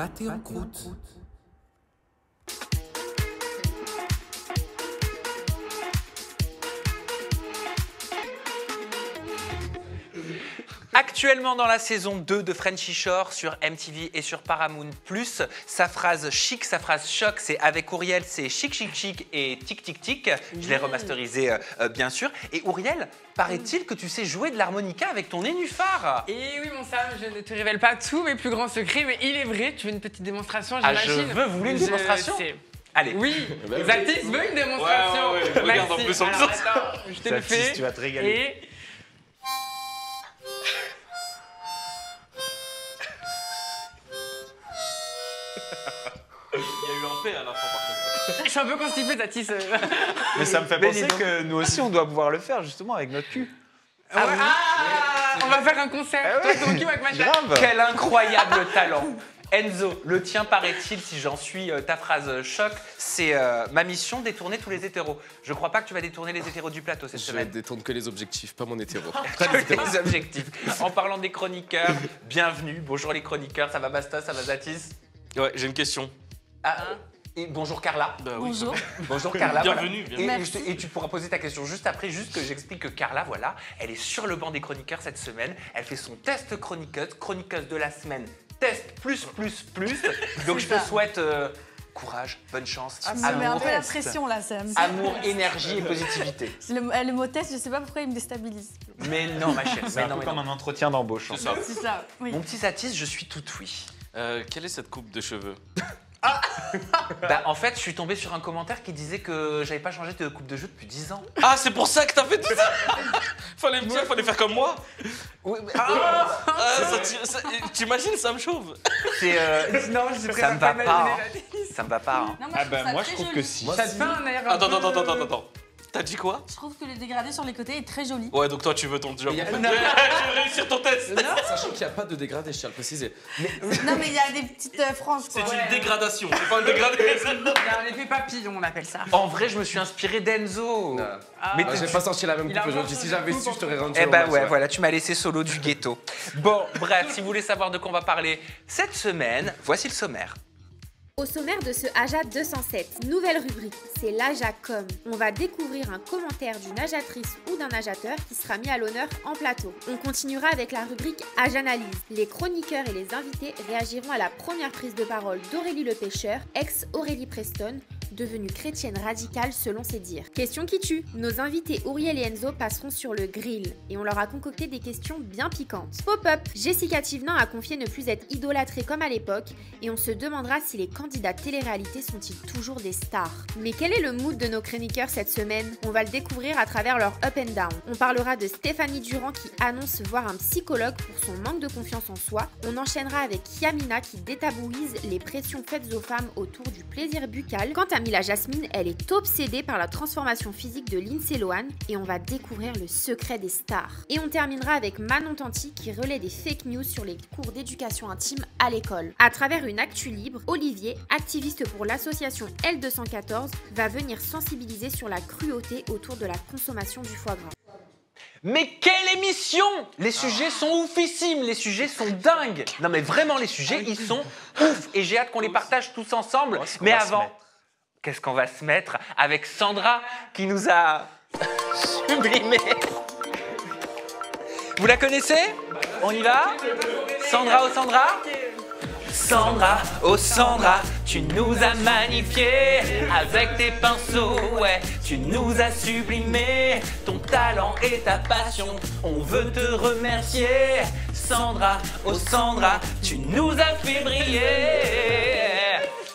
pâté en croûte. Actuellement dans la saison 2 de Frenchy Shore sur MTV et sur Paramount+, sa phrase chic, sa phrase choc, c'est avec Ouriel, c'est chic chic chic et tic tic tic. Je l'ai remasterisé bien sûr. Et Ouriel, paraît-il que tu sais jouer de l'harmonica avec ton nénuphar. Et oui mon Sam, je ne te révèle pas tous mes plus grands secrets, mais il est vrai, tu veux une petite démonstration, Ah, j'imagine. je veux, vous voulez une démonstration? Allez. Oui, Zatis veut une démonstration. Ouais. Regarde, en plus, Alors, attends, je te le fais. Tu vas te régaler. Et... Il y a eu un P à la fin par contre. Je suis un peu constipé, Zatis. Mais ça me fait penser que nous aussi, on doit pouvoir le faire justement avec notre cul. Ah, on va faire un concert. Toi, ton cul avec ma chatte. Grave. Quel incroyable talent. Enzo, le tien paraît-il, si j'en suis ta phrase choc, c'est ma mission, détourner tous les hétéros. Je crois pas que tu vas détourner les hétéros du plateau cette Je semaine. détourne que les objectifs, pas mon hétéro. Les objectifs. En parlant des chroniqueurs, bienvenue. Bonjour les chroniqueurs, ça va Bastos, ça va Zatis? Ouais, j'ai une question. Et bonjour Carla. Bah oui. Bonjour. Bonjour Carla. Bienvenue, voilà. bienvenue. Merci. Et tu pourras poser ta question juste après, juste que j'explique que Carla, voilà, elle est sur le banc des chroniqueurs cette semaine. Elle fait son test chroniqueuse de la semaine. Test plus. Donc je te souhaite courage, bonne chance, Tu me mets un peu la pression là, Sam. amour, énergie et positivité. Le mot test, je sais pas pourquoi il me déstabilise. Mais non ma chère, C'est un peu comme un entretien d'embauche. C'est ça. C'est ça, oui. Mon petit Satis, je suis tout oui. Quelle est cette coupe de cheveux? Bah en fait, je suis tombé sur un commentaire qui disait que j'avais pas changé de coupe de jeu depuis 10 ans. Ah, c'est pour ça que t'as fait tout ça. Fallait me dire, fallait faire comme moi. Oui, T'imagines, ça me chauffe. c'est Non, je ça me va pas. Hein. Ça me va pas. Hein. Non, Ah trouve ben ça moi très je trouve joli. que si. Ça te fait un air un peu- Attends. T'as dit quoi? Je trouve que le dégradé sur les côtés est très joli. Ouais, donc toi, tu veux ton job. Il y a en fait. pas de- Je vais réussir ton test. Sachant qu'il n'y a pas de dégradé, je tiens à le préciser. Non, mais il y a des petites franges, quoi. C'est une dégradation, c'est pas un dégradé. Il y a un effet papillon, on appelle ça. En vrai, je me suis inspiré d'Enzo. Mais Bah, j'ai pas sorti la même Il a coupe aujourd'hui. encore Si j'avais une su, je t'aurais rendu. eh ben hommage, ouais, voilà, tu m'as laissé solo du ghetto. Bon, bref, si vous voulez savoir de quoi on va parler cette semaine, voici le sommaire. Au sommaire de ce Aja 207, nouvelle rubrique, c'est l'Ajacom. On va découvrir un commentaire d'une ajatrice ou d'un ajateur qui sera mis à l'honneur en plateau. On continuera avec la rubrique Ajanalyse. Les chroniqueurs et les invités réagiront à la première prise de parole d'Aurélie Le Pêcheur, ex-Aurélie Preston, devenue chrétienne radicale selon ses dires. Question qui tue. Nos invités Ouriel et Enzo passeront sur le grill et on leur a concocté des questions bien piquantes. Pop-up, Jessica Thivenin a confié ne plus être idolâtrée comme à l'époque et on se demandera si les candidats télé-réalité sont-ils toujours des stars. Mais quel est le mood de nos chroniqueurs cette semaine? On va le découvrir à travers leur up and down. On parlera de Stéphanie Durand qui annonce voir un psychologue pour son manque de confiance en soi. On enchaînera avec Yamina qui détabouise les pressions faites aux femmes autour du plaisir buccal. Quant à Mila Jasmine, elle est obsédée par la transformation physique de Lindsay Lohan et on va découvrir le secret des stars. Et on terminera avec Manon Tanti qui relaie des fake news sur les cours d'éducation intime à l'école. À travers une actu libre, Olivier, activiste pour l'association L214, va venir sensibiliser sur la cruauté autour de la consommation du foie gras. Mais quelle émission! Les sujets sont oufissimes, les sujets sont dingues. Non mais vraiment, les sujets, ils sont ouf. Et j'ai hâte qu'on les partage tous ensemble. Mais avant, qu'est-ce qu'on va se mettre avec Sandra qui nous a sublimé. Vous la connaissez? On y va? Sandra, oh Sandra? Sandra, oh Sandra, tu nous as magnifiés avec tes pinceaux, ouais, tu nous as sublimés, ton talent et ta passion, on veut te remercier. Sandra, oh Sandra, tu nous as fait briller.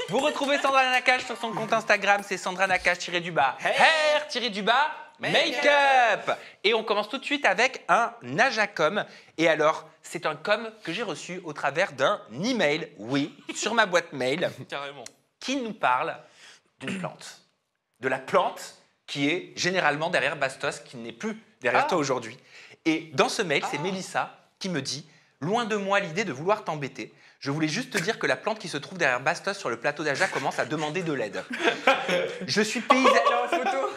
Vous retrouvez Sandra Nakache sur son compte Instagram, c'est Sandra Nakache-hair-make-up. Et on commence tout de suite avec un Najacom. Et alors, c'est un com que j'ai reçu au travers d'un email, oui, sur ma boîte mail, Carrément. qui nous parle d'une plante. De la plante qui est généralement derrière Bastos, qui n'est plus derrière toi aujourd'hui. Et dans ce mail, c'est Mélissa qui me dit « Loin de moi l'idée de vouloir t'embêter. Je voulais juste te dire que la plante qui se trouve derrière Bastos sur le plateau d'Aja commence à demander de l'aide. Je suis paysanne.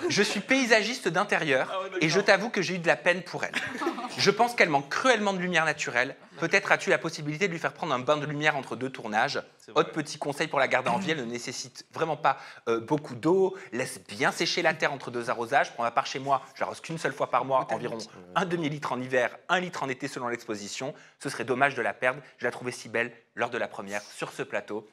Je suis paysagiste d'intérieur Ah ouais, d'accord. et je t'avoue que j'ai eu de la peine pour elle. Je pense qu'elle manque cruellement de lumière naturelle. Peut-être as-tu la possibilité de lui faire prendre un bain de lumière entre 2 tournages. C'est vrai. Autre petit conseil pour la garder en vie, elle ne nécessite vraiment pas beaucoup d'eau. Laisse bien sécher la terre entre 2 arrosages. Pour ma part, chez moi, je l'arrose qu'une seule fois par mois, environ un demi-litre en hiver, 1 litre en été selon l'exposition. Ce serait dommage de la perdre. Je la trouvais si belle lors de la première sur ce plateau.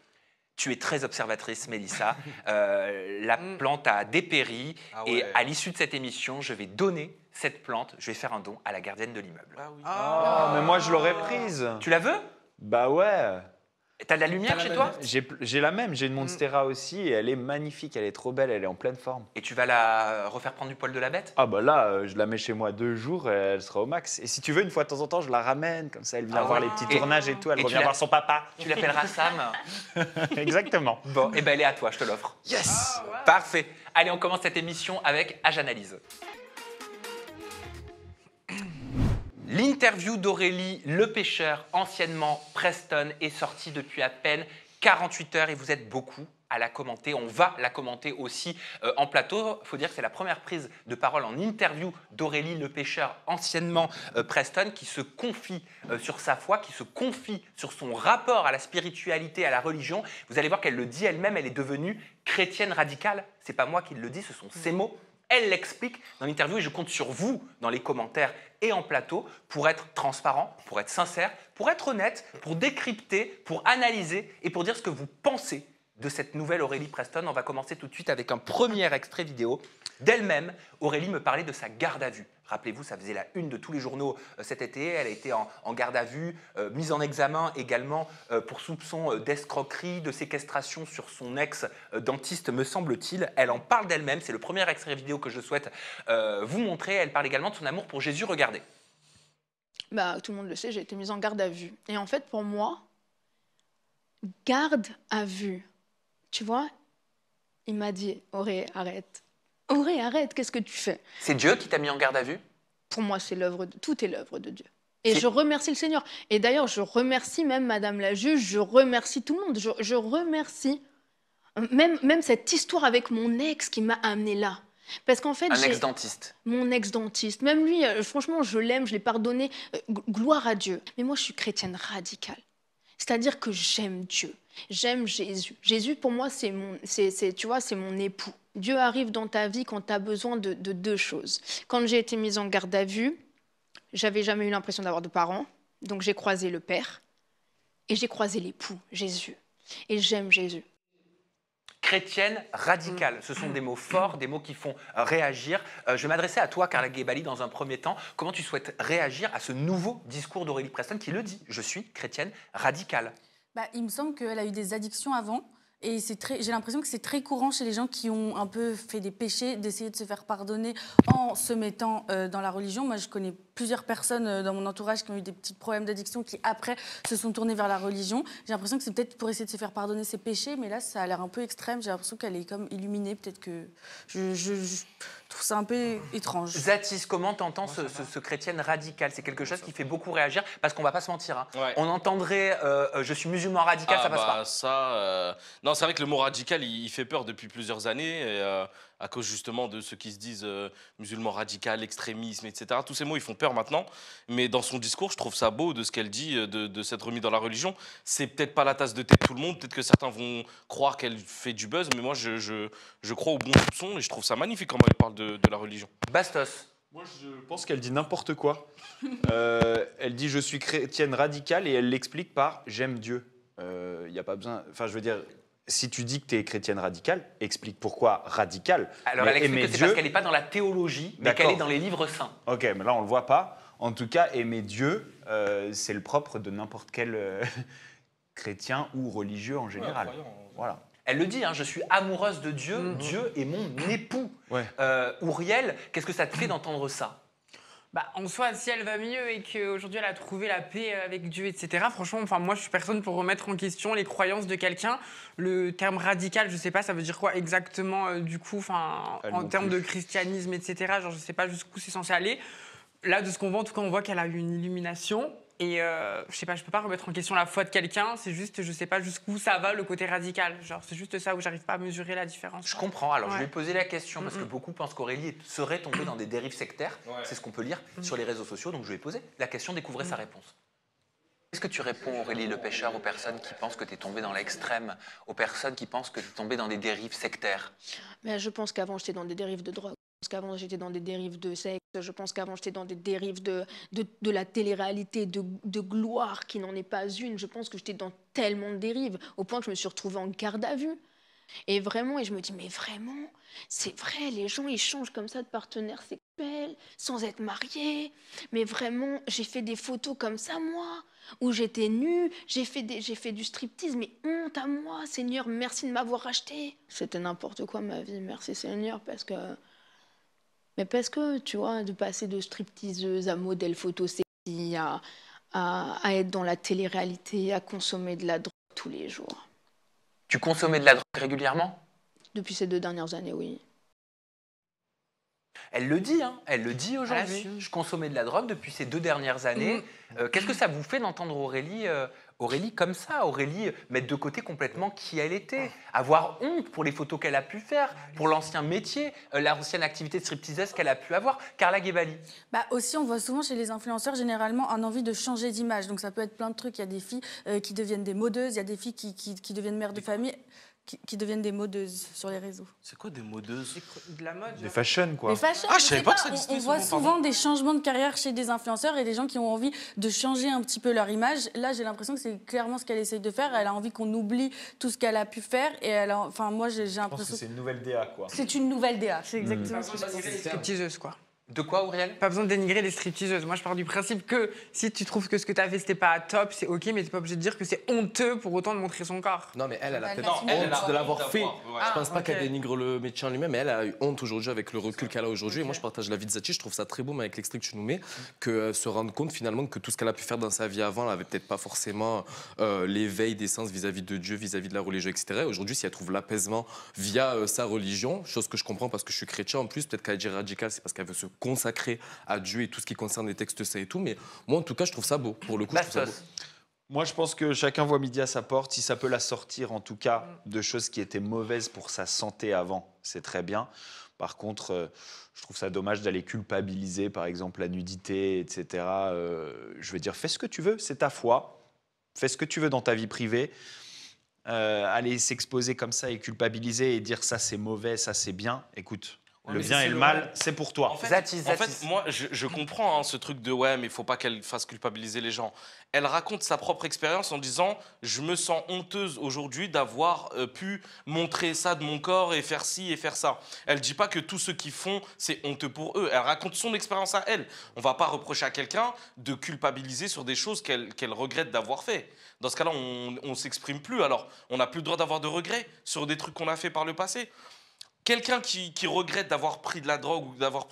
Tu es très observatrice, Mélissa. La plante a dépéri. Ah Et ouais. à l'issue de cette émission, je vais donner cette plante. Je vais faire un don à la gardienne de l'immeuble. Ah oui. Ah, mais moi, je l'aurais prise. Tu la veux? Bah ouais. T'as de la lumière chez toi? J'ai la même, j'ai une Monstera aussi et elle est magnifique, elle est trop belle, elle est en pleine forme. Et tu vas la refaire prendre du poil de la bête? Ah bah là, je la mets chez moi 2 jours et elle sera au max. Et si tu veux, une fois de temps en temps, je la ramène, comme ça elle vient Ah voir ouais. les petits Et- tournages et tout, elle et tu revient la- voir son papa. Tu l'appelleras Sam? Exactement. Bon, et ben elle est à toi, je te l'offre. Yes. Parfait. Allez, on commence cette émission avec Age Analyse. L'interview d'Aurélie Le Pêcheur, anciennement Preston, est sortie depuis à peine 48 heures et vous êtes beaucoup à la commenter. On va la commenter aussi en plateau. Il faut dire que c'est la première prise de parole en interview d'Aurélie Le Pêcheur, anciennement Preston, qui se confie sur sa foi, qui se confie sur son rapport à la spiritualité, à la religion. Vous allez voir qu'elle le dit elle-même, elle est devenue chrétienne radicale. C'est pas moi qui le dis, ce sont ses mots. Elle l'explique dans l'interview et je compte sur vous dans les commentaires et en plateau pour être transparent, pour être sincère, pour être honnête, pour décrypter, pour analyser et pour dire ce que vous pensez de cette nouvelle Aurélie Preston. On va commencer tout de suite avec un premier extrait vidéo d'elle-même. Aurélie me parlait de sa garde à vue. Rappelez-vous, ça faisait la une de tous les journaux cet été. Elle a été en garde à vue, mise en examen également pour soupçon d'escroquerie, de séquestration sur son ex-dentiste, me semble-t-il. Elle en parle d'elle-même. C'est le premier extrait vidéo que je souhaite vous montrer. Elle parle également de son amour pour Jésus. Regardez. Bah, tout le monde le sait, j'ai été mise en garde à vue. Et en fait, pour moi, garde à vue, tu vois, il m'a dit « Auré, arrête. Auré, arrête, qu'est-ce que tu fais ?» C'est Dieu qui t'a mis en garde à vue? Pour moi, c'est tout est l'œuvre de Dieu. Et C'est- je remercie le Seigneur. Et d'ailleurs, je remercie même Madame la juge, je remercie tout le monde. Je remercie même cette histoire avec mon ex qui m'a amenée là. Parce qu'en fait, Un j'ai ex-dentiste. mon ex-dentiste, même lui, franchement, je l'aime, je l'ai pardonné, gloire à Dieu. Mais moi, je suis chrétienne radicale. C'est-à-dire que j'aime Dieu, j'aime Jésus. Jésus, pour moi, c'est mon époux. Dieu arrive dans ta vie quand tu as besoin de 2 choses. Quand j'ai été mise en garde à vue, j'avais jamais eu l'impression d'avoir de parents, donc j'ai croisé le Père et j'ai croisé l'époux, Jésus. Et j'aime Jésus. Chrétienne radicale. Ce sont des mots forts, des mots qui font réagir. Je vais m'adresser à toi, Carla Guébali, dans un premier temps. Comment tu souhaites réagir à ce nouveau discours d'Aurélie Preston qui le dit? Je suis chrétienne radicale. Bah, il me semble qu'elle a eu des addictions avant. Et j'ai l'impression que c'est très courant chez les gens qui ont un peu fait des péchés d'essayer de se faire pardonner en se mettant dans la religion. Moi, je connais plusieurs personnes dans mon entourage qui ont eu des petits problèmes d'addiction qui, après, se sont tournées vers la religion. J'ai l'impression que c'est peut-être pour essayer de se faire pardonner ses péchés, mais là, ça a l'air un peu extrême. J'ai l'impression qu'elle est comme illuminée. Peut-être que je trouve ça un peu étrange. Zatis, comment t'entends ce chrétienne radicale? C'est quelque chose qui fait beaucoup réagir parce qu'on va pas se mentir. Hein. Ouais. On entendrait je suis musulman radical, ça passe pas. Ça, non, c'est vrai que le mot radical, il fait peur depuis plusieurs années, et, à cause justement de ceux qui se disent musulmans radical, extrémisme, etc. Tous ces mots, ils font peur maintenant. Mais dans son discours, je trouve ça beau de ce qu'elle dit, de s'être remis dans la religion. C'est peut-être pas la tasse de thé de tout le monde. Peut-être que certains vont croire qu'elle fait du buzz, mais moi, je crois au bon soupçon et je trouve ça magnifique comment elle parle de la religion. Bastos. Moi, je pense qu'elle dit n'importe quoi. Elle dit je suis chrétienne radicale et elle l'explique par j'aime Dieu. Il y a pas besoin. Enfin, je veux dire, si tu dis que tu es chrétienne radicale, explique pourquoi radicale. Alors, Mais elle explique aimer que c'est Dieu- parce qu'elle n'est pas dans la théologie, mais D'accord. qu'elle est dans les livres saints. Ok, mais là, on le voit pas. En tout cas, aimer Dieu, c'est le propre de n'importe quel chrétien ou religieux en général. Voilà. Elle le dit, hein, je suis amoureuse de Dieu, Dieu est mon époux. Ouais. Ouriel, qu'est-ce que ça te fait d'entendre ça? Bah, en soi, si elle va mieux et qu'aujourd'hui elle a trouvé la paix avec Dieu, etc., franchement, enfin, moi je suis personne pour remettre en question les croyances de quelqu'un. Le terme radical, je sais pas, ça veut dire quoi exactement, du coup, enfin, Elle en non termes plus. de christianisme, etc., genre je sais pas jusqu'où c'est censé aller. Là, de ce qu'on voit, en tout cas, on voit qu'elle a eu une illumination. Et je sais pas, je peux pas remettre en question la foi de quelqu'un. C'est juste, je sais pas jusqu'où ça va le côté radical. Genre, c'est juste ça où j'arrive pas à mesurer la différence. Je comprends. Alors, je Ouais. vais poser la question parce que beaucoup pensent qu'Aurélie serait tombée dans des dérives sectaires. Ouais. C'est ce qu'on peut lire sur les réseaux sociaux. Donc, je vais poser la question, découvrez sa réponse. Qu'est-ce que tu réponds, Aurélie Le Pêcheur, aux personnes qui pensent que tu es tombée dans l'extrême, aux personnes qui pensent que tu es tombée dans des dérives sectaires? Mais je pense qu'avant, j'étais dans des dérives de drogue. Je pense qu'avant, j'étais dans des dérives de sexe. Je pense qu'avant, j'étais dans des dérives de la télé-réalité, de gloire qui n'en est pas une. Je pense que j'étais dans tellement de dérives, au point que je me suis retrouvée en garde à vue. Et vraiment, et je me dis, mais vraiment, c'est vrai, les gens, ils changent comme ça de partenaire sexuel, sans être mariés. Mais vraiment, j'ai fait des photos comme ça, moi, où j'étais nue, j'ai fait du striptease, mais honte à moi, Seigneur, merci de m'avoir acheté. C'était n'importe quoi, ma vie, merci Seigneur, parce que, tu vois, de passer de stripteaseuse à modèle photo sexy, à être dans la télé-réalité, à consommer de la drogue tous les jours. Tu consommais de la drogue régulièrement? Depuis ces 2 dernières années, oui. Elle le dit, hein. Elle le dit aujourd'hui. assume. Je consommais de la drogue depuis ces 2 dernières années. Qu'est-ce que ça vous fait d'entendre Aurélie comme ça? Aurélie mettre de côté complètement qui elle était, avoir honte pour les photos qu'elle a pu faire, pour l'ancien métier, l'ancienne activité de stripteaseuse qu'elle a pu avoir. Carla Guébali. Bah aussi, on voit souvent chez les influenceurs généralement un envie de changer d'image. Donc ça peut être plein de trucs. Il y a des filles qui deviennent des modeuses, il y a des filles qui deviennent mères de famille, qui deviennent des modeuses sur les réseaux. C'est quoi des modeuses? De la mode. Des fashion, quoi. Les fashion, Ah, je savais pas que ça existait, on ce voit mot, souvent des changements de carrière chez des influenceurs et des gens qui ont envie de changer un petit peu leur image. Là, j'ai l'impression que c'est clairement ce qu'elle essaye de faire. Elle a envie qu'on oublie tout ce qu'elle a pu faire. Et enfin, moi, j'ai Je pense que l'impression c'est une nouvelle DA, quoi. c'est une nouvelle DA. C'est exactement ce que je pense. Stripteaseuse, quoi. De quoi, Auriel? Pas besoin de dénigrer les stripteaseuses. Moi, je pars du principe que si tu trouves que ce que tu as fait, c'était pas top, c'est OK, mais tu n'es pas obligé de dire que c'est honteux pour autant de montrer son corps. Non, mais elle a Elle peut-être l'assume pas. honte de l'avoir fait. Ah, Je pense pas ok. qu'elle dénigre le métier en lui-même, mais elle a eu honte aujourd'hui avec le recul qu'elle a aujourd'hui. Et moi, je partage l'avis de Zati. Je trouve ça très beau, mais avec l'extrait que tu nous mets, que se rendre compte finalement que tout ce qu'elle a pu faire dans sa vie avant, elle avait peut-être pas forcément l'éveil des sens vis-à-vis de Dieu, vis-à-vis de la religion, etc. Et aujourd'hui, si elle trouve l'apaisement via sa religion, chose que je comprends parce que je suis chrétien en plus, peut-être qu'elle dit radicale, c'est parce qu'elle veut se consacrer à Dieu et tout ce qui concerne les textes saints et tout. Mais moi, en tout cas, je trouve ça beau. Pour le coup, je trouve ça beau. Bastos. Moi, je pense que chacun voit midi à sa porte. Si ça peut la sortir, en tout cas, de choses qui étaient mauvaises pour sa santé avant, c'est très bien. Par contre, je trouve ça dommage d'aller culpabiliser, par exemple, la nudité, etc. Je veux dire, fais ce que tu veux, c'est ta foi. Fais ce que tu veux dans ta vie privée. Aller s'exposer comme ça et culpabiliser et dire ça, c'est mauvais, ça, c'est bien. Écoute, Ouais, le mais bien c'est et le le mal, mal. c'est pour toi. En fait, Zatis. moi, je comprends hein, ce truc de ouais, mais il faut pas qu'elle fasse culpabiliser les gens. Elle raconte sa propre expérience en disant je me sens honteuse aujourd'hui d'avoir pu montrer ça de mon corps et faire ci et faire ça. Elle dit pas que tous ceux qui font c'est honteux pour eux. Elle raconte son expérience à elle. On va pas reprocher à quelqu'un de culpabiliser sur des choses qu'elle regrette d'avoir fait. Dans ce cas-là, on s'exprime plus. Alors, on n'a plus le droit d'avoir de regrets sur des trucs qu'on a fait par le passé. Quelqu'un qui regrette d'avoir pris de la drogue ou d'avoir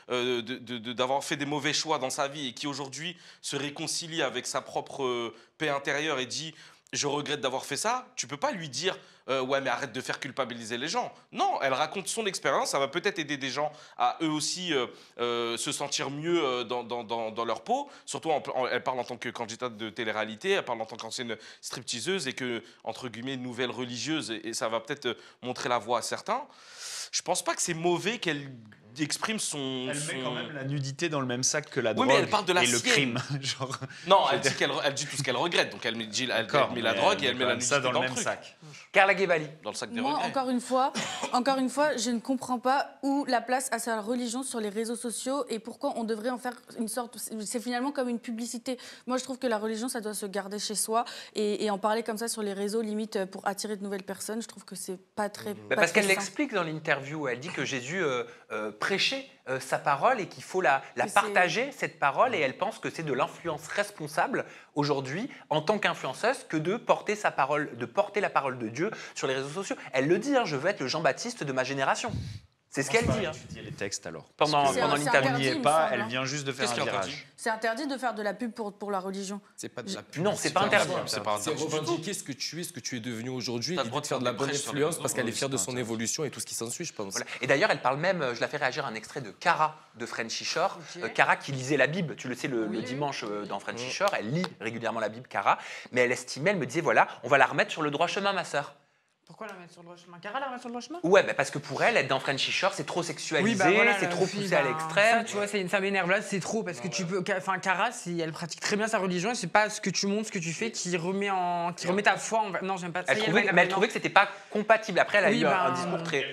d'avoir fait des mauvais choix dans sa vie et qui aujourd'hui se réconcilie avec sa propre paix intérieure et dit je regrette d'avoir fait ça, tu peux pas lui dire ouais mais arrête de faire culpabiliser les gens. Non, elle raconte son expérience, ça va peut-être aider des gens à eux aussi se sentir mieux dans leur peau. Surtout elle parle en tant que candidate de télé-réalité, elle parle en tant qu'ancienne stripteaseuse et que entre guillemets nouvelle religieuse et ça va peut-être montrer la voie à certains. Je pense pas que c'est mauvais qu'elle exprime son... Elle met quand même la nudité dans le même sac que la Oui, drogue mais elle parle de la et le sienne. crime. Genre, Non, elle dit tout ce qu'elle regrette. Donc elle met la drogue et elle met la nudité ça dans le même truc. sac. Carla Guébali. Dans le sac des Moi, regrets. encore une fois, je ne comprends pas où la place à sa religion sur les réseaux sociaux et pourquoi on devrait en faire une sorte... C'est finalement comme une publicité. Moi, je trouve que la religion, ça doit se garder chez soi et en parler comme ça sur les réseaux, limite pour attirer de nouvelles personnes, je trouve que c'est pas très... pas Parce très qu'elle sain. l'explique dans l'interview. Elle dit que Jésus prêchait sa parole et qu'il faut la Mais c'est- partager, cette parole. Et elle pense que c'est de l'influence responsable aujourd'hui, en tant qu'influenceuse, que de porter sa parole, de porter la parole de Dieu sur les réseaux sociaux. Elle le dit, hein, je veux être le Jean-Baptiste de ma génération. C'est ce qu'elle dit. Hein. Étudier les textes alors. Pendant C'est l'interview. interdit, Elle n'y il est me pas, semble, elle hein. vient juste de faire Qu'est-ce un qu'elle a virage. C'est interdit de faire de la pub pour la religion. C'est pas de la pub. Non, c'est pas interdit. C'est pas C'est interdit. revendiquer ce que tu es devenu aujourd'hui, T'as et le droit de faire de la des bonne prêches sur les influence réseaux, parce qu'elle est oui, fière de c'est son interdit. évolution et tout ce qui s'ensuit, je pense. Voilà. Et d'ailleurs, elle parle même, je la fais réagir à un extrait de Cara de Frenchy Shore. Ok. Cara qui lisait la Bible, tu le sais, le Oui. dimanche dans Frenchy Shore, elle lit régulièrement la Bible, Cara, mais elle estimait, elle me disait, voilà, on va la remettre sur le droit chemin, ma sœur. Pourquoi la mettre sur le droit chemin? Cara la remettre sur le droit chemin? Ouais, bah parce que pour elle, être dans Frenchy Shore, c'est trop sexualisé, c'est trop poussé à l'extrême. Ça, tu vois, ça m'énerve là, c'est trop parce que tu peux. Enfin, Cara, elle pratique très bien sa religion et c'est pas ce que tu montres, ce que tu fais qui remet ta foi en. Non, j'aime pas. Ça Elle y est, trouvait, m'énerve mais elle maintenant. trouvait que c'était pas compatible. Après, elle a Oui, eu un ben, discours très.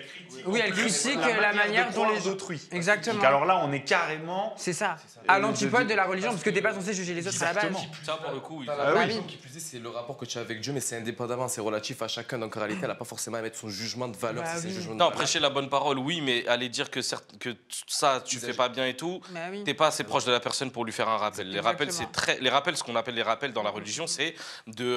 Oui, elle critique la manière dont les. d'autrui. Exactement. Alors là, on est carrément. C'est ça. À l'antipode de la religion parce que t'es pas censé juger les autres à la base. Exactement. Ça, pour le coup, oui. T'as Ah la oui. religion qui plus est, c'est le rapport que tu as avec Dieu, mais c'est indépendamment, c'est relatif à chacun. Donc en réalité, elle n'a pas forcément à mettre son jugement de valeur. Bah si c'est oui. un jugement de Non, valeur. prêcher la bonne parole, oui, mais aller dire que ça, tu fais pas bien et tout, Bah oui. t'es pas assez proche de la personne pour lui faire un rappel. Les rappels, Exactement. les rappels, ce qu'on appelle les rappels dans la religion, c'est de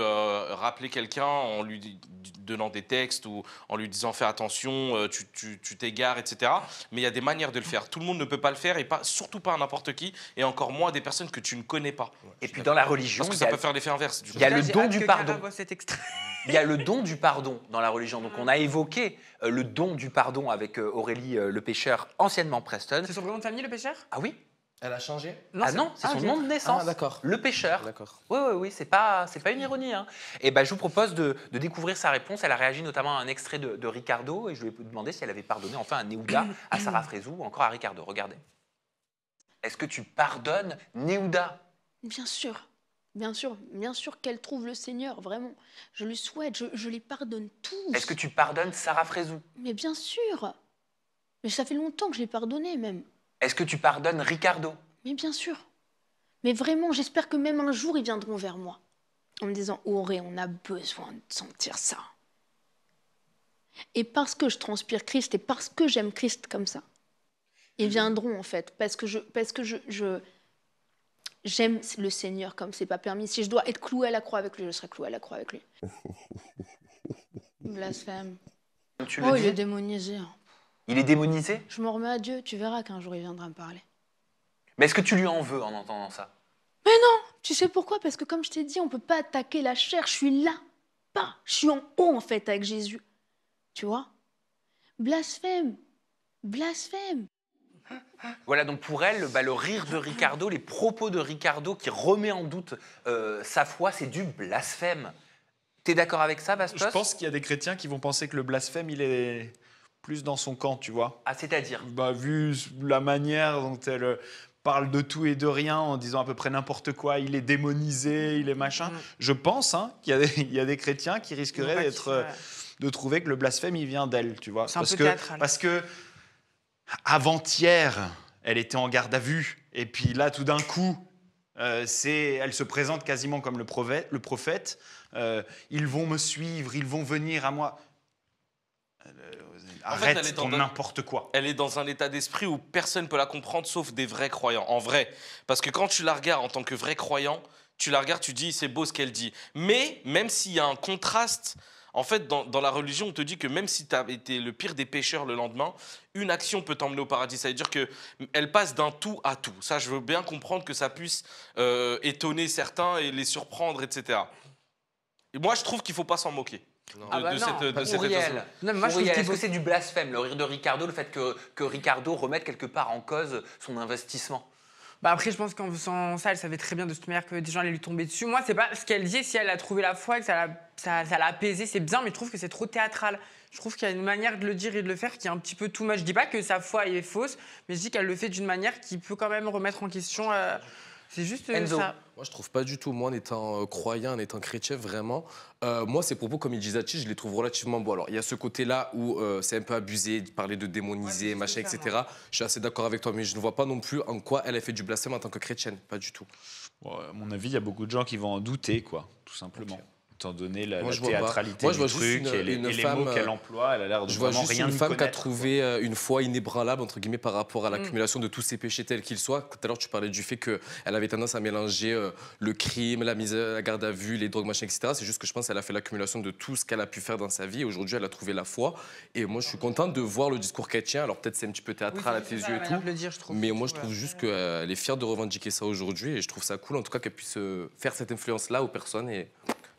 rappeler quelqu'un en lui donnant des textes ou en lui disant fais attention, tu t'égares, etc. Mais il y a des manières de le faire. Tout le monde ne peut pas le faire et surtout pas n'importe qui, et encore moins des personnes que tu ne connais pas. Et puis dans la religion, Parce que il y ça a- peut faire l'effet inverse. Du coup. il y a le J'ai don hâte du que pardon. Cara voit cet extrait. Il y a le don du pardon dans la religion. Donc on a évoqué le don du pardon avec Aurélie Le Pêcheur, anciennement Preston. C'est son prénom de famille, le pêcheur? Ah oui? Elle a changé. Ah non, c'est son ok. nom de naissance. Ah, d'accord. Le Pêcheur. D'accord. Oui, c'est pas une ironie. Hein. Et ben, je vous propose de découvrir sa réponse. Elle a réagi notamment à un extrait de Ricardo et je lui ai demandé si elle avait pardonné enfin à Néouda, à Sarah Frézou ou encore à Ricardo. Regardez. Est-ce que tu pardonnes Néouda? Bien sûr. Bien sûr qu'elle trouve le Seigneur, vraiment. Je le souhaite, je les pardonne tous. Est-ce que tu pardonnes Sarah Frézou? Mais bien sûr. Mais ça fait longtemps que je l'ai pardonné, même. Est-ce que tu pardonnes Ricardo? Mais bien sûr. Mais vraiment, j'espère que même un jour, ils viendront vers moi. En me disant, Auré, on a besoin de sentir ça. Et parce que je transpire Christ et parce que j'aime Christ comme ça, ils viendront, en fait. Parce que j'aime le Seigneur comme c'est pas permis. Si je dois être cloué à la croix avec lui, je serai cloué à la croix avec lui. Blasphème. Tu le Oh, dis. il est démonisé. Hein. Il est démonisé? Je m'en remets à Dieu, tu verras qu'un jour il viendra me parler. Mais est-ce que tu lui en veux en entendant ça? Tu sais pourquoi? Parce que comme je t'ai dit, on ne peut pas attaquer la chair, je suis là, pas. Je suis en haut en fait avec Jésus. Tu vois? Blasphème. Blasphème. Voilà, donc pour elle, bah, le rire de Ricardo, les propos de Ricardo qui remet en doute sa foi, c'est du blasphème. T'es d'accord avec ça, Bastos? Je pense qu'il y a des chrétiens qui vont penser que le blasphème, il est plus dans son camp, tu vois. Ah, c'est-à-dire? Bah, vu la manière dont elle parle de tout et de rien en disant à peu près n'importe quoi, il est démonisé, il est machin. Je pense qu'il y a des chrétiens qui risqueraient de trouver que le blasphème, il vient d'elle, tu vois. C'est un peu théâtral. Parce que avant-hier, elle était en garde à vue, et puis là, tout d'un coup, elle se présente quasiment comme le prophète. Ils vont me suivre, ils vont venir à moi. Arrête elle est ton dans- n'importe quoi. Elle est dans un état d'esprit où personne ne peut la comprendre sauf des vrais croyants, en vrai. Parce que quand tu la regardes en tant que vrai croyant, tu la regardes, tu dis c'est beau ce qu'elle dit. Mais même s'il y a un contraste, en fait, dans la religion, on te dit que même si tu as été le pire des pécheurs le lendemain, une action peut t'emmener au paradis. Ça veut dire qu'elle passe d'un tout à tout. Ça, je veux bien comprendre que ça puisse étonner certains et les surprendre, etc. Et moi, je trouve qu'il ne faut pas s'en moquer. Ah bah non, de cette Auriel. Non, mais moi, je trouve Auriel, qu'il est-ce que faut- c'est du blasphème, le rire de Ricardo, le fait que Ricardo remette quelque part en cause son investissement? Bah après, je pense qu'en faisant ça, elle savait très bien de toute manière que des gens allaient lui tomber dessus. Moi, c'est pas ce qu'elle dit. Si elle a trouvé la foi et que ça l'a apaisé, c'est bien, mais je trouve que c'est trop théâtral. Je trouve qu'il y a une manière de le dire et de le faire qui est un petit peu too much. Je dis pas que sa foi est fausse, mais je dis qu'elle le fait d'une manière qui peut quand même remettre en question. C'est juste Enzo. ça. Moi, je trouve pas du tout. Moi, en étant croyant, en étant chrétien, vraiment, moi, ces propos, comme il disait Zachi, je les trouve relativement beaux. Alors, il y a ce côté-là où c'est un peu abusé, de parler de démoniser, Ouais, machin, c'est etc. Je suis assez d'accord avec toi, mais je ne vois pas non plus en quoi elle a fait du blasphème en tant que chrétienne. Pas du tout. Bon, à mon avis, il y a beaucoup de gens qui vont en douter, quoi, tout simplement. Étant donné la Moi, je vois pas. théâtralité Moi, je vois du juste truc et les femme, mots qu'elle emploie, elle a l'air de Je vois vraiment juste rien une y femme qui a connaître, trouvé une foi inébranlable, entre guillemets, par rapport à l'accumulation de tous ses péchés tels qu'ils soient. Tout à l'heure, tu parlais du fait qu'elle avait tendance à mélanger le crime, la misère, la garde à vue, les drogues, machin, etc. C'est juste que je pense qu'elle a fait l'accumulation de tout ce qu'elle a pu faire dans sa vie. Et aujourd'hui, elle a trouvé la foi. Et moi, je suis contente de voir le discours chrétien. Alors, peut-être c'est un petit peu théâtral à tes yeux et tout. Mais moi, je trouve juste qu'elle est fière de revendiquer ça aujourd'hui. Et je trouve ça cool, en tout cas, qu'elle puisse faire cette influence-là aux personnes.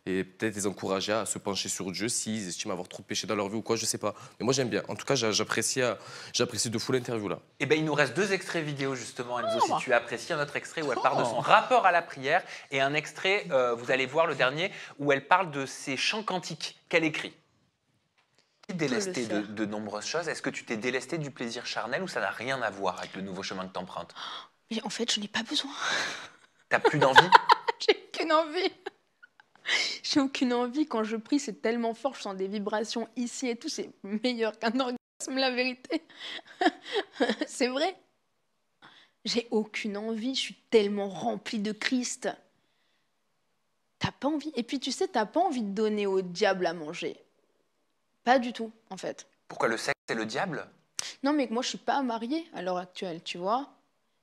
Et peut-être les encourager à se pencher sur Dieu s'ils estiment avoir trop de péché dans leur vie ou quoi, je sais pas. Mais moi j'aime bien. En tout cas, j'apprécie de fou l'interview là. Eh ben, il nous reste 2 extraits vidéo justement, Enzo, si tu apprécies. Un autre extrait où elle parle de son rapport à la prière et un extrait, vous allez voir le dernier, où elle parle de ses chants cantiques qu'elle écrit. Tu es délestée de nombreuses choses. Est-ce que tu t'es délestée du plaisir charnel ou ça n'a rien à voir avec le nouveau chemin que tu empruntes? Mais en fait, je n'ai pas besoin. T'as plus d'envie? J'ai aucune envie. J'ai aucune envie. Quand je prie, c'est tellement fort. Je sens des vibrations ici et tout. C'est meilleur qu'un orgasme, la vérité. C'est vrai. J'ai aucune envie. Je suis tellement remplie de Christ. T'as pas envie. Et puis, tu sais, t'as pas envie de donner au diable à manger. Pas du tout, en fait. Pourquoi le sexe c'est le diable? Non, mais moi, je suis pas mariée à l'heure actuelle, tu vois.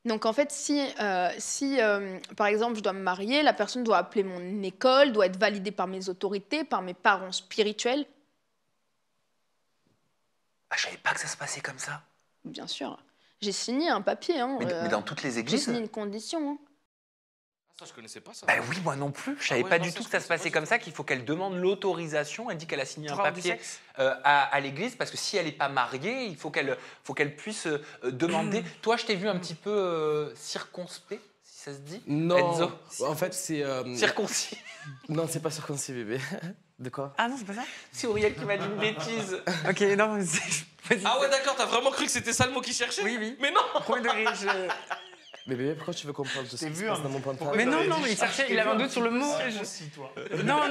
Donc, en fait, si par exemple, je dois me marier, la personne doit appeler mon école, doit être validée par mes autorités, par mes parents spirituels. Ah, je savais pas que ça se passait comme ça. Bien sûr. J'ai signé un papier. Hein, Mais dans toutes les j'ai églises? signé une condition. Hein. Ça, je connaissais pas ça. Bah oui, moi non plus. Je savais ouais, pas non, du ça, tout je que ça se connaissais passait pas comme ça, qu'il faut qu'elle demande l'autorisation. Elle dit qu'elle a signé un Pour avoir du papier sexe à l'église parce que si elle n'est pas mariée, il faut qu'elle puisse demander. Toi, je t'ai vu un petit peu circonspect, si ça se dit. Non, Enzo. en fait c'est... Circoncis. Non, c'est pas circoncis bébé. De quoi? Ah non, c'est pas ça? C'est Auriel qui m'a dit une bêtise. Ok, non, vas-y. Ah ouais, d'accord, t'as vraiment cru que c'était ça le mot qu'il cherchait? Oui, oui. Mais non. Premier degré, Mais bébé, pourquoi tu veux qu'on parle de ce qui se passe dans mon point de Mais presse? non, il cherchait, il avait un doute sur le mot. Non,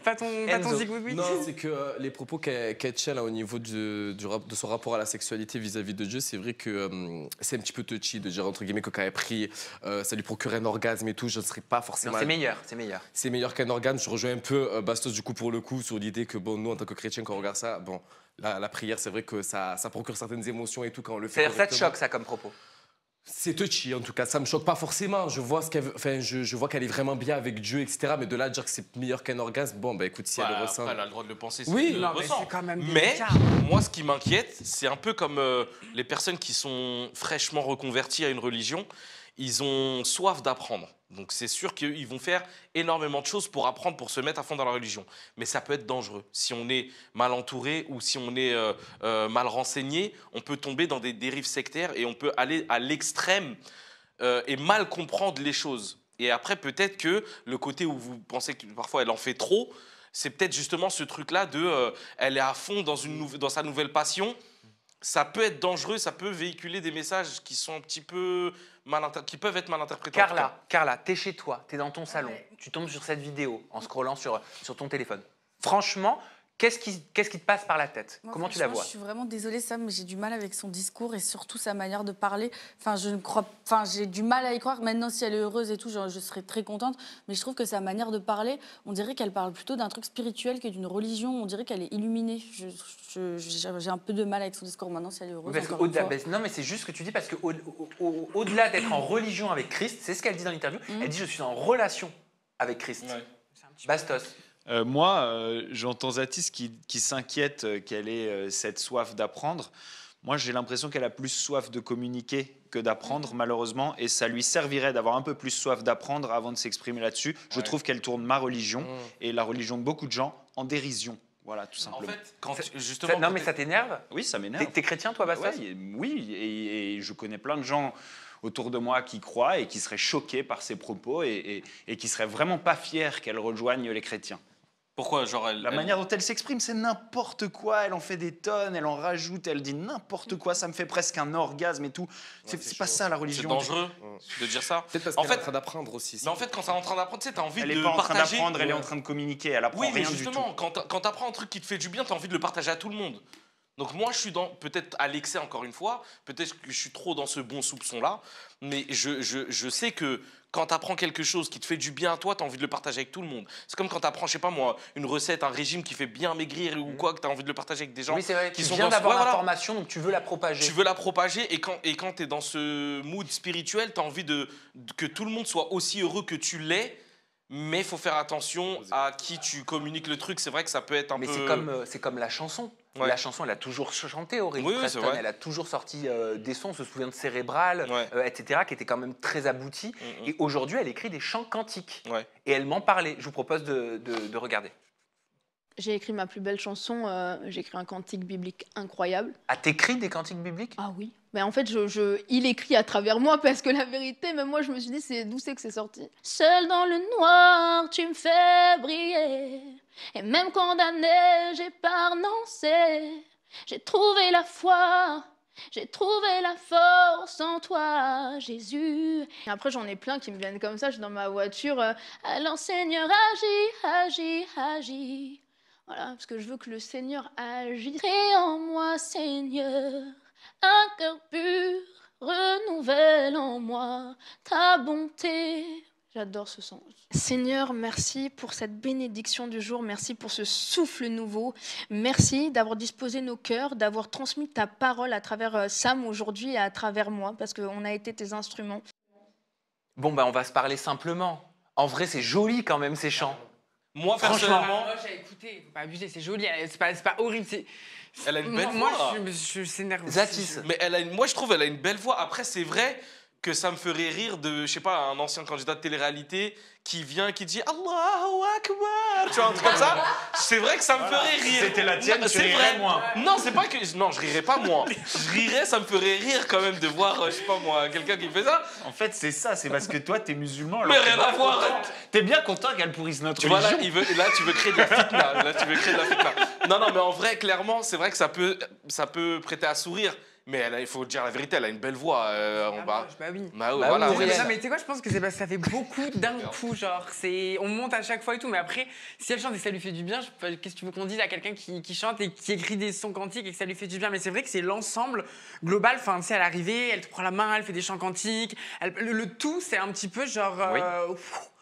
pas ton Enzo. zigouigoui. Non, c'est que les propos qu'elle tient là au niveau de son rapport à la sexualité vis-à-vis de Dieu, c'est vrai que c'est un petit peu touchy de dire entre guillemets que quand elle prie, ça lui procure un orgasme et tout. Je ne serais pas forcément. Non, c'est meilleur, c'est meilleur. C'est meilleur qu'un organe. Je rejoins un peu Bastos du coup pour le coup sur l'idée que bon, nous en tant que chrétiens quand on regarde ça, bon, la prière, c'est vrai que ça procure certaines émotions et tout quand on le fait. C'est-à-dire ça te correctement. choque ça comme propos? C'est touchy en tout cas, ça me choque pas forcément. Je vois ce qu'elle, enfin, je vois qu'elle est vraiment bien avec Dieu, etc. Mais de là à dire que c'est meilleur qu'un orgasme, bon, bah écoute, si elle le ressent. Après, elle a le droit de le penser. Si Oui, elle le non, mais ressent. c'est quand même Mais délicat. moi, ce qui m'inquiète, c'est un peu comme les personnes qui sont fraîchement reconverties à une religion. Ils ont soif d'apprendre. Donc c'est sûr qu'ils vont faire énormément de choses pour apprendre, pour se mettre à fond dans la religion. Mais ça peut être dangereux. Si on est mal entouré ou si on est mal renseigné, on peut tomber dans des dérives sectaires et on peut aller à l'extrême et mal comprendre les choses. Et après, peut-être que le côté où vous pensez que parfois elle en fait trop, c'est peut-être justement ce truc-là de elle est à fond dans sa nouvelle passion. Ça peut être dangereux, ça peut véhiculer des messages qui sont un petit peu qui peuvent être mal interprétés. Carla, t'es chez toi, t'es dans ton salon, tu tombes sur cette vidéo en scrollant sur ton téléphone. Franchement, qu'est-ce qui te passe par la tête? Moi, Comment tu la franchement, vois? Je suis vraiment désolée, Sam, mais j'ai du mal avec son discours et surtout sa manière de parler. J'ai du mal à y croire. Maintenant, si elle est heureuse et tout, je serais très contente. Mais je trouve que sa manière de parler, on dirait qu'elle parle plutôt d'un truc spirituel que d'une religion. On dirait qu'elle est illuminée. J'ai un peu de mal avec son discours. Maintenant, si elle est heureuse, Parce que encore une fois. non, mais c'est juste ce que tu dis, parce qu'au-delà d'être en religion avec Christ, c'est ce qu'elle dit dans l'interview, elle dit « je suis en relation avec Christ Ouais. ». Bastos. Moi, j'entends Zatis qui s'inquiète qu'elle ait cette soif d'apprendre. Moi, j'ai l'impression qu'elle a plus soif de communiquer que d'apprendre, malheureusement, et ça lui servirait d'avoir un peu plus soif d'apprendre avant de s'exprimer là-dessus. Je trouve qu'elle tourne ma religion et la religion de beaucoup de gens en dérision. Voilà, tout En simplement. fait, justement. Non, mais ça t'énerve? Oui, ça m'énerve. T'es chrétien, toi, Bastos? Ouais, oui, et je connais plein de gens autour de moi qui croient et qui seraient choqués par ses propos et qui seraient vraiment pas fiers qu'elle rejoigne les chrétiens. Pourquoi genre La manière dont elle s'exprime, c'est n'importe quoi. Elle en fait des tonnes, elle en rajoute, elle dit n'importe quoi. Ça me fait presque un orgasme et tout. C'est pas ça la C'est religion. dangereux de dire ça. Peut-être parce En qu'elle est fait- en train d'apprendre aussi. Mais en fait, quand t'es en train d'apprendre, tu sais, t'as envie Elle de n'est pas en train partager. d'apprendre, elle est en train de communiquer. Elle apprend Oui, mais rien du tout. justement, quand t'apprends un truc qui te fait du bien, t'as envie de le partager à tout le monde. Donc moi, je suis peut-être à l'excès encore une fois, peut-être que je suis trop dans ce bon soupçon-là, mais je sais que quand tu apprends quelque chose qui te fait du bien à toi, tu as envie de le partager avec tout le monde. C'est comme quand tu apprends, je sais pas moi, une recette, un régime qui fait bien maigrir ou quoi, que tu as envie de le partager avec des gens Oui, c'est vrai. qui Tu sont viens dans d'avoir ouais, voilà. l'information, donc tu veux la propager. Tu veux la propager et quand tu es dans ce mood spirituel, tu as envie que tout le monde soit aussi heureux que tu l'es. Mais il faut faire attention à qui tu communiques le truc. C'est vrai que ça peut être un Mais peu... c'est comme la chanson. Ouais. La chanson, elle a toujours chanté, Aurélie Oui, Preston. c'est vrai. Elle a toujours sorti des sons, on se souvient de Cérébral, Ouais. etc., qui étaient quand même très aboutis. Et aujourd'hui, elle écrit des chants cantiques. Ouais. Et elle m'en parlait. Je vous propose de regarder. J'ai écrit ma plus belle chanson, j'ai écrit un cantique biblique incroyable. Ah, t'écris des cantiques bibliques? Ah oui. Mais en fait, il écrit à travers moi parce que la vérité, même moi, je me suis dit, d'où c'est que c'est sorti. Seul dans le noir, tu me fais briller. Et même condamné, j'ai pas renoncé. J'ai trouvé la foi, j'ai trouvé la force en toi, Jésus. Et après, j'en ai plein qui me viennent comme ça. Je suis dans ma voiture. Alors, Seigneur, agis. Voilà, parce que je veux que le Seigneur agisse. Crée en moi, Seigneur, un cœur pur, renouvelle en moi ta bonté. J'adore ce son. Seigneur, merci pour cette bénédiction du jour. Merci pour ce souffle nouveau. Merci d'avoir disposé nos cœurs, d'avoir transmis ta parole à travers Sam aujourd'hui et à travers moi, parce qu'on a été tes instruments. Bon, on va se parler simplement. En vrai, c'est joli quand même, ces chants. Moi, Franchement. personnellement... Moi, j'ai écouté, faut pas abuser, c'est joli, c'est pas horrible. Elle a une belle moi, voix. je s'énerve. Zatis. Mais moi, je trouve qu'elle a une belle voix. Après, c'est vrai que ça me ferait rire de, je sais pas, un ancien candidat de télé-réalité qui vient, qui dit Allahu Akbar, tu vois, un truc comme ça. C'est vrai que ça me ferait rire. C'était la tienne, Non, tu c'est rirais vrai. moins. Non, c'est pas que... Non, je rirais pas moins. Je rirais, ça me ferait rire quand même de voir, je sais pas moi, quelqu'un qui fait ça. En fait, c'est ça, c'est parce que toi, t'es musulman. Mais alors rien t'es à bien voir. content- T'es bien content qu'elle pourrisse notre Tu vois, là, religion. là, tu veux créer de la fitna. Là, tu veux créer de la fitna. Non, mais en vrai, clairement, c'est vrai que ça peut prêter à sourire. Mais il faut dire la vérité, elle a une belle voix en bas. Bah oui. Bah, ouais, Bah voilà. oui, Auriel. Non, mais tu sais quoi, je pense que c'est parce que ça fait beaucoup d'un coup, genre, on monte à chaque fois et tout, mais après, si elle chante et que ça lui fait du bien, qu'est-ce que tu veux qu'on dise à quelqu'un qui chante et qui écrit des sons cantiques et que ça lui fait du bien? Mais c'est vrai que c'est l'ensemble global, enfin, tu sais, à l'arrivée, elle te prend la main, elle fait des chants cantiques, le tout, c'est un petit peu genre... Oui.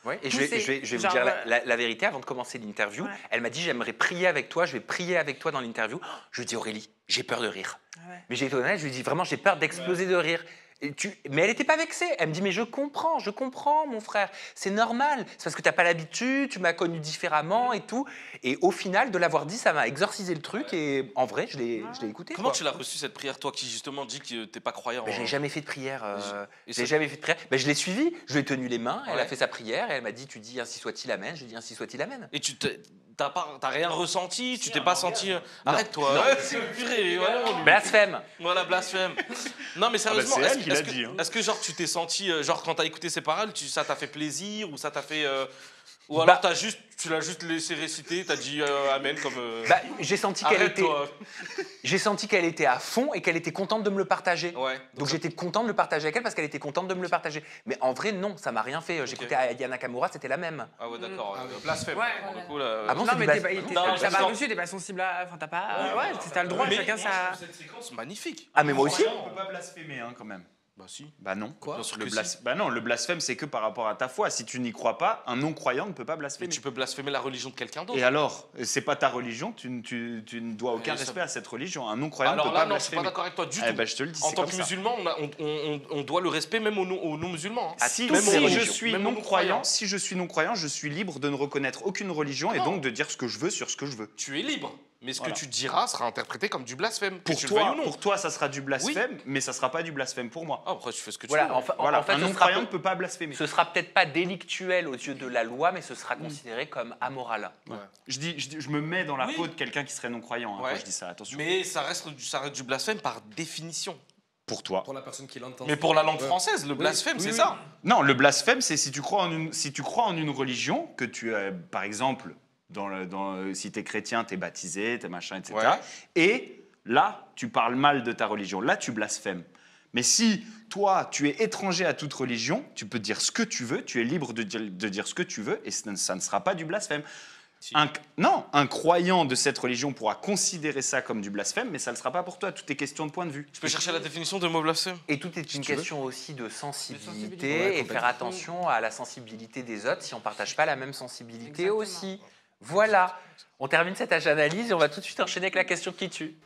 Oui, et je vais vous genre, dire la vérité avant de commencer l'interview. Ouais. Elle m'a dit j'aimerais prier avec toi, je vais prier avec toi dans l'interview. Je lui ai dit Aurélie, j'ai peur de rire. Ouais. Mais j'ai été honnête, je lui ai dit vraiment j'ai peur d'exploser de rire. Mais elle n'était pas vexée. Elle me dit mais je comprends mon frère. C'est normal. C'est parce que tu n'as pas l'habitude, tu m'as connu différemment et tout. Et au final, de l'avoir dit, ça m'a exorcisé le truc. Et en vrai, je l'ai écouté. Comment quoi. tu l'as reçue cette prière, toi qui justement dis que t'es pas croyant? Je n'ai jamais fait de prière. Et Je n'ai ça- jamais fait de prière. Je l'ai suivi, je lui ai tenu les mains, elle a Ouais. fait sa prière et elle m'a dit tu dis ainsi soit-il amen. Je lui ai dit ainsi soit-il amen. Et t'as rien ressenti, tu t'es pas senti. Arrête-toi. Non. Ouais, c'est purée, vraiment, lui. Blasphème. Voilà, blasphème. Non, mais sérieusement, c'est elle est-ce qui l'a que- dit, hein. est-ce que genre tu t'es senti, genre quand t'as écouté ces paroles, ça t'a fait plaisir ou ça t'a fait. Ou alors tu l'as juste laissé réciter, t'as dit Amen comme. J'ai senti qu'elle était, Arrête-toi. j'ai senti qu'elle était à fond et qu'elle était contente de me le partager. Ouais. Donc j'étais content de le partager avec elle parce qu'elle était contente de me le partager. Mais en vrai, non, ça m'a rien fait. J'écoutais Aya Nakamura, c'était la même. Ah ouais, d'accord. Blasphème. Ouais. Pour le coup, là, Ah bon, Non, c'est mais du t'as blasphème. pas Non, reçu, t'es pas sensible à... Enfin, t'as pas... Ouais, t'as le droit, Mais chacun sa... cette séquence magnifique. Ah mais moi aussi. On peut pas blasphémer, hein, quand même. Bah si. Bah non. Bien sûr que si. Bah non, le blasphème, c'est que par rapport à ta foi. Si tu n'y crois pas, un non-croyant ne peut pas Mais blasphémer. tu peux blasphémer la religion de quelqu'un d'autre. Et alors, c'est pas ta religion, tu ne dois aucun ça- respect à cette religion. Un non-croyant ne peut Alors pas là, non, je suis pas blasphémer. d'accord avec toi du Eh tout. ben, je te le dis, En c'est tant comme que ça. musulman, on doit le respect même aux non-musulmans. hein. Si, Même aux si je religions. suis Même aux non-croyant, non-croyants. je suis libre de ne reconnaître aucune religion et Non. donc de dire ce que je veux sur ce que je veux. Tu es libre. Mais ce Voilà. que tu diras sera interprété comme du blasphème. que Pour tu le veuilles toi, ou non. pour toi, ça sera du blasphème, mais ça sera pas du blasphème pour moi. Ah, après, tu fais ce que tu Voilà, veux. Voilà, en fait, un non-croyant ne peut pas blasphémer. ce sera peut-être pas délictuel aux yeux de la loi, mais ce sera considéré comme amoral. Ouais. Je me mets dans la Oui. peau de quelqu'un qui serait non-croyant hein, Ouais. quand je dis ça, attention. Mais ça reste du blasphème par définition. Pour toi. Pour la personne qui l'entend. Mais pour la langue Ouais. française, le blasphème, oui, c'est oui. ça. Non, le blasphème, c'est si tu crois en une religion, que tu par exemple, si tu es chrétien, tu es baptisé, tu es machin, etc. Ouais. Et là, tu parles mal de ta religion. Là, tu blasphèmes. Mais si toi, tu es étranger à toute religion, tu peux dire ce que tu veux, tu es libre de dire ce que tu veux, et ça ne sera pas du blasphème. Si. Un croyant de cette religion pourra considérer ça comme du blasphème, mais ça ne le sera pas pour toi. Tout est question de point de vue. Je peux chercher la définition de mot blasphème? Et tout est une tu veux. question aussi de sensibilité Ouais, et complètement. faire attention à la sensibilité des autres si on ne partage pas la même sensibilité Exactement. aussi. Voilà. On termine cette analyse et on va tout de suite enchaîner avec la question qui tue.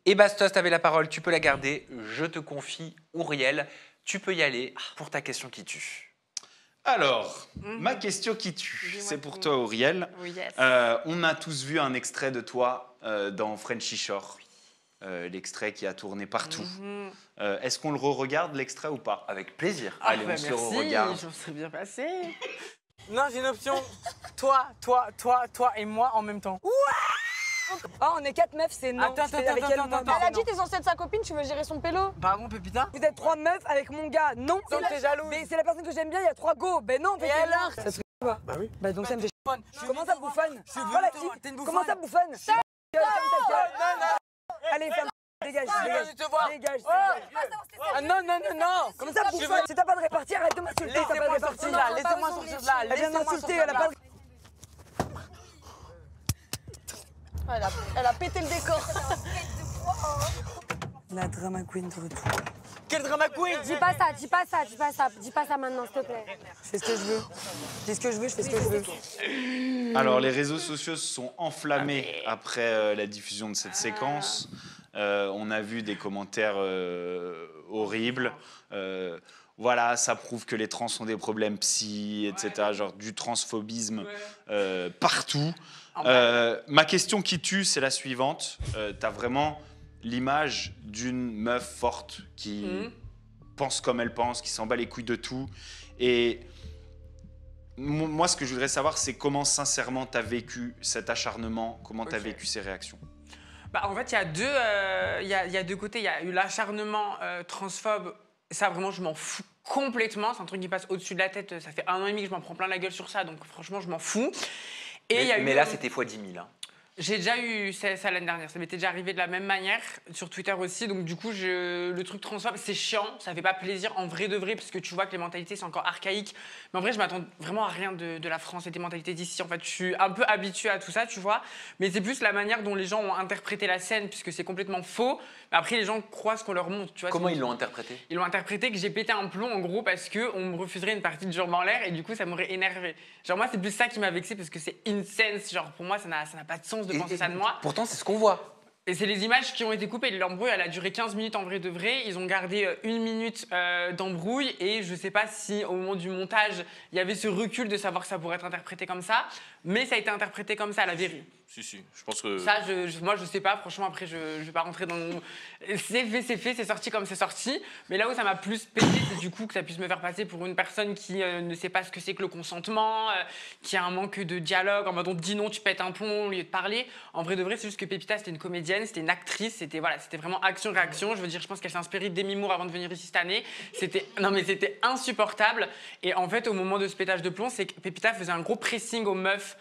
Et Bastos, tu avais la parole, tu peux la garder. Je te confie Ouriel. Tu peux y aller pour ta question qui tue. Alors, ma question qui tue, Dis-moi c'est pour tout. toi, Auriel. Oui, yes. On a tous vu un extrait de toi dans Frenchy Shore. L'extrait qui a tourné partout. Mhm. Est-ce qu'on le re-regarde, l'extrait, ou pas? Avec plaisir. Ah, Allez, bah, on se merci, re-regarde. je me serais bien passé. Non, j'ai une option. Toi et moi en même temps. Oh, on est 4 meufs, c'est non. Attends, Tu fais avec elle, non, attends. c'est Elle a non. dit t'es censée être sa copine, tu veux gérer son pélo. Pardon, Pépita. Vous êtes 3 meufs avec mon gars, non. Donc t'es jalouse. Mais c'est la personne que j'aime bien, il y a 3 go. Ben non, Et alors ça serait pas. Bah oui. Bah donc ça me fait chier. Comment ça bouffonne Je suis Oh la venu, petite, t'es une comment ça bouffonne Ferme ta gueule. Allez, ferme. Dégage, dégage. je te vois. Dégage. Ah non. Comment ça bouffonne Si t'as pas de répartie, arrête de m'insulter, t'as pas de Laissez-moi répartie. sortir là, laissez-moi sortir de là. Elle vient de m'insulter, elle a pas de... Elle a pété le décor. La drama queen de retour. Quel drama queen. Dis pas ça maintenant, s'il te plaît. Je fais ce que je veux. Je dis ce que je veux, je fais ce que je veux. Alors, les réseaux sociaux se sont enflammés après la diffusion de cette séquence. On a vu des commentaires horribles. Voilà, ça prouve que les trans ont des problèmes psy, etc. Genre du transphobisme partout. Ma question qui tue, c'est la suivante. T'as vraiment l'image d'une meuf forte qui pense comme elle pense, qui s'en bat les couilles de tout. Et moi, ce que je voudrais savoir, c'est comment sincèrement t'as vécu cet acharnement, comment t'as vécu ces réactions. Bah, en fait, il y a deux côtés. Il y a eu l'acharnement transphobe. Ça, vraiment, je m'en fous complètement. C'est un truc qui passe au-dessus de la tête. Ça fait 1 an et demi que je m'en prends plein la gueule sur ça. Donc, franchement, je m'en fous. Et il y a Mais eu, là, c'était x 10 000. Hein. J'ai déjà eu ça l'année dernière. Ça m'était déjà arrivé de la même manière sur Twitter aussi. Donc du coup, le truc transphobe, c'est chiant. Ça fait pas plaisir en vrai de vrai parce que tu vois que les mentalités sont encore archaïques. Mais en vrai, je m'attends vraiment à rien de la France et des mentalités d'ici. En fait, je suis un peu habituée à tout ça, tu vois. Mais c'est plus la manière dont les gens ont interprété la scène puisque c'est complètement faux. Mais après, les gens croient ce qu'on leur montre, tu vois. Comment ils l'ont interprété? Ils l'ont interprété que j'ai pété un plomb en gros parce qu'on me refuserait une partie de jambes en l'air et du coup, ça m'aurait énervé. Genre moi, c'est plus ça qui m'a vexé parce que c'est insense. Genre pour moi, ça n'a pas de sens de penser ça de moi. Pourtant, c'est ce qu'on voit. Et c'est les images qui ont été coupées. L'embrouille, elle a duré 15 minutes en vrai de vrai. Ils ont gardé 1 minute d'embrouille. Et je sais pas si au moment du montage, il y avait ce recul de savoir que ça pourrait être interprété comme ça. Mais ça a été interprété comme ça à la vérité. Si, je pense que... Ça, moi, je sais pas. Franchement, après, je vais pas rentrer dans... C'est fait, c'est sorti comme c'est sorti. Mais là où ça m'a plus pété, c'est du coup que ça puisse me faire passer pour une personne qui ne sait pas ce que c'est que le consentement, qui a un manque de dialogue, en mode on te dit non, tu pètes un plomb au lieu de parler. En vrai de vrai, c'est juste que Pépita, c'était une comédienne, c'était une actrice, c'était vraiment action-réaction. Je veux dire, je pense qu'elle s'est inspirée de Demi Moore avant de venir ici cette année. C'était insupportable. Et en fait, au moment de ce pétage de plomb, c'est que Pépita faisait un gros pressing aux meufs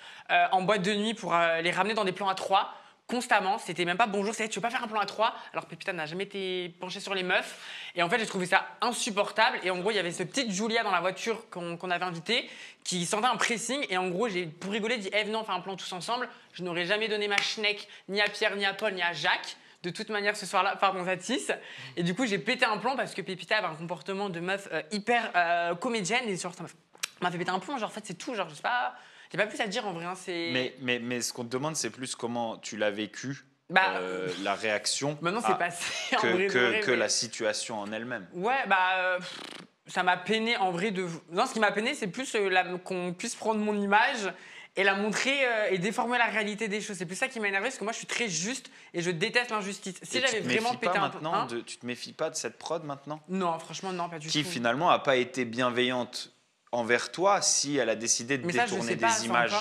en boîte de nuit pour les ramener dans des plans à 3 constamment. C'était même pas bonjour, c'est tu veux pas faire un plan à 3 alors Pépita n'a jamais été penchée sur les meufs. Et en fait, j'ai trouvé ça insupportable. Et en gros, il y avait cette petite Julia dans la voiture qu'on avait invitée qui sentait un pressing. Et en gros, j'ai pour rigoler dit Eve, non, on fait un plan tous ensemble. Je n'aurais jamais donné ma schneck ni à Pierre, ni à Paul, ni à Jacques. De toute manière, ce soir-là, pardon, Zatis. Et du coup, j'ai pété un plomb parce que Pépita avait un comportement de meuf hyper comédienne. Et genre, ça m'a fait péter un plomb. Genre, en fait, c'est tout. Genre, je sais pas. J'ai pas plus à dire en vrai. Hein, mais ce qu'on te demande, c'est plus comment tu l'as vécu, la réaction. Maintenant, c'est passé en vrai de vrai, que la situation en elle-même. Ouais, ça m'a peiné en vrai de. Non, ce qui m'a peiné, c'est plus qu'on puisse prendre mon image et la montrer et déformer la réalité des choses. C'est plus ça qui m'a énervé parce que moi, je suis très juste et je déteste l'injustice. Si j'avais vraiment pété un maintenant, tu te méfies pas de cette prod maintenant? Non, franchement, non, pas du tout. Qui finalement a pas été bienveillante envers toi si elle a décidé de détourner des images.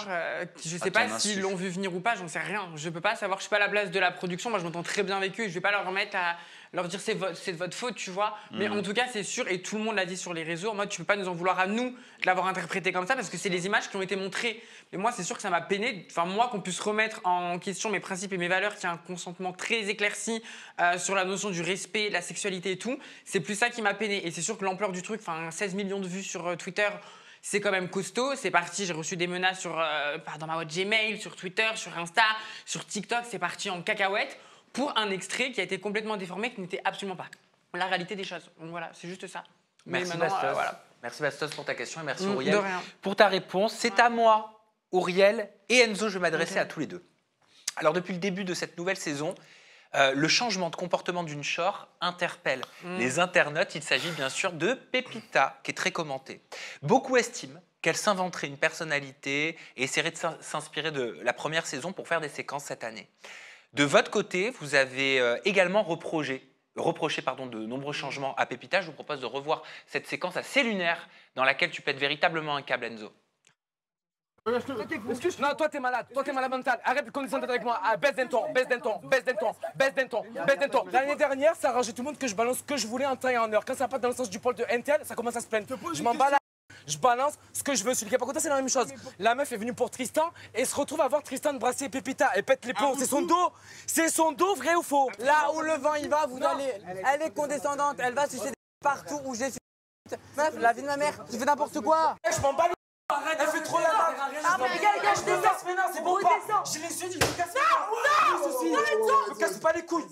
Je sais pas s'ils l'ont vu venir ou pas, j'en sais rien. Je peux pas savoir, je suis pas à la place de la production. Moi, je m'entends très bien avec eux et je vais pas leur remettre à leur dire c'est de votre faute, tu vois. Mais en tout cas, c'est sûr, et tout le monde l'a dit sur les réseaux, en mode tu peux pas nous en vouloir à nous de l'avoir interprété comme ça parce que c'est les images qui ont été montrées. Mais moi, c'est sûr que ça m'a peiné. Enfin, moi, qu'on puisse remettre en question mes principes et mes valeurs, qu'il y a un consentement très éclairci sur la notion du respect, de la sexualité et tout, c'est plus ça qui m'a peiné. Et c'est sûr que l'ampleur du truc, enfin, 16 millions de vues sur Twitter, c'est quand même costaud. C'est parti, j'ai reçu des menaces dans ma boîte Gmail, sur Twitter, sur Insta, sur TikTok. C'est parti en cacahuète pour un extrait qui a été complètement déformé, qui n'était absolument pas la réalité des choses. Donc voilà, c'est juste ça. Merci Bastos. Merci Bastos pour ta question et merci De Auriel rien. pour ta réponse. C'est à moi, Auriel et Enzo, je vais m'adresser à tous les deux. Alors depuis le début de cette nouvelle saison, le changement de comportement d'une Shore interpelle les internautes. Il s'agit bien sûr de Pépita, qui est très commentée. Beaucoup estiment qu'elle s'inventerait une personnalité et essaierait de s'inspirer de la première saison pour faire des séquences cette année. De votre côté, vous avez également reproché de nombreux changements à Pépita. Je vous propose de revoir cette séquence assez lunaire dans laquelle tu pètes véritablement un câble, Enzo. Non, toi t'es malade mental. Arrête de condescendre avec moi. Ah, baisse d'un ton. L'année dernière, ça arrangeait tout le monde que je balance ce que je voulais en temps et en heure. Quand ça part dans le sens du pôle de Intel, ça commence à se plaindre. Je m'en bats la... Je balance ce que je veux. Celui qui est pas content, c'est la même chose. La meuf est venue pour Tristan et se retrouve à voir Tristan brasser Pépita. Elle pète les plombs. C'est son dos. C'est son dos, vrai ou faux? Là où le vent il va, vous allez. Elle est condescendante, elle va sucer des partout où j'ai sucé. Meuf, la vie de ma mère, tu fais n'importe quoi. Je m'en bats les... Arrête, elle fait trop la barre. Ah mais gars, je me casse maintenant, c'est bon pas. J'ai les yeux, je me casse. Non, me casse pas les couilles.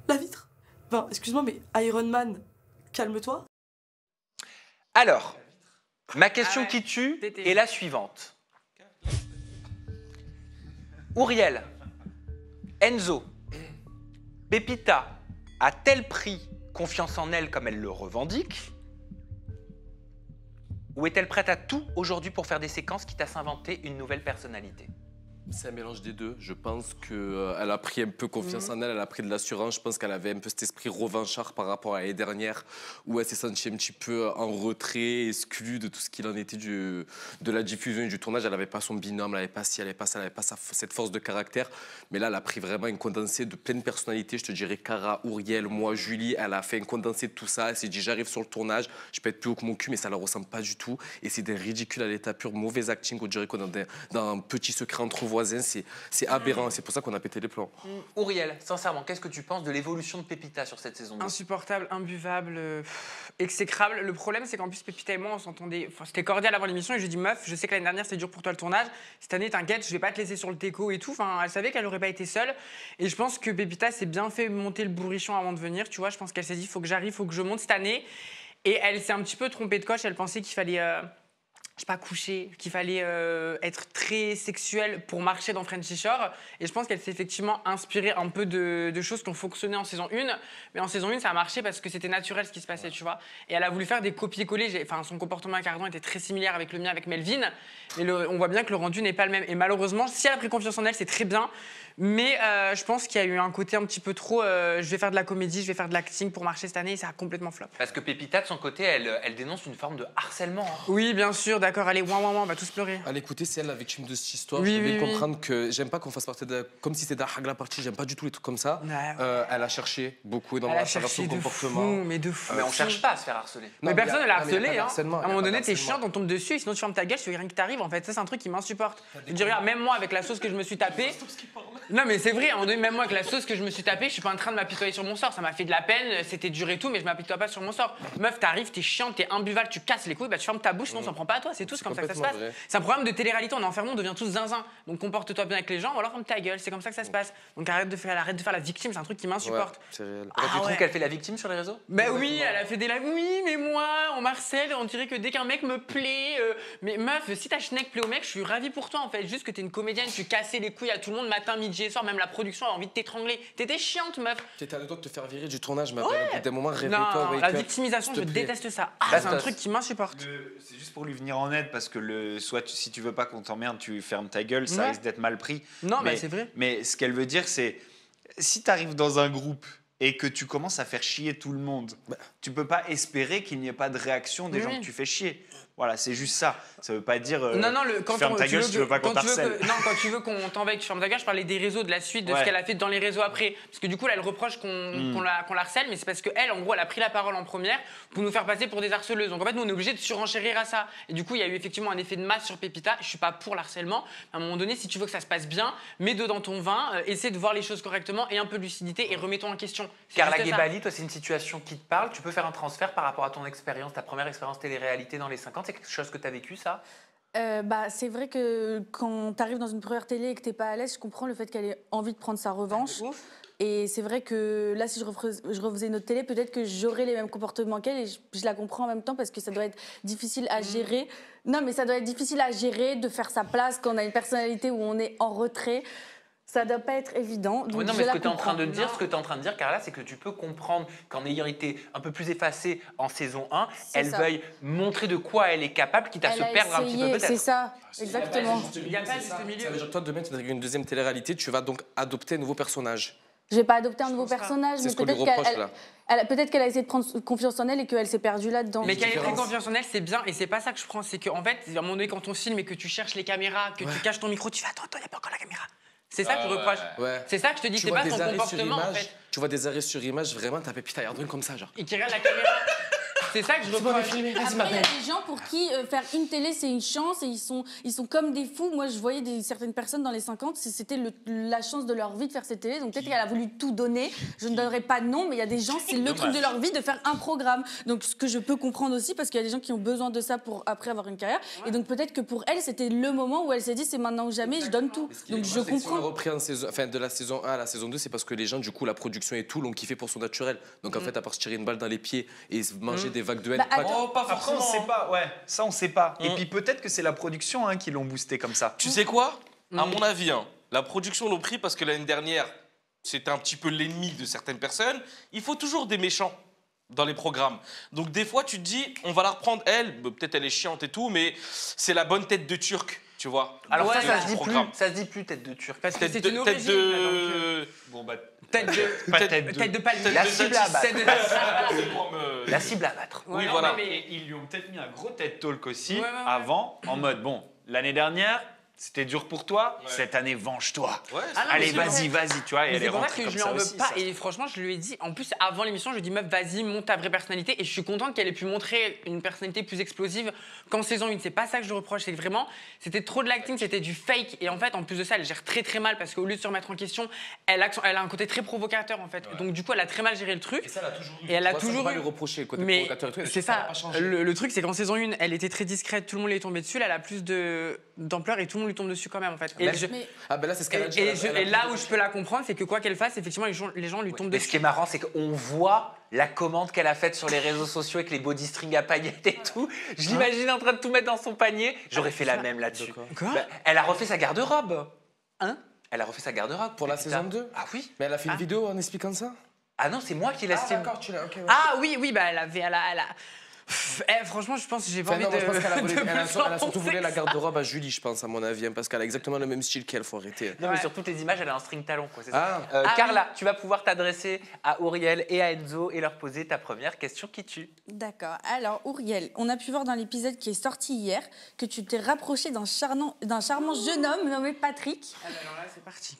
La vitre. Enfin, excuse-moi, mais Iron Man, calme-toi. Alors, ma question qui tue est la suivante. Auriel, Enzo, Pépita a-t-elle pris confiance en elle comme elle le revendique? Ou est-elle prête à tout aujourd'hui pour faire des séquences quitte à s'inventer une nouvelle personnalité? C'est un mélange des deux. Je pense qu'elle a pris un peu confiance en elle, elle a pris de l'assurance. Je pense qu'elle avait un peu cet esprit revanchard par rapport à l'année dernière, où elle s'est sentie un petit peu en retrait, exclue de tout ce qu'il en était de la diffusion et du tournage. Elle n'avait pas son binôme, elle n'avait pas ci, elle n'avait pas ça, elle n'avait pas cette force de caractère. Mais là, elle a pris vraiment un condensé de plein de personnalités. Je te dirais Cara, Auriel, moi, Julie. Elle a fait un condensé de tout ça. Elle s'est dit, j'arrive sur le tournage, je peux être plus haut que mon cul, mais ça ne la ressemble pas du tout. Et c'est d'un ridicule à l'état pur, mauvais acting. On dirait qu'on est dans un petit secret entre voisins. C'est aberrant, c'est pour ça qu'on a pété les plombs. Auriel, sincèrement, qu'est-ce que tu penses de l'évolution de Pépita sur cette saison 2? Insupportable, imbuvable, exécrable. Le problème, c'est qu'en plus, Pépita et moi, on s'entendait. Enfin, c'était cordial avant l'émission et je lui ai dit, meuf, je sais que l'année dernière, c'était dur pour toi le tournage. Cette année, t'inquiète, je vais pas te laisser sur le teco et tout. Enfin, elle savait qu'elle n'aurait pas été seule. Et je pense que Pépita s'est bien fait monter le bourrichon avant de venir. Tu vois, je pense qu'elle s'est dit, faut que j'arrive, faut que je monte cette année. Et elle s'est un petit peu trompée de coche. Elle pensait qu'il fallait. Je sais pas, coucher, qu'il fallait être très sexuel pour marcher dans Frenchy Shore. Et je pense qu'elle s'est effectivement inspirée un peu de choses qui ont fonctionné en saison 1. Mais en saison 1, ça a marché parce que c'était naturel ce qui se passait, tu vois. Et elle a voulu faire des copier-coller. Enfin, son comportement avec Ardon était très similaire avec le mien, avec Melvin. Mais on voit bien que le rendu n'est pas le même. Et malheureusement, si elle a pris confiance en elle, c'est très bien. Mais je pense qu'il y a eu un côté un petit peu trop je vais faire de la comédie, je vais faire de l'acting pour marcher cette année. Et ça a complètement flop. Parce que Pépita, de son côté, elle dénonce une forme de harcèlement. Hein. Oui, bien sûr, d'accord. Allez, on va tous pleurer. Allez, écoutez, c'est elle la victime de cette histoire. Oui, je vais oui, comprendre que j'aime pas qu'on fasse partie de. Comme si c'était Hagla partie, j'aime pas du tout les trucs comme ça. Elle a cherché beaucoup énormément à travers son comportement. Mais de fou. Mais on cherche pas à se faire harceler. Mais personne ne l'a harcelé. À un moment donné, t'es chiant, chiant, on tombe dessus, et sinon tu fermes ta gueule, tu veux rien qui t'arrive. En fait, ça, c'est un truc qui m'insupporte. Je dis, regarde, même moi, avec la sauce que je me suis tapée. Non, mais c'est vrai, à un moment donné, même moi, avec la sauce que je me suis tapée, je suis pas en train de m'apitoyer sur mon sort. Ça m'a fait de la peine, c'était dur et tout, mais je m'apitoie pas sur mon sort. Meuf, t'arrives, t'es chiant, t'es imbuvable, tu casses les couilles, bah tu fermes ta bouche, sinon ça prend pas à toi. C'est tout, c'est comme ça que ça se passe. C'est un programme de télé-réalité, on est enfermé, on devient tous zinzin. Donc comporte-toi bien avec les gens, ou alors ferme ta gueule, c'est comme ça que ça se passe. Donc arrête de faire la victime, c'est un truc qui m'insupporte. C'est réel. Tu trouves qu'elle fait la victime sur les réseaux? Bah oui, elle a fait des lives. Oui, mais moi, on Marcel, on dirait que dès qu'un mec me plaît. Mais meuf, si ta schneck plaît au mec, je suis ravie pour toi en fait. Juste que t'es une comédienne, tu cassais les couilles à tout le monde matin, midi et soir, même la production a envie de t'étrangler. T'étais chiante, meuf. T'étais à deux doigts de te faire virer du tournage, mais après, des moments, réveille-toi. Non, la victimisation, je déteste ça. C'est un truc qui m'insupporte. C'est juste pour lui venir en aide parce que si tu veux pas qu'on t'emmerde, tu fermes ta gueule, ça risque d'être mal pris. Non, mais c'est vrai. Mais ce qu'elle veut dire, c'est si tu arrives dans un groupe et que tu commences à faire chier tout le monde, tu peux pas espérer qu'il n'y ait pas de réaction des gens que tu fais chier. Voilà, c'est juste ça. Ça veut pas dire quand ferme ta gueule si tu veux pas qu'on t'harcèle. Non, quand tu veux qu'on t'envahisse, tu fermes ta gueule. Je parlais des réseaux, de la suite, de ce qu'elle a fait dans les réseaux après. Parce que du coup, là, elle reproche qu'on la harcèle, mais c'est parce qu'elle, en gros, elle a pris la parole en première pour nous faire passer pour des harceleuses. Donc en fait, nous, on est obligé de surenchérir à ça. Et du coup, il y a eu effectivement un effet de masse sur Pépita. Je suis pas pour l'harcèlement. À un moment donné, si tu veux que ça se passe bien, mets-le dans ton vin, essaie de voir les choses correctement et un peu de lucidité et remets-toi en question. Carla Guébali, toi, c'est une situation qui te parle. Tu peux faire un transfert par rapport à ton expérience, ta première expérience télé-réalité dans les 50. C'est quelque chose que tu as vécu, ça? C'est vrai que quand tu arrives dans une première télé et que tu n'es pas à l'aise, je comprends le fait qu'elle ait envie de prendre sa revanche. Et c'est vrai que là, si je refaisais une autre télé, peut-être que j'aurais les mêmes comportements qu'elle et je la comprends en même temps parce que ça doit être difficile à gérer. Non, mais ça doit être difficile à gérer, de faire sa place quand on a une personnalité où on est en retrait. Ça ne doit pas être évident. Donc Oui, non, mais ce que tu es en train de dire, Carla, c'est que tu peux comprendre qu'en ayant été un peu plus effacée en saison 1, elle veuille montrer de quoi elle est capable, quitte à se perdre un petit peu peut-être. C'est ça, exactement. Il n'y a pas juste milieu. Ça veut dire que toi, demain, tu as une deuxième télé-réalité, tu vas donc adopter un nouveau personnage. Je ne vais pas adopter un nouveau personnage, mais peut-être qu'elle a essayé de prendre confiance en elle et qu'elle s'est perdue là-dedans. Mais qu'elle ait pris confiance en elle, c'est bien, et c'est pas ça que je prends. C'est qu'en fait, à un moment donné, quand on filme et que tu cherches les caméras, que tu caches ton micro, tu fais attends, il n'y a pas encore la caméra. C'est ça que je reproche. C'est ça que je te dis, c'est pas son comportement en fait. Tu vois des arrêts sur image, vraiment, t'as pépite à comme ça, genre. Et qui regarde la caméra. C'est ça que je reproche. Après, il y a des gens pour qui faire une télé, c'est une chance et ils sont comme des fous. Moi, je voyais certaines personnes dans les 50, c'était la chance de leur vie de faire cette télé. Donc peut-être qu'elle a voulu tout donner. Je ne donnerai pas de nom, mais il y a des gens, c'est le truc de leur vie de faire un programme. Donc ce que je peux comprendre aussi, parce qu'il y a des gens qui ont besoin de ça pour après avoir une carrière. Et donc peut-être que pour elle, c'était le moment où elle s'est dit, c'est maintenant ou jamais, je donne tout. Donc je comprends. Si on a repris de la saison 1 à la saison 2, c'est parce que les gens, du coup, la production et tout l'ont kiffé pour son naturel. Donc en fait, à part se tirer une balle dans les pieds et manger des vagues de haine. Pas forcément. Après, on sait pas. Ouais, ça, on sait pas. Et puis peut-être que c'est la production qui l'ont boosté comme ça. Tu sais quoi? À mon avis, la production l'ont pris parce que l'année dernière, c'était un petit peu l'ennemi de certaines personnes. Il faut toujours des méchants dans les programmes. Donc des fois, tu te dis, on va la reprendre elle. Peut-être elle est chiante et tout, mais c'est la bonne tête de Turc. Tu vois. Alors ça se dit plus. Ça se dit plus tête de Turc. Parce que c'est une origine. Tête de palmier. La cible à abattre. La cible à abattre. Oui, voilà. Mais ils lui ont peut-être mis un gros TED Talk aussi avant, en mode bon, l'année dernière. C'était dur pour toi, cette année, venge-toi. Allez, vas-y, tu vois. Et elle est rentrée comme ça aussi. Je lui en veux pas. Et franchement, je lui ai dit, en plus, avant l'émission, je lui ai dit, meuf, vas-y, monte ta vraie personnalité. Et je suis contente qu'elle ait pu montrer une personnalité plus explosive qu'en saison 1. C'est pas ça que je reproche, c'est que vraiment, c'était trop de l'acting, c'était du fake. Et en fait, en plus de ça, elle gère très très mal parce qu'au lieu de se remettre en question, elle a un côté très provocateur en fait. Donc du coup, elle a très mal géré le truc. Et ça, elle a toujours eu. Et elle a toujours eu. Lui reprocher le côté provocateur et tout. C'est ça. Le truc, c'est qu'en saison 1, elle était très discrète, tout le monde lui est tombé dessus. Elle a plus d'ampleur et tout le monde lui tombe dessus quand même en fait. Là, c'est ce qu'elle a dit. Et là où je peux la comprendre, c'est que quoi qu'elle fasse, effectivement, les gens lui tombent dessus. Mais ce qui est marrant, c'est qu'on voit la commande qu'elle a faite sur les réseaux sociaux avec les body strings à paillettes et tout. Je l'imagine en train de tout mettre dans son panier. J'aurais fait la même là-dessus. Quoi elle a refait sa garde-robe. Elle a refait sa garde-robe. Pour la saison 2 Ah oui. Mais elle a fait une vidéo en expliquant ça. Ah non, c'est moi qui l'estime. D'accord, tu l'as. Okay, Ah oui, elle a... franchement, je pense que j'ai pas envie de. Je pense qu'elle a surtout voulu la garde-robe à Julie, je pense, à mon avis, parce qu'elle a exactement le même style qu'elle, faut arrêter. Non, mais sur toutes les images, elle a un string talon, quoi. Carla, tu vas pouvoir t'adresser à Auriel et à Enzo et leur poser ta première question qui tue. D'accord. Alors, Auriel, on a pu voir dans l'épisode qui est sorti hier que tu t'es rapproché d'un charmant jeune homme nommé Patrick. Alors là, c'est parti.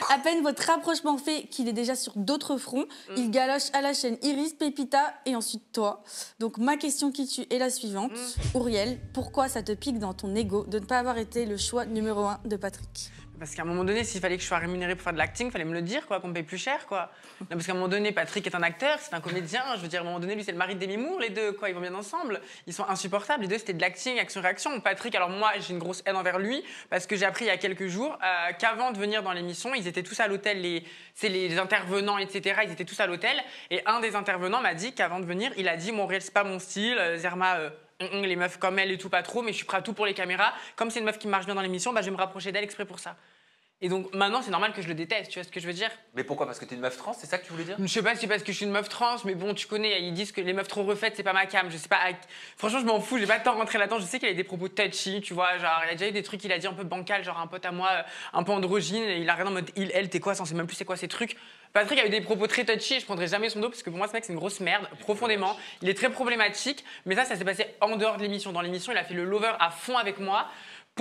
À peine votre rapprochement fait qu'il est déjà sur d'autres fronts, il galoche à la chaîne Iris, Pépita et ensuite toi. Donc, ma question qui tue est la suivante. Auriel, pourquoi ça te pique dans ton ego de ne pas avoir été le choix numéro 1 de Patrick? Parce qu'à un moment donné, s'il fallait que je sois rémunérée pour faire de l'acting, il fallait me le dire, quoi, qu'on me paye plus cher, quoi. Non, parce qu'à un moment donné, Patrick est un acteur, c'est un comédien. Je veux dire, à un moment donné, lui, c'est le mari de Demi Moore, les deux, quoi. Ils vont bien ensemble. Ils sont insupportables. Les deux, c'était de l'acting, action-réaction. Patrick, alors moi, j'ai une grosse haine envers lui parce que j'ai appris il y a quelques jours qu'avant de venir dans l'émission, ils étaient tous à l'hôtel, les intervenants, etc. Ils étaient tous à l'hôtel. Et un des intervenants m'a dit qu'avant de venir, il a dit, mon réel, c'est pas mon style. Zerma, les meufs comme elle et tout, pas trop, mais je suis prêt à tout pour les caméras. Comme c'est une meuf qui marche bien dans l'émission, bah, je vais me rapprocher d'elle exprès pour ça. Et donc maintenant, c'est normal que je le déteste, tu vois ce que je veux dire? Mais pourquoi? Parce que t'es une meuf trans, c'est ça que tu voulais dire? Je sais pas si c'est parce que je suis une meuf trans, mais bon, tu connais, ils disent que les meufs trop refaites, c'est pas ma cam. Je sais pas. Franchement, je m'en fous, j'ai pas le temps de rentrer là-dedans. Je sais qu'il a des propos touchy, tu vois. Genre, il y a déjà eu des trucs qu'il a dit un peu bancal, genre un pote à moi, un peu androgyne, et il a rien en mode il, elle, t'es quoi, ça, on sait même plus c'est quoi ces trucs. Patrick a eu des propos très touchy et je prendrai jamais son dos parce que pour moi, ce mec, c'est une grosse merde, profondément. Il est très problématique, mais ça s'est passé en dehors de l'émission. Dans l'émission, il a fait le lover à fond avec moi.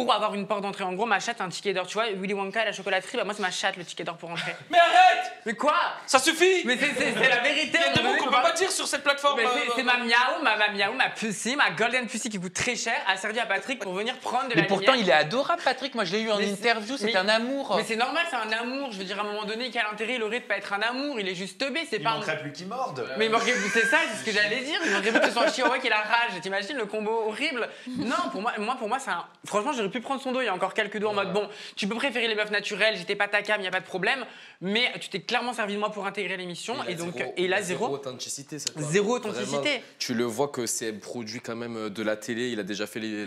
pour avoir une porte d'entrée. En gros, ma chatte, c'est un ticket d'or. Tu vois, Willy Wonka, la chocolaterie, bah, moi, c'est ma chatte, le ticket d'or pour entrer. Mais arrête! Mais quoi? Ça suffit! Mais c'est la vérité. Il y a des mots qu'on peut pas dire sur cette plateforme. C'est ma miaou, ma miaou, ma pussy, ma golden pussy qui coûte très cher, a servi à Patrick pour venir prendre de la Mais pourtant, lumière. il est adorable, Patrick. Moi, je l'ai eu en interview, c'est un amour. Mais c'est normal, c'est un amour. Je veux dire, à un moment donné, quel intérêt il aurait de pas être un amour? Il est juste teubé, c'est Il pas manquerait plus qu'il morde. Mais il manquerait plus, c'est ça, c'est ce que j'allais dire. Il manquerait plus que ce soit un chihuahua qui a la rage. T'imagines le combo horrible? Non, pour moi, c'est un. Franchement, j'aurais pu prendre son dos. Il y a encore quelques dos en mode bon, tu peux préférer les meufs naturelles, j'étais pas ta cam, y a pas de problème. Mais tu t'es clairement servi de moi pour intégrer l'émission. Et donc, zéro authenticité. Ça, quoi. Zéro authenticité. Vraiment, tu le vois que c'est un produit quand même de la télé. Il a déjà fait les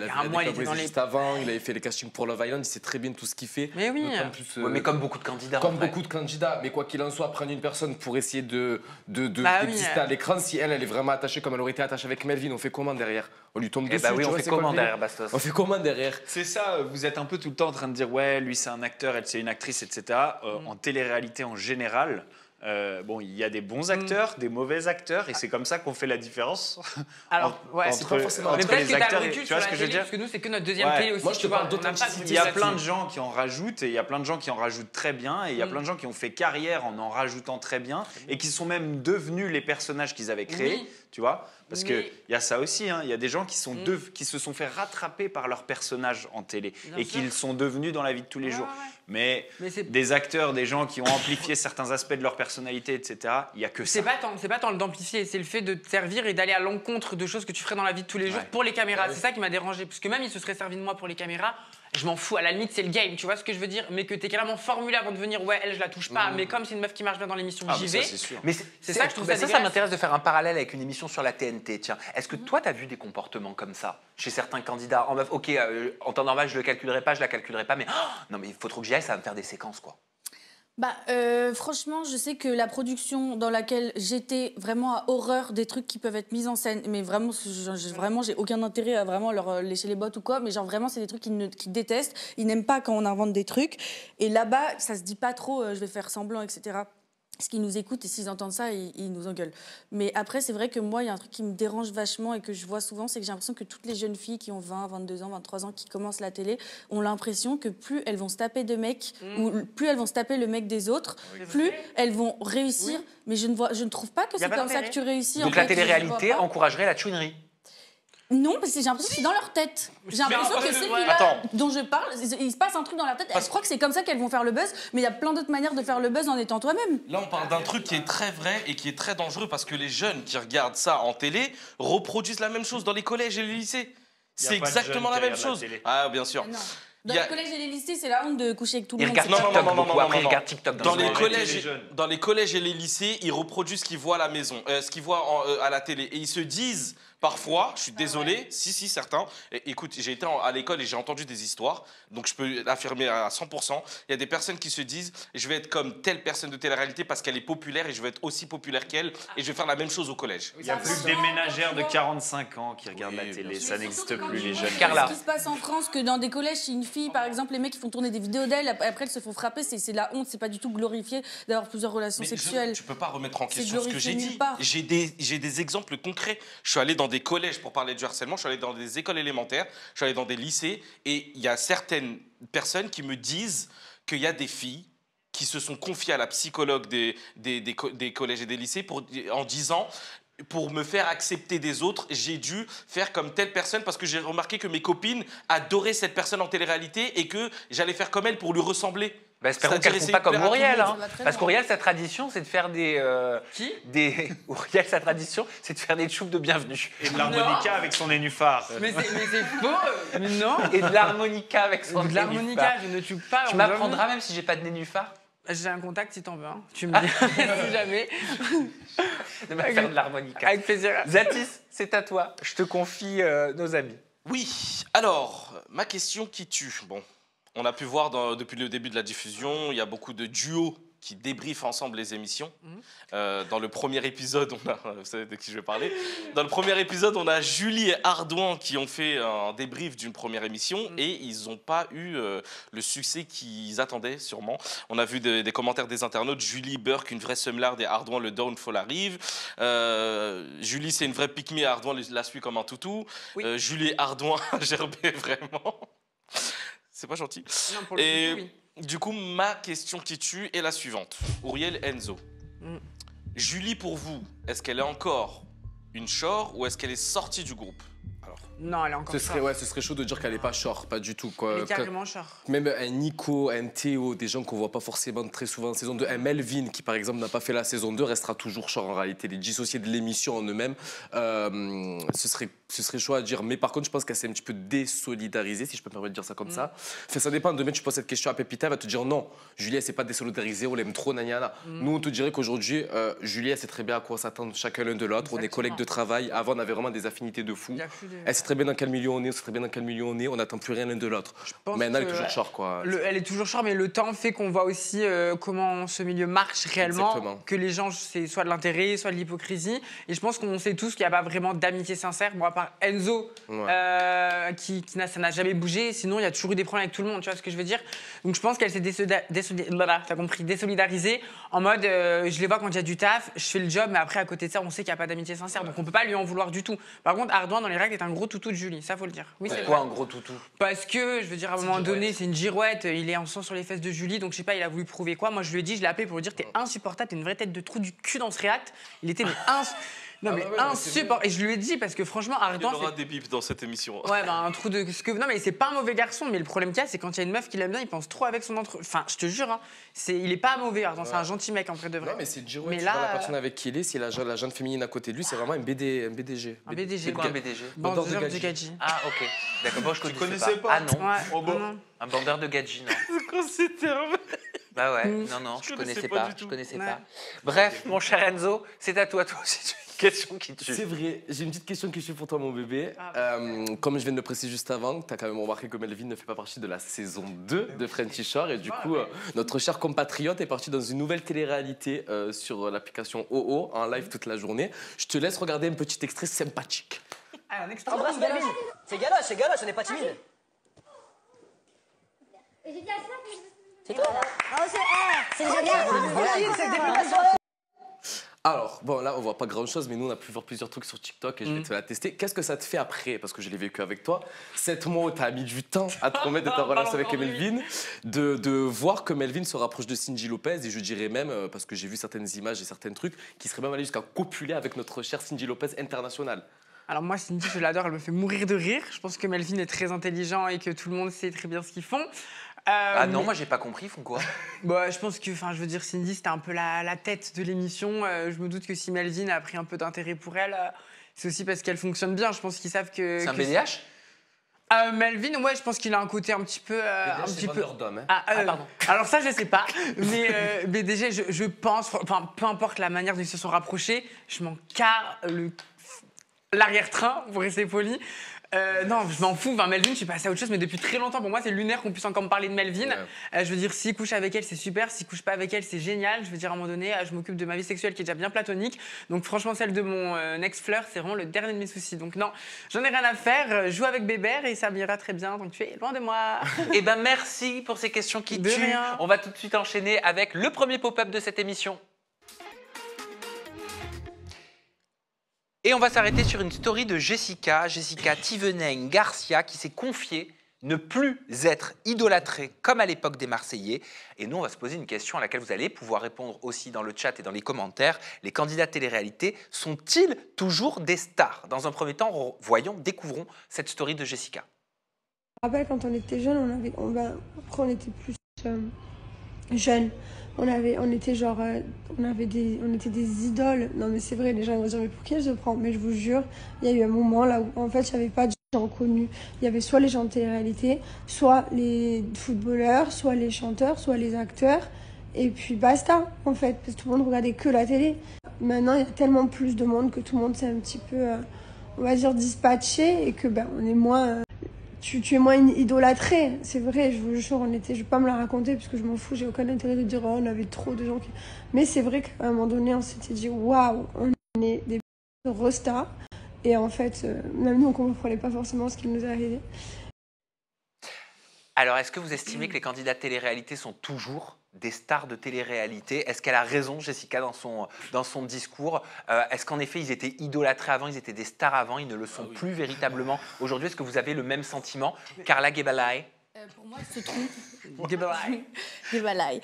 juste avant. Il avait fait les castings pour Love Island. Il sait très bien tout ce qu'il fait. Mais oui. Plus, mais comme beaucoup de candidats. Comme beaucoup de candidats. Mais quoi qu'il en soit, prendre une personne pour essayer d'exister à l'écran, si elle est vraiment attachée comme elle aurait été attachée avec Melvin, on fait comment derrière? On lui tombe dessus. Bah oui, on fait comment derrière, Bastos? On fait comment derrière? C'est ça, vous êtes un peu tout le temps en train de dire ouais, lui c'est un acteur, elle c'est une actrice, etc. En télé-réalité en général, bon, il y a des bons acteurs, des mauvais acteurs, et c'est comme ça qu'on fait la différence. Alors, c'est pas forcément mais peut-être les acteurs. Tu vois ce que je veux dire? Parce que nous, c'est que notre deuxième Ouais. télé aussi. Moi, je te parle d'authenticité. Il y a plein de gens qui en rajoutent, et il y a plein de gens qui en rajoutent très bien, et il y a plein de gens qui ont fait carrière en rajoutant très bien, et qui sont même devenus les personnages qu'ils avaient créés, tu vois. Parce qu'il y a ça aussi, il y a des gens qui, qui se sont fait rattraper par leurs personnages en télé et qui sont devenus dans la vie de tous les jours. Mais des acteurs, des gens qui ont amplifié certains aspects de leur personnalité, etc., il n'y a que ça. C'est pas tant le d'amplifier, c'est le fait de te servir et d'aller à l'encontre de choses que tu ferais dans la vie de tous les jours pour les caméras. C'est ça qui m'a dérangé. Parce que même il se serait servi de moi pour les caméras, je m'en fous. À la limite, c'est le game, tu vois ce que je veux dire? Mais que tu es carrément formulé avant de venir, ouais, elle, je la touche pas. Mais comme c'est une meuf qui marche bien dans l'émission, j'y vais. Mais c'est ça que je trouve ça m'intéresse de faire un parallèle avec une émission sur la TNT. Tiens, est-ce que toi, tu as vu des comportements comme ça chez certains candidats en meuf, ok, en temps normal, je le calculerai pas, je la calculerai pas, mais non, mais il faut trop que j'y aille, ça va me faire des séquences, quoi. Franchement, je sais que la production dans laquelle j'étais vraiment à horreur des trucs qui peuvent être mis en scène, mais vraiment, j'ai aucun intérêt à vraiment leur lécher les bottes ou quoi, mais genre vraiment, c'est des trucs qu'ils détestent, ils n'aiment pas quand on invente des trucs, et là-bas, ça se dit pas trop, je vais faire semblant, etc. Parce qu'ils nous écoutent et s'ils entendent ça, ils nous engueulent. Mais après, c'est vrai que moi, il y a un truc qui me dérange vachement et que je vois souvent, c'est que j'ai l'impression que toutes les jeunes filles qui ont 20, 22 ans, 23 ans, qui commencent la télé, ont l'impression que plus elles vont se taper de mecs, ou plus elles vont se taper le mec des autres, plus elles vont réussir. Mais je ne trouve pas que c'est comme ça que tu réussis. Donc la télé-réalité encouragerait la chouinerie? Non, parce que j'ai l'impression que c'est dans leur tête. J'ai l'impression que ces filles-là dont je parle, il se passe un truc dans leur tête. Elles croient que c'est comme ça qu'elles vont faire le buzz, mais il y a plein d'autres manières de faire le buzz en étant toi-même. Là, on parle d'un truc qui est très vrai et qui est très dangereux parce que les jeunes qui regardent ça en télé reproduisent la même chose dans les collèges et les lycées. C'est exactement la même chose. Ah, bien sûr. Dans les collèges et les lycées, c'est la honte de coucher avec tout le monde. Ils regardent TikTok. Dans les collèges et les lycées, ils reproduisent ce qu'ils voient à la maison, ce qu'ils voient à la télé. Et ils se disent, parfois, je suis désolé, si, certains. Écoute, j'ai été à l'école et j'ai entendu des histoires, donc je peux l'affirmer à 100%. Il y a des personnes qui se disent, je vais être comme telle personne de télé-réalité parce qu'elle est populaire et je vais être aussi populaire qu'elle et je vais faire la même chose au collège. Il n'y a plus que des ménagères de 45 ans qui regardent la télé, ça n'existe plus, les jeunes. Carla. Ce qui se passe en France, que dans des collèges, si une fille, par exemple, les mecs qui font tourner des vidéos d'elle, après elles se font frapper, c'est de la honte, c'est pas du tout glorifié d'avoir plusieurs relations sexuelles. Tu peux pas remettre en question ce que j'ai dit. Part. J'ai des exemples concrets. Je suis allé dans des collèges pour parler du harcèlement, je suis allé dans des écoles élémentaires, je suis allé dans des lycées, et il y a certaines personnes qui me disent qu'il y a des filles qui se sont confiées à la psychologue des collèges et des lycées en disant... Pour me faire accepter des autres, j'ai dû faire comme telle personne parce que j'ai remarqué que mes copines adoraient cette personne en télé-réalité et que j'allais faire comme elle pour lui ressembler. Bah, espérons qu'elles ne font pas comme Auriel. Hein. Parce qu'Auriel, sa tradition, c'est de faire Auriel, sa tradition, c'est de faire des choupes de bienvenue. Et de l'harmonica avec son nénuphar. Mais c'est faux. Mais non. Et de l'harmonica avec son nénuphar. De l'harmonica, je ne tue pas. Tu m'apprendras même si j'ai pas de nénuphar. J'ai un contact si t'en veux. Hein. Tu me dis si jamais. De me faire de l'harmonica. Avec plaisir. Zatis, c'est à toi. Je te confie nos amis. Oui. Alors, ma question qui tue. Bon, on a pu voir depuis le début de la diffusion, il y a beaucoup de duos qui débriefent ensemble les émissions. Dans le premier épisode, vous savez de qui je vais parler. Dans le premier épisode, on a Julie et Ardouin qui ont fait un débrief d'une première émission et ils n'ont pas eu le succès qu'ils attendaient sûrement. On a vu des commentaires des internautes. Julie Burke, une vraie seumlarde, et Ardouin, le downfall arrive. Julie, c'est une vraie pick-me et Ardouin la suit comme un toutou. Oui. Julie et Ardouin, gerbé vraiment. C'est pas gentil. Non, pour le Et coup, oui. du coup, ma question qui tue est la suivante. Ouriel, Enzo. Julie, pour vous, est-ce qu'elle est encore une shore ou est-ce qu'elle est sortie du groupe? Non, elle est encore ce serait chaud de dire qu'elle est pas short, pas du tout. Quoi. Elle est carrément short. Même un Nico, un Théo, des gens qu'on voit pas forcément très souvent en saison 2. Un Melvin qui, par exemple, n'a pas fait la saison 2, restera toujours short en réalité. Les dissociés de l'émission en eux-mêmes, ce serait chaud à dire. Mais par contre, je pense qu'elle s'est un petit peu désolidarisée, si je peux me permettre de dire ça comme ça. Enfin, ça dépend. Demain, tu poses cette question à Pépita, elle va te dire non, Julie, elle s'est pas désolidarisée, on l'aime trop, naniana. Nous, on te dirait qu'aujourd'hui, Julie, elle sait très bien à quoi s'attendre chacun l'un de l'autre. On est collègues de travail. Avant, on avait vraiment des affinités de fou. Elle sait très bien dans quel milieu on est, on sait très bien dans quel milieu on est, on n'attend plus rien l'un de l'autre. Maintenant, elle est toujours short, quoi. Elle est toujours short, mais le temps fait qu'on voit aussi comment ce milieu marche réellement. Exactement. Que les gens, c'est soit de l'intérêt, soit de l'hypocrisie. Et je pense qu'on sait tous qu'il n'y a pas vraiment d'amitié sincère. Bon, à part Enzo, ça n'a jamais bougé. Sinon, il y a toujours eu des problèmes avec tout le monde, tu vois ce que je veux dire. Donc je pense qu'elle s'est désolidarisée en mode je les vois quand il y a du taf, je fais le job, mais après, à côté de ça, on sait qu'il n'y a pas d'amitié sincère. Donc on ne peut pas lui en vouloir du tout. Par contre, Ardouin, dans les règles, est un gros toutou de Julie. Ça, faut le dire. Oui, c'est Pourquoi vrai. un gros toutou? Parce que, je veux dire, à un moment donné, c'est une girouette, il est en sang sur les fesses de Julie, donc je sais pas, il a voulu prouver quoi. Moi, je lui ai dit, je l'ai appelé pour lui dire, t'es insupportable, t'es une vraie tête de trou du cul dans ce réact. Il était insupportable. Et je lui ai dit, parce que franchement, Il y Ardouin. aura des bips dans cette émission. Ouais, bah, un trou de. Non, mais c'est pas un mauvais garçon, mais le problème qu'il y a, c'est quand il y a une meuf qui l'aime bien, il pense trop avec son Enfin, je te jure, hein, il est pas mauvais, Ardouin, c'est un gentil mec en vrai de vrai. Non, mais c'est Girouette, Mais tu là, vois la personne avec qui il est, si la jeune féminine à côté de lui, c'est vraiment un BDG. Un BDG. C'est quoi un BDG? Bandeur de gadji. Ah, ok. D'accord, moi je connaissais pas? Ah non. Ouais, non. Un bandeur de gadji, non. C'est quoi ces termes? Bah ouais, non, je connaissais pas. du tout. Je connaissais Ouais. pas. Bref, mon cher Enzo, c'est à toi aussi. Une question qui tue. C'est vrai, j'ai une petite question qui suit pour toi, mon bébé. Comme je viens de le préciser juste avant, tu as quand même remarqué que Melvin ne fait pas partie de la saison 2 de Frenchy Shore. Et du coup, notre cher compatriote est parti dans une nouvelle télé-réalité sur l'application OO, en live toute la journée. Je te laisse regarder un petit extrait sympathique. Ah, un extrait. Embrasse Melvin. C'est galoche, on n'est pas timide. C'est toi là. C'est déjà bien. Alors, bon, là, on voit pas grand-chose, mais nous, on a pu voir plusieurs trucs sur TikTok et je vais te la tester. Qu'est-ce que ça te fait après, parce que je l'ai vécu avec toi, 7 mois où tu as mis du temps à te remettre de ta relation avec Melvin, de voir que Melvin se rapproche de Cindy Lopez, et je dirais même, parce que j'ai vu certaines images et certains trucs, qui seraient même allés jusqu'à copuler avec notre chère Cindy Lopez internationale. Alors moi, Cindy, je l'adore, elle me fait mourir de rire. Je pense que Melvin est très intelligent et que tout le monde sait très bien ce qu'ils font. Ah non, moi j'ai pas compris, ils font quoi? Bah, je pense que, je veux dire, Cindy, c'était un peu la tête de l'émission. Je me doute que si Melvin a pris un peu d'intérêt pour elle, c'est aussi parce qu'elle fonctionne bien. Je pense qu'ils savent que... C'est un BDH? Melvin, ouais, je pense qu'il a un côté un petit peu... d'homme, hein. Pardon. Alors ça, je sais pas. Mais BDG, je pense... Enfin, peu importe la manière dont ils se sont rapprochés, je m'en carre l'arrière-train, pour rester poli. Non, je m'en fous. Melvin, je suis passée à autre chose, mais depuis très longtemps, pour moi, c'est lunaire qu'on puisse encore me parler de Melvin. Je veux dire, s'il couche avec elle, c'est super. S'il couche pas avec elle, c'est génial. Je veux dire, à un moment donné, je m'occupe de ma vie sexuelle qui est déjà bien platonique. Donc, franchement, celle de mon ex-fleur, c'est vraiment le dernier de mes soucis. Donc, non, j'en ai rien à faire. Je joue avec Bébert et ça m'ira très bien. Donc, tu es loin de moi. Eh ben, merci pour ces questions qui De tuent. rien. On va tout de suite enchaîner avec le premier pop-up de cette émission. Et on va s'arrêter sur une story de Jessica Tiveneng Garcia, qui s'est confiée ne plus être idolâtrée comme à l'époque des Marseillais. Et nous, on va se poser une question à laquelle vous allez pouvoir répondre aussi dans le chat et dans les commentaires. Les candidats télé-réalité sont-ils toujours des stars? Dans un premier temps, découvrons cette story de Jessica. Je me rappelle quand on était jeunes, après on était plus jeunes. On était des idoles. Non mais c'est vrai, les gens vont dire mais pour qui elle se prend? Mais je vous jure, il y a eu un moment là où en fait il n'y avait pas de gens connus. Il y avait soit les gens de télé-réalité, soit les footballeurs, soit les chanteurs, soit les acteurs. Et puis basta en fait, parce que tout le monde regardait que la télé. Maintenant il y a tellement plus de monde que tout le monde s'est un petit peu, on va dire, dispatché et que on est moins... Tu es moins idolâtré, c'est vrai, je vous jure, je vais pas me la raconter parce que je m'en fous, j'ai aucun intérêt de dire on avait trop de gens qui... Mais c'est vrai qu'à un moment donné, on s'était dit waouh, on est des restas. Et en fait, même nous, on comprenait pas forcément ce qui nous arrivait. Alors, est-ce que vous estimez que les candidats télé-réalité sont toujours des stars de télé-réalité? Est-ce qu'elle a raison, Jessica, dans son discours? Est-ce qu'en effet, ils étaient idolâtrés avant, ils étaient des stars avant, ils ne le sont plus véritablement aujourd'hui? Est-ce que vous avez le même sentiment? Carla Gebalay? Pour moi, elle se trompe. Débalaï. Débalaï.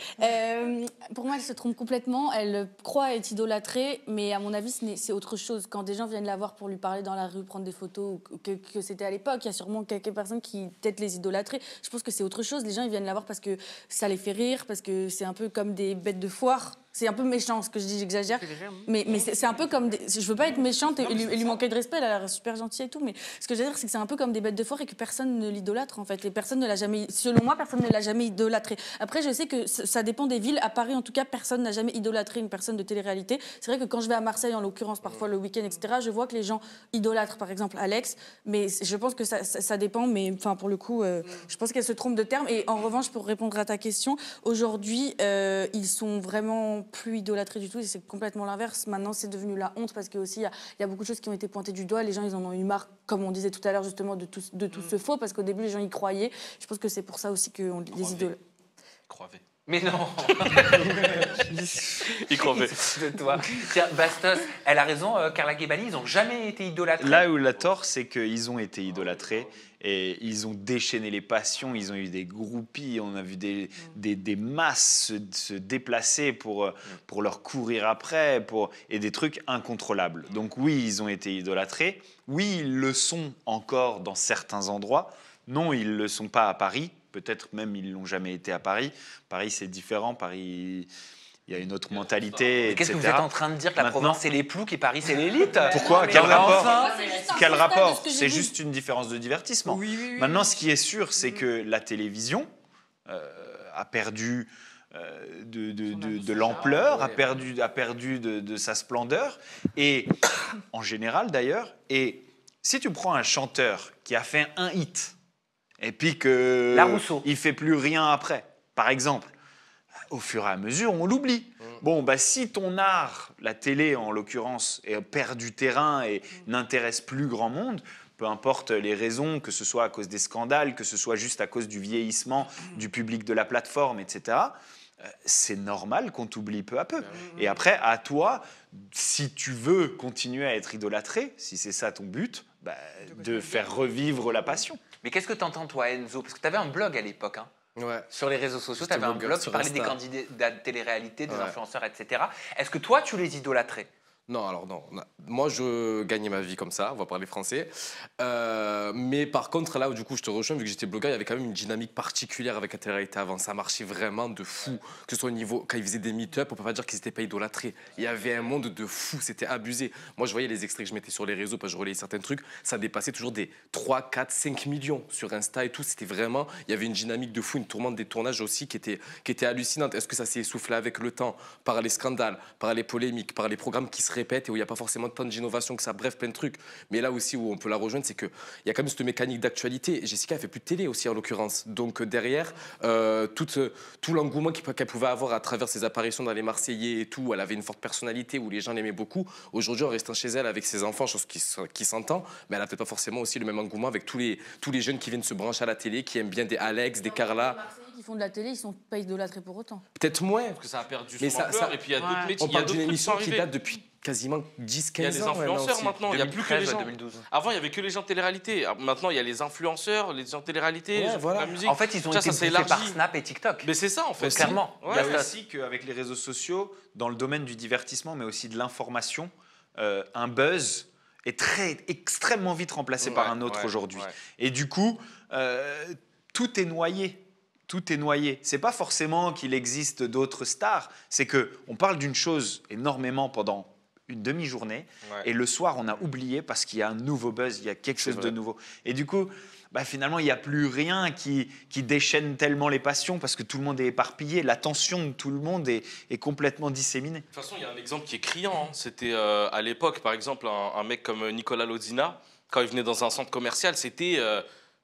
Pour moi, elle se trompe complètement. Elle croit être idolâtrée, mais à mon avis, c'est autre chose. Quand des gens viennent la voir pour lui parler dans la rue, prendre des photos, ou que c'était à l'époque, il y a sûrement quelques personnes qui peut-être les idolâtraient. Je pense que c'est autre chose. Les gens, ils viennent la voir parce que ça les fait rire, parce que c'est un peu comme des bêtes de foire. C'est un peu méchant ce que je dis, j'exagère. Mais c'est un peu comme... Je veux pas être méchante et lui manquer de respect, elle a l'air super gentille et tout, mais ce que je veux dire, c'est que c'est un peu comme des bêtes de foire et que personne ne l'idolâtre, en fait. Et personne ne l'a jamais... Selon moi, personne ne l'a jamais idolâtré. Après, je sais que ça dépend des villes. À Paris, en tout cas, personne n'a jamais idolâtré une personne de télé-réalité. C'est vrai que quand je vais à Marseille, en l'occurrence, parfois le week-end, etc., je vois que les gens idolâtrent, par exemple, Alex. Mais je pense que ça dépend. Mais enfin, pour le coup, je pense qu'elle se trompe de terme. Et en revanche, pour répondre à ta question, aujourd'hui, ils sont vraiment plus idolâtrés du tout. Et c'est complètement l'inverse. Maintenant, c'est devenu la honte parce qu'il y a beaucoup de choses qui ont été pointées du doigt. Les gens, ils en ont eu marre, comme on disait tout à l'heure, justement, de tout ce faux. Parce qu'au début, les gens y croyaient. Je pense que c'est pour ça aussi qu'on les idolâtre. Croivez. Mais non. Il croivait. De toi. Tiens, Bastos, elle a raison, Carla Guébali, ils n'ont jamais été idolâtrés. Là où la tort, c'est qu'ils ont été idolâtrés et ils ont déchaîné les passions, ils ont eu des groupies, on a vu des masses se déplacer pour leur courir après, et des trucs incontrôlables. Donc oui, ils ont été idolâtrés. Oui, ils le sont encore dans certains endroits. Non, ils ne le sont pas à Paris. Peut-être même ils l'ont jamais été à Paris. Paris, c'est différent. Paris, il y a une autre mentalité, Qu'est-ce que vous êtes en train de dire que la province, c'est les ploucs et Paris, c'est l'élite? Pourquoi? Quel rapport? Quel rapport? ce que j'ai C'est vu. juste une différence de divertissement. Oui. Maintenant, ce qui est sûr, c'est que la télévision a perdu de l'ampleur, a perdu de sa splendeur, et en général d'ailleurs. Et si tu prends un chanteur qui a fait un hit, et puis que il fait plus rien après, par exemple, au fur et à mesure, on l'oublie. Bon, bah, si ton art, la télé en l'occurrence, perd du terrain et n'intéresse plus grand monde, peu importe les raisons, que ce soit à cause des scandales, que ce soit juste à cause du vieillissement du public de la plateforme, etc., c'est normal qu'on t'oublie peu à peu. Et après, à toi, si tu veux continuer à être idolâtré, si c'est ça ton but, bah, de faire revivre la passion. Mais qu'est-ce que tu entends, toi, Enzo? Parce que tu avais un blog à l'époque. Hein. Ouais. Sur les réseaux sociaux, tu avais un blog, tu parlais des candidats de télé-réalité, des influenceurs, etc. Est-ce que toi, tu les idolâtrais? Non, alors non. Moi, je gagnais ma vie comme ça, on va parler français. Mais par contre, là où du coup je te rejoins, vu que j'étais blogueur, il y avait quand même une dynamique particulière avec la télé-réalité avant. Ça marchait vraiment de fou. Que ce soit au niveau, quand ils faisaient des meet-up, on peut pas dire qu'ils n'étaient pas idolâtrés. Il y avait un monde de fou, c'était abusé. Moi, je voyais les extraits que je mettais sur les réseaux, parce que je relayais certains trucs, ça dépassait toujours des 3, 4, 5 millions sur Insta et tout. C'était vraiment, il y avait une dynamique de fou, une tourmente des tournages aussi qui était hallucinante. Est-ce que ça s'est essoufflé avec le temps, par les scandales, par les polémiques, par les programmes qui se répètent et où il n'y a pas forcément tant d'innovation que ça, bref, plein de trucs. Mais là aussi où on peut la rejoindre, c'est qu'il y a quand même cette mécanique d'actualité. Jessica, elle fait plus de télé aussi, en l'occurrence. Donc derrière, tout l'engouement qu'elle pouvait avoir à travers ses apparitions dans les Marseillais et tout, elle avait une forte personnalité où les gens l'aimaient beaucoup. Aujourd'hui, en restant chez elle avec ses enfants, chose qui s'entend, mais elle n'a peut-être pas forcément aussi le même engouement avec tous les jeunes qui viennent se brancher à la télé, qui aiment bien des Alex, des Carla. Qui font de la télé, ils sont pas idolâtrés pour autant. Peut-être moins. Parce que ça a perdu Mais son ampleur, et puis il y a d'autres métiers. On parle d'une émission qui arrivés. date depuis quasiment 10-15 ans. Il y a des influenceurs maintenant, il n'y a plus que les gens. 2012. Avant, il n'y avait que les gens de télé-réalité. Maintenant, il y a les influenceurs, les gens de télé-réalité, les gens voilà. de la musique. En fait, ils ont été bouffés par Snap et TikTok. Mais c'est ça, en fait. Clairement. Il y a aussi qu'avec les réseaux sociaux, dans le domaine du divertissement, mais aussi de l'information, un buzz est extrêmement vite remplacé par un autre aujourd'hui. Et du coup, tout est noyé. Tout est noyé. C'est pas forcément qu'il existe d'autres stars, c'est que on parle d'une chose énormément pendant une demi-journée et le soir on a oublié parce qu'il y a un nouveau buzz, il y a quelque chose de nouveau. Et du coup, bah, finalement, il n'y a plus rien qui déchaîne tellement les passions parce que tout le monde est éparpillé, l'attention de tout le monde est complètement disséminée. De toute façon, il y a un exemple qui est criant. Hein. C'était à l'époque, par exemple, un mec comme Nicolas Lozina, quand il venait dans un centre commercial, c'était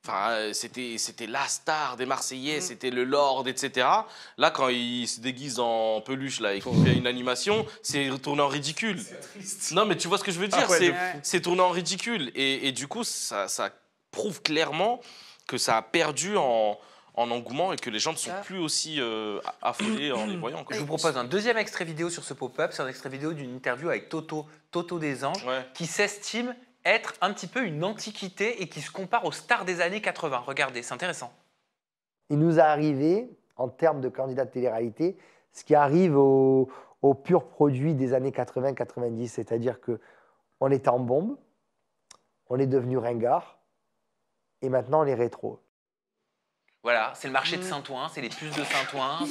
la star des Marseillais, c'était le Lord, etc. Là, quand il se déguise en peluche là, et qu'il fait une animation, c'est tourné en ridicule. Non, mais tu vois ce que je veux dire, c'est tourné en ridicule. Et du coup, ça prouve clairement que ça a perdu en engouement et que les gens ne sont plus aussi affolés en les voyant. Je vous propose un deuxième extrait vidéo sur ce pop-up. C'est un extrait vidéo d'une interview avec Toto des Anges, qui s'estime être un petit peu une antiquité et qui se compare aux stars des années 80. Regardez, c'est intéressant. il nous a arrivé, en termes de candidats de télé-réalité, ce qui arrive au pur produit des années 80-90, c'est-à-dire qu'on était en bombe, on est devenu ringard, et maintenant on est rétro. Voilà, c'est le marché de Saint-Ouen, c'est les puces de Saint-Ouen,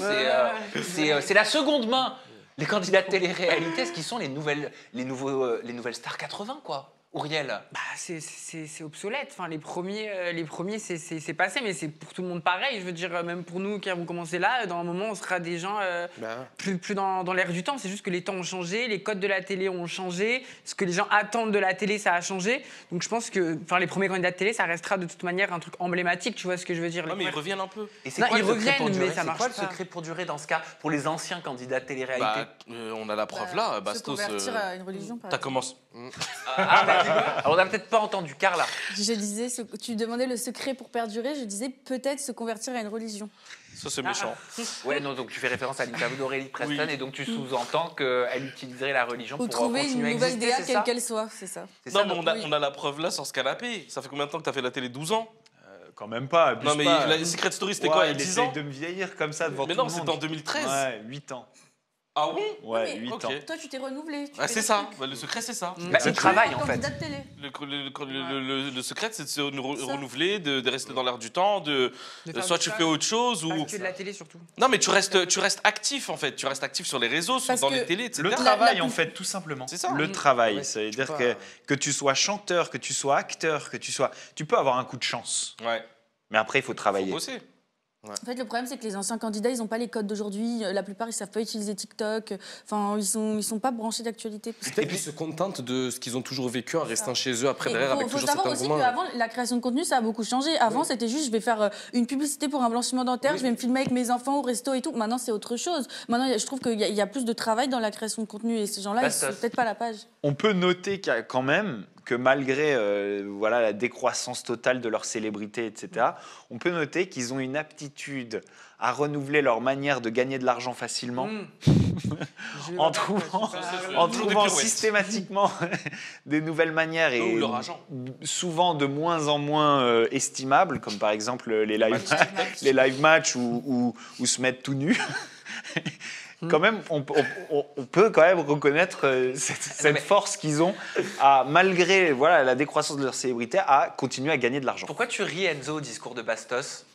c'est la seconde main. Les candidats de télé-réalité, ce qui sont les nouvelles stars 80, quoi. Auriel. Bah, c'est obsolète. Enfin, les premiers c'est passé, mais c'est pour tout le monde pareil. Je veux dire, même pour nous qui avons commencé là, dans un moment, on sera des gens plus dans l'air du temps. C'est juste que les temps ont changé, les codes de la télé ont changé, ce que les gens attendent de la télé, ça a changé. Donc je pense que les premiers candidats de télé, ça restera de toute manière un truc emblématique. Tu vois ce que je veux dire? Non, mais ils reviennent un peu. Et c'est quoi le secret pour durer? C'est quoi le secret pour durer dans ce cas, pour les anciens candidats de télé-réalité? On a la preuve là, Bastos. Se convertir à une religion, par T'as exemple. commencé. Alors, on n'a peut-être pas entendu Carla. Je disais, tu demandais le secret pour perdurer, je disais peut-être se convertir à une religion. Ça, c'est méchant. Ouais, non, donc tu fais référence à l'interview d'Aurélie Preston et donc tu sous-entends qu'elle utiliserait la religion pour trouver continuer une nouvelle à exister, DA, quelle qu'elle soit, c'est ça. Non, mais on a la preuve là sur ce canapé. Ça fait combien de temps que t'as fait la télé? 12 ans? Quand même pas, abuse Non, mais pas. la Secret Story, c'était quoi, il y a 10 ans? de me vieillir comme ça devant mais tout le non, monde. c'était en 2013. Ouais, 8 ans. Ah oui? Ouais, 8 ans. Toi, tu t'es renouvelé. C'est ça, le secret, c'est ça. Il travaille, en fait. Candidat de télé. Le secret, c'est de se renouveler, de rester dans l'air du temps, soit tu fais autre chose ou... Que de la télé, surtout. Non, mais tu restes actif, en fait. Tu restes actif sur les réseaux, dans les télés, etc. Le travail, en fait, tout simplement. C'est ça. Le travail, ça veut dire que tu sois chanteur, que tu sois acteur, tu peux avoir un coup de chance. Ouais. Mais après, il faut travailler. Faut bosser. Ouais. En fait, le problème, c'est que les anciens candidats, ils n'ont pas les codes d'aujourd'hui. La plupart, ils ne savent pas utiliser TikTok. Enfin, ils sont pas branchés d'actualité. Et puis, ils se contentent de ce qu'ils ont toujours vécu en restant chez eux après, derrière, avec toujours cet engouement. Il faut savoir aussi qu'avant, la création de contenu, ça a beaucoup changé. Avant, c'était juste, je vais faire une publicité pour un blanchiment dentaire, je vais me filmer avec mes enfants au resto et tout. Maintenant, c'est autre chose. Maintenant, je trouve qu'il y a plus de travail dans la création de contenu. Et ces gens-là, ils ne sont peut-être pas à la page. On peut noter qu'il y a quand même que malgré la décroissance totale de leur célébrité, etc., on peut noter qu'ils ont une aptitude à renouveler leur manière de gagner de l'argent facilement en trouvant systématiquement des nouvelles manières et souvent de moins en moins estimables, comme par exemple les live matchs ou se mettre tout nu. Quand même, on peut quand même reconnaître cette force qu'ils ont à, malgré la décroissance de leur célébrité, à continuer à gagner de l'argent. Pourquoi tu ris, Enzo, au discours de Bastos?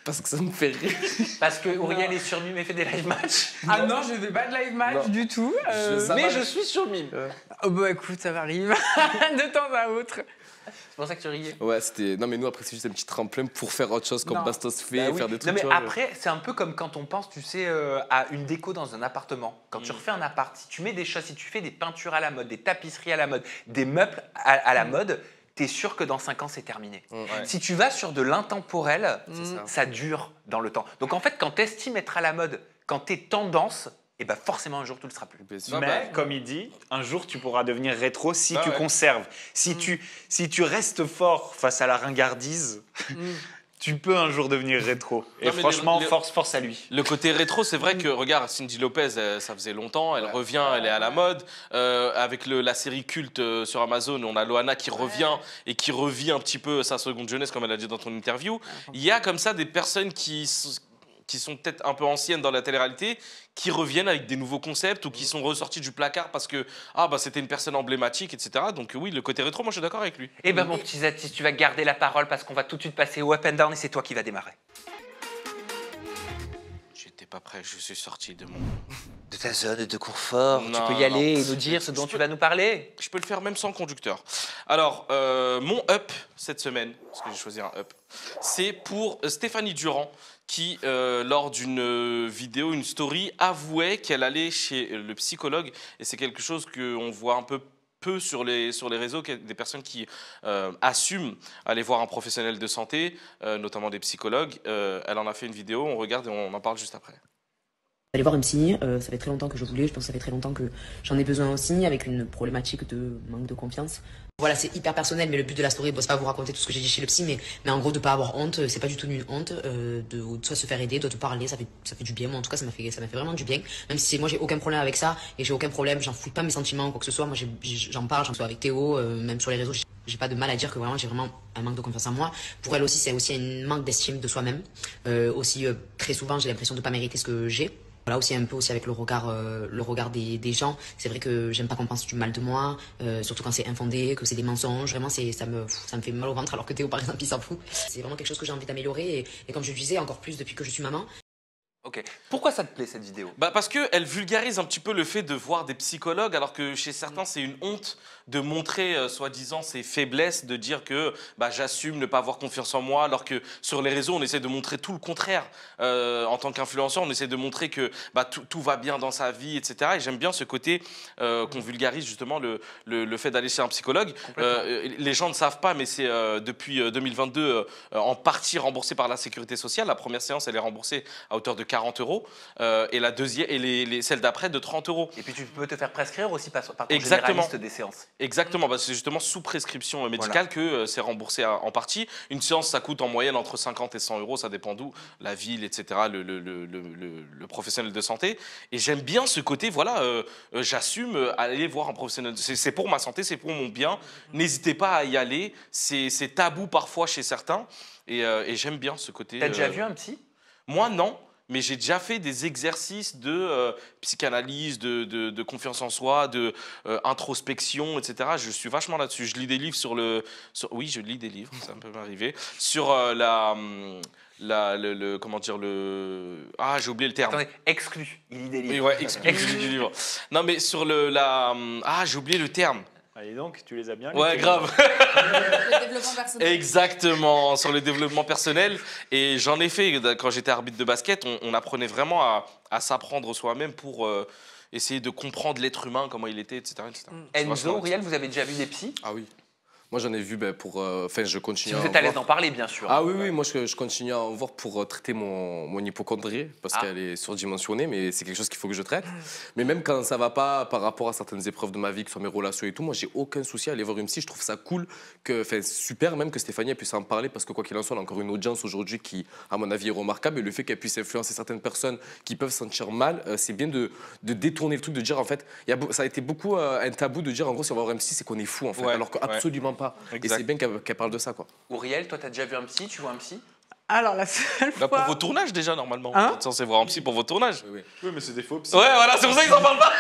Parce que ça me fait rire. Parce que Auriel est sur Mime et fait des live matchs? Ah non, je ne fais pas de live match du tout. Mais je suis sur Mime. Oh bah écoute, ça m'arrive de temps à autre. C'est pour ça que tu riais? Ouais, c'était... Non, mais nous, après, c'est juste un petit tremplin pour faire autre chose comme Bastos fait, faire des trucs. Non, mais après, c'est un peu comme quand on pense, tu sais, à une déco dans un appartement. Quand tu refais un appart, si tu mets des choses, si tu fais des peintures à la mode, des tapisseries à la mode, des meubles à la mode, t'es sûr que dans 5 ans, c'est terminé. Si tu vas sur de l'intemporel, ça dure dans le temps. Donc en fait, quand t'estimes être à la mode, quand t'es tendance, et ben forcément un jour tu ne le seras plus. Mais comme il dit, un jour tu pourras devenir rétro si tu conserves. Si tu restes fort face à la ringardise, tu peux un jour devenir rétro. Et franchement, force à lui. Le côté rétro, c'est vrai que, regarde, Cindy Lopez, ça faisait longtemps, elle revient, elle est à la mode. Avec la série culte sur Amazon, on a Loana qui revient et qui revit un petit peu sa seconde jeunesse, comme elle a dit dans ton interview. Il y a comme ça des personnes qui sont peut-être un peu anciennes dans la télé-réalité, qui reviennent avec des nouveaux concepts ou qui sont ressortis du placard parce que c'était une personne emblématique, etc. Donc oui, le côté rétro, moi je suis d'accord avec lui. Eh ben mon petit Zatis, tu vas garder la parole parce qu'on va tout de suite passer au up and down et c'est toi qui vas démarrer. J'étais pas prêt, je suis sorti de ta zone de confort. Tu peux y aller et nous dire ce dont tu vas nous parler. Je peux le faire même sans conducteur. Alors, mon up cette semaine, parce que j'ai choisi un up, c'est pour Stéphanie Durand qui, lors d'une vidéo, une story, avouait qu'elle allait chez le psychologue. Et c'est quelque chose qu'on voit un peu sur les réseaux, des personnes qui assument aller voir un professionnel de santé, notamment des psychologues. Elle en a fait une vidéo, on regarde et on en parle juste après. Aller voir un psy, ça fait très longtemps que je voulais, je pense que ça fait très longtemps que j'en ai besoin aussi, avec une problématique de manque de confiance. Voilà, c'est hyper personnel, mais le but de la story, c'est pas vous raconter tout ce que j'ai dit chez le psy, mais en gros de pas avoir honte, c'est pas du tout une honte, de soit se faire aider, de te parler, ça fait du bien. Moi en tout cas ça m'a fait vraiment du bien, même si moi j'ai aucun problème avec ça, et j'ai aucun problème, j'en fouille pas mes sentiments ou quoi que ce soit, moi j'en parle, j'en suis avec Théo, même sur les réseaux. J'ai pas de mal à dire que vraiment j'ai vraiment un manque de confiance en moi. Pour elle aussi, c'est aussi un manque d'estime de soi-même. Très souvent, j'ai l'impression de pas mériter ce que j'ai. Voilà, aussi un peu aussi avec le regard des gens. C'est vrai que j'aime pas qu'on pense du mal de moi, surtout quand c'est infondé, que c'est des mensonges. Vraiment, ça me fait mal au ventre, alors que Théo, par exemple, il s'en fout. C'est vraiment quelque chose que j'ai envie d'améliorer et comme je le disais, encore plus depuis que je suis maman. Ok. Pourquoi ça te plaît cette vidéo? Bah parce qu'elle vulgarise un petit peu le fait de voir des psychologues, alors que chez certains, c'est une honte de montrer, soi-disant, ses faiblesses, de dire que bah, j'assume ne pas avoir confiance en moi, alors que sur les réseaux, on essaie de montrer tout le contraire. En tant qu'influenceur, on essaie de montrer que bah, tout va bien dans sa vie, etc. Et j'aime bien ce côté qu'on vulgarise, justement, le fait d'aller chez un psychologue. Les gens ne savent pas, mais c'est depuis 2022 en partie remboursé par la Sécurité sociale. La première séance, elle est remboursée à hauteur de 40 € et la deuxième et celle d'après de 30 €. Et puis tu peux te faire prescrire aussi par ton Exactement. généraliste des séances. Exactement, bah, c'est justement sous prescription médicale que c'est remboursé en partie. Une séance, ça coûte en moyenne entre 50 et 100 €, ça dépend d'où, la ville, etc., le professionnel de santé. Et j'aime bien ce côté, voilà, j'assume aller voir un professionnel. C'est pour ma santé, c'est pour mon bien. N'hésitez pas à y aller. C'est tabou parfois chez certains. Et j'aime bien ce côté. T'as déjà vu un psy? Moi, non. Mais j'ai déjà fait des exercices de psychanalyse, de confiance en soi, de introspection, etc. Je suis vachement là-dessus. Je lis des livres oui, je lis des livres, ça peut m'arriver. Sur comment dire, ah, j'ai oublié le terme. Attendez, exclu. Il lit des livres. Oui, ouais, exclu du livre. Non, mais sur ah, j'ai oublié le terme. Allez donc, tu les as bien. Ouais, grave. Le développement personnel. Exactement, sur le développement personnel. Et j'en ai fait, quand j'étais arbitre de basket, on apprenait vraiment à s'apprendre soi-même pour essayer de comprendre l'être humain, comment il était, etc. Enzo, Uriel, vous avez déjà vu des psys? Ah oui. Moi, j'en ai vu enfin, je continue si vous êtes à l'aise d'en parler, bien sûr. Ah oui, oui, moi, je continue à en voir pour traiter mon hypocondrie, parce qu'elle est surdimensionnée, mais c'est quelque chose qu'il faut que je traite. Mais même quand ça va pas par rapport à certaines épreuves de ma vie, que ce soit mes relations et tout, moi, j'ai aucun souci à aller voir une psy. Je trouve ça cool, super même que Stéphanie puisse en parler, parce que quoi qu'il en soit, on a encore une audience aujourd'hui qui, à mon avis, est remarquable. Et le fait qu'elle puisse influencer certaines personnes qui peuvent se sentir mal, c'est bien de détourner le truc, de dire, en fait, ça a été beaucoup un tabou de dire, en gros, si on va voir un psy, c'est qu'on est fou, en fait, alors qu'absolument pas. Exact. Et c'est bien qu'elle parle de ça, quoi. Uriel, toi, t'as déjà vu un psy? Tu vois un psy? Alors, la seule fois... Pour vos tournages, déjà, normalement. Vous êtes censé voir un psy pour vos tournages. Oui, mais c'est des faux psy. Ouais, voilà, c'est pour ça qu'ils en parlent pas.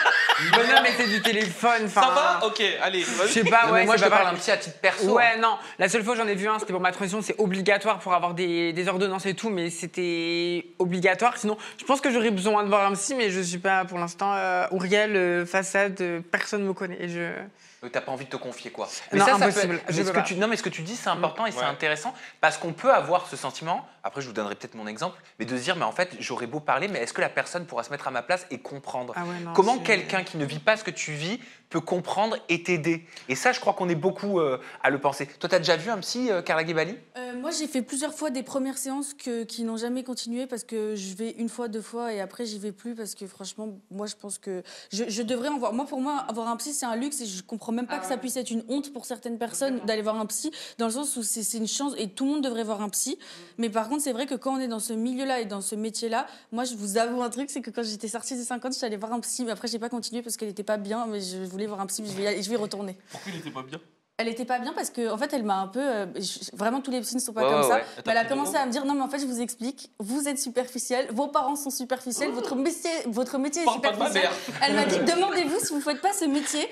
Non, mais c'est du téléphone. Ça va? Ok, allez. Je sais pas, ouais. Moi, je te parle un psy à titre perso. Ouais, non. La seule fois que j'en ai vu un, c'était pour ma transition. C'est obligatoire pour avoir des ordonnances et tout, mais c'était obligatoire. Sinon, je pense que j'aurais besoin de voir un psy, mais je suis pas pour l'instant. Uriel, façade, personne me connaît. T'as pas envie de te confier, quoi. Mais non, ça impossible. Non, mais ce que tu dis, c'est important et c'est intéressant parce qu'on peut avoir ce sentiment, après je vous donnerai peut-être mon exemple, mais de se dire, mais en fait, j'aurais beau parler, mais est-ce que la personne pourra se mettre à ma place et comprendre? Comment quelqu'un qui ne vit pas ce que tu vis peut comprendre et t'aider? Et ça, je crois qu'on est beaucoup à le penser. Toi, t'as déjà vu un psy, Carla Ghebali? Moi, j'ai fait plusieurs fois des premières séances qui n'ont jamais continué parce que je vais une fois, deux fois et après, j'y vais plus parce que franchement, moi, je pense que je devrais en voir. Moi, pour moi, avoir un psy, c'est un luxe et je comprends même pas que ça puisse être une honte pour certaines personnes d'aller voir un psy, dans le sens où c'est une chance et tout le monde devrait voir un psy. Mais par contre, c'est vrai que quand on est dans ce milieu-là et dans ce métier-là, moi, je vous avoue un truc, c'est que quand j'étais sortie des 50, j'allais voir un psy, mais après, j'ai pas continué parce qu'elle était pas bien, mais je voulais voir un psy, je vais y retourner. Pourquoi il était pas bien? Elle était pas bien parce que en fait elle m'a un peu vraiment tous les psys ne sont pas comme ça. Mais elle a commencé à me dire non mais en fait je vous explique, vous êtes superficiel, vos parents sont superficiels, votre métier est superficiel. Elle m'a dit demandez-vous si vous faites pas ce métier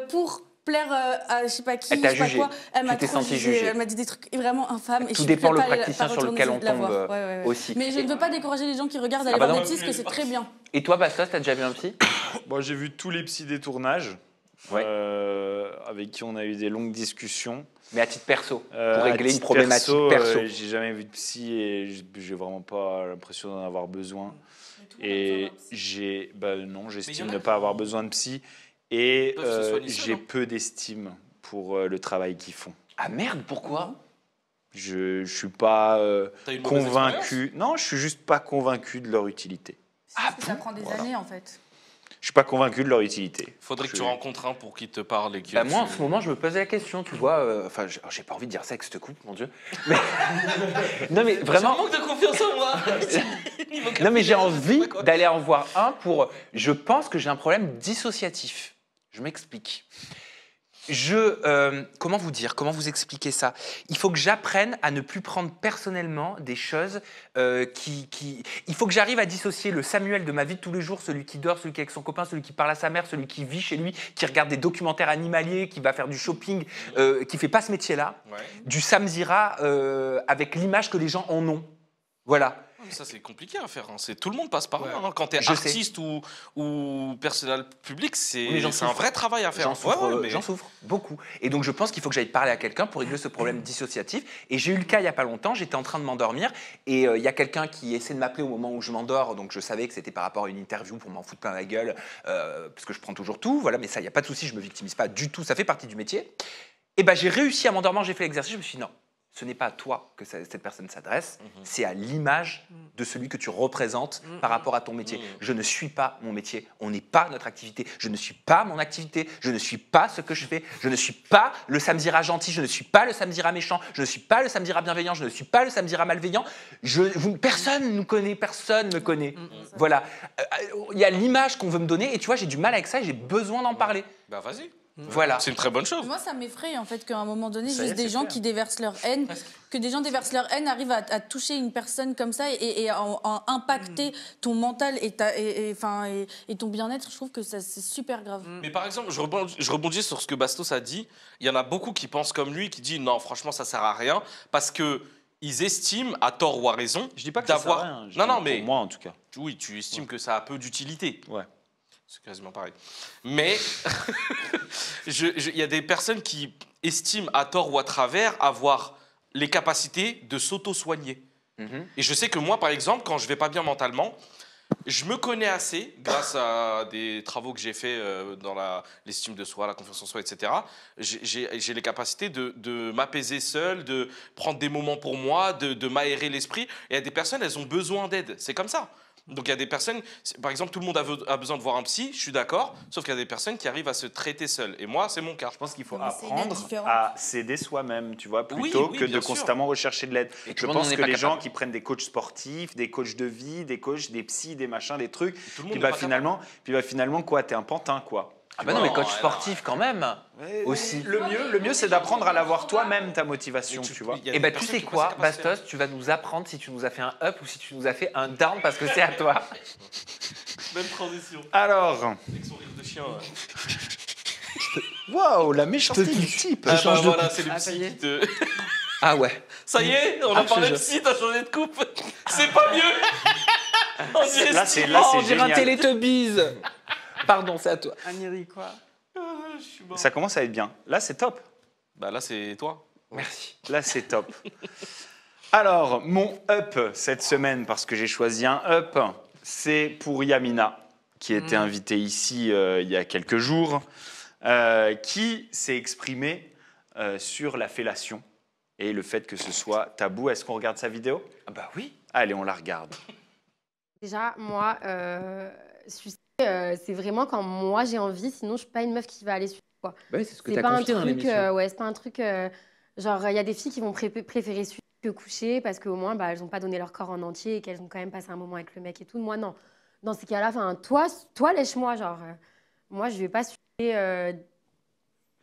pour plaire à je sais pas qui, elle t'a je sais jugé. pas quoi. Elle m'a trop senti jugé. Elle m'a dit des trucs vraiment infâmes. Tout dépend le praticien sur lequel on tombe aussi. Mais je ne veux pas décourager les gens qui regardent aller voir des psys parce que c'est très bien. Et toi Bastos, t'as déjà vu un psy? Moi j'ai vu tous les psys des tournages. Avec qui on a eu des longues discussions. Mais à titre perso, pour régler une problématique perso. J'ai jamais vu de psy et j'ai vraiment pas l'impression d'en avoir besoin. Et j'estime ne pas avoir besoin de psy. Et j'ai peu d'estime pour le travail qu'ils font. Ah merde, pourquoi? Je suis pas convaincu. Non, je suis juste pas convaincu de leur utilité. Ça prend des années en fait. Je suis pas convaincu de leur utilité. Faudrait que tu rencontres un pour qui te parle et qui. Moi, en ce moment, je me posais la question, tu vois. Enfin, j'ai pas envie de dire ça avec cette coupe, mon Dieu. Mais... non, mais vraiment. J'ai un manque de confiance en moi. Non, mais j'ai envie d'aller en voir un pour. Je pense que j'ai un problème dissociatif. Je m'explique. comment vous dire, comment vous expliquer ça? Il faut que j'apprenne à ne plus prendre personnellement des choses il faut que j'arrive à dissocier le Samuel de ma vie de tous les jours, celui qui dort, celui qui est avec son copain, celui qui parle à sa mère, celui qui vit chez lui, qui regarde des documentaires animaliers, qui va faire du shopping, qui fait pas ce métier-là, du Samzira avec l'image que les gens en ont. Voilà. Ça, c'est compliqué à faire. Hein. Tout le monde passe par là. Hein. Quand tu es artiste ou personnel public, c'est un vrai travail à faire. J'en souffre beaucoup. Et donc, je pense qu'il faut que j'aille parler à quelqu'un pour régler ce problème dissociatif. Et j'ai eu le cas il n'y a pas longtemps. J'étais en train de m'endormir et il y a quelqu'un qui essaie de m'appeler au moment où je m'endors. Donc, je savais que c'était par rapport à une interview pour m'en foutre plein la gueule parce que je prends toujours tout. Voilà, mais ça, il n'y a pas de souci. Je me victimise pas du tout. Ça fait partie du métier. Et ben, j'ai réussi à m'endormir. J'ai fait l'exercice. Je me suis dit non. Ce n'est pas à toi que cette personne s'adresse, c'est à l'image de celui que tu représentes par rapport à ton métier. Je ne suis pas mon métier, on n'est pas notre activité, je ne suis pas mon activité, je ne suis pas ce que je fais, je ne suis pas le Samzira gentil, je ne suis pas le Samzira méchant, je ne suis pas le Samzira bienveillant, je ne suis pas le Samzira malveillant. Personne nous connaît, personne me connaît. Voilà. Il y a l'image qu'on veut me donner et tu vois, j'ai du mal avec ça et j'ai besoin d'en parler. Bah vas-y. Voilà. C'est une très bonne chose. Moi, ça m'effraie en fait qu'à un moment donné, juste des gens qui déversent leur haine, que des gens déversent leur haine, arrivent à toucher une personne comme ça et à impacter ton mental et ton bien-être. Je trouve que c'est super grave. Mais par exemple, je rebondis sur ce que Bastos a dit. Il y en a beaucoup qui pensent comme lui, qui disent non, franchement, ça sert à rien parce que ils estiment, à tort ou à raison, je dis pas que ça sert à rien. Mais pour moi en tout cas. Oui, tu estimes que ça a peu d'utilité. Ouais. C'est quasiment pareil. Mais il y a des personnes qui estiment à tort ou à travers avoir les capacités de s'auto-soigner. Et je sais que moi, par exemple, quand je vais pas bien mentalement, je me connais assez, grâce à des travaux que j'ai faits dans l'estime de soi, la confiance en soi, etc. J'ai les capacités de m'apaiser seul, de prendre des moments pour moi, de m'aérer l'esprit. Et il y a des personnes, elles ont besoin d'aide. C'est comme ça. Donc il y a des personnes, par exemple, tout le monde a besoin de voir un psy, je suis d'accord, sauf qu'il y a des personnes qui arrivent à se traiter seules. Et moi, c'est mon cas. Je pense qu'il faut apprendre à s'aider soi-même, tu vois, plutôt que de constamment rechercher de l'aide. Je pense que les gens qui prennent des coachs sportifs, des coachs de vie, des coachs, des psys, des machins, des trucs, puis finalement, quoi, t'es un pantin, quoi. Ah bah non, mais coach sportif quand même, aussi. Le mieux, c'est d'apprendre à l'avoir toi-même, ta motivation, tu vois. Et bah tu sais quoi, Bastos, tu vas nous apprendre si tu nous as fait un up ou si tu nous as fait un down, parce que c'est à toi. Même transition. Alors... Avec son rire de chien. Waouh, la méchanceté du type. Ah bah voilà, c'est le psy qui te... Ah ouais. Ça y est, on a parlé de psy, t'as changé de coupe. C'est pas mieux. Là, c'est on dirait un Teletubbies. Pardon, c'est à toi. Aniri, quoi. Ça commence à être bien. Là, c'est top. Bah là, c'est toi. Merci. Là, c'est top. Alors, mon up cette semaine, parce que j'ai choisi un up, c'est pour Yamina, qui était invitée ici il y a quelques jours, qui s'est exprimée sur la fellation et le fait que ce soit tabou. Est-ce qu'on regarde sa vidéo? Ah bah oui. Allez, on la regarde. Déjà, moi, c'est vraiment quand moi j'ai envie, sinon je suis pas une meuf qui va aller suivre. Quoi. Ouais, c'est ce que tu as confié dans l'émission. C'est pas un truc. Genre, il y a des filles qui vont préférer suivre que coucher parce qu'au moins, elles n'ont pas donné leur corps en entier et qu'elles ont quand même passé un moment avec le mec et tout. Moi, non. Dans ces cas-là, toi lèche-moi. Genre, moi, je vais pas suivre.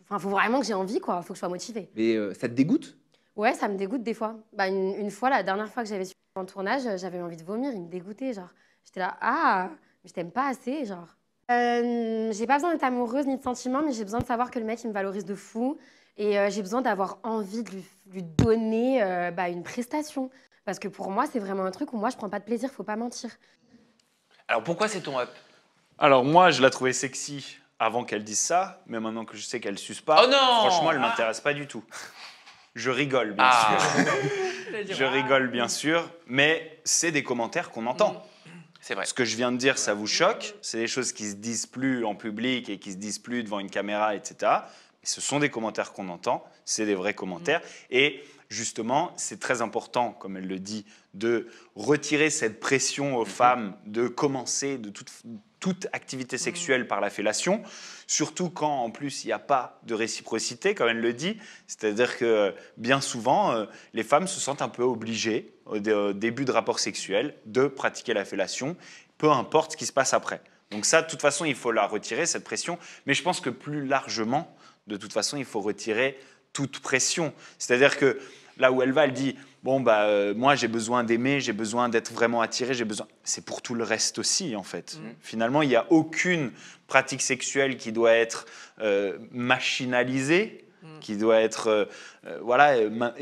Enfin, faut vraiment que j'ai envie, quoi. Faut que je sois motivée. Mais ça te dégoûte? Ouais, ça me dégoûte des fois. Une fois, la dernière fois que j'avais suivi en tournage, j'avais envie de vomir. Il me dégoûtait. Genre, j'étais là, mais je t'aime pas assez, genre. J'ai pas besoin d'être amoureuse ni de sentiments, mais j'ai besoin de savoir que le mec, il me valorise de fou. Et j'ai besoin d'avoir envie de lui donner une prestation. Parce que pour moi, c'est vraiment un truc où moi, je prends pas de plaisir, faut pas mentir. Alors pourquoi c'est ton up? Alors moi, je la trouvais sexy avant qu'elle dise ça, mais maintenant que je sais qu'elle suce pas, franchement, elle m'intéresse pas du tout. Je rigole, bien sûr. Je rigole, bien sûr, mais c'est des commentaires qu'on entend. C'est vrai. Ce que je viens de dire, ça vous choque. C'est des choses qui se disent plus en public et qui se disent plus devant une caméra, etc. Mais ce sont des commentaires qu'on entend. C'est des vrais commentaires. Et justement, c'est très important, comme elle le dit, de retirer cette pression aux femmes de commencer de toute activité sexuelle par la fellation, surtout quand, en plus, il n'y a pas de réciprocité, comme elle le dit. C'est-à-dire que, bien souvent, les femmes se sentent un peu obligées, au début de rapport sexuel, de pratiquer la fellation, peu importe ce qui se passe après. Donc ça, de toute façon, il faut la retirer, cette pression. Mais je pense que plus largement, De toute façon, il faut retirer toute pression. C'est-à-dire que là où elle va, elle dit bon moi j'ai besoin d'aimer, j'ai besoin d'être vraiment attiré, j'ai besoin. C'est pour tout le reste aussi en fait. Finalement, il n'y a aucune pratique sexuelle qui doit être machinalisée, qui doit être voilà,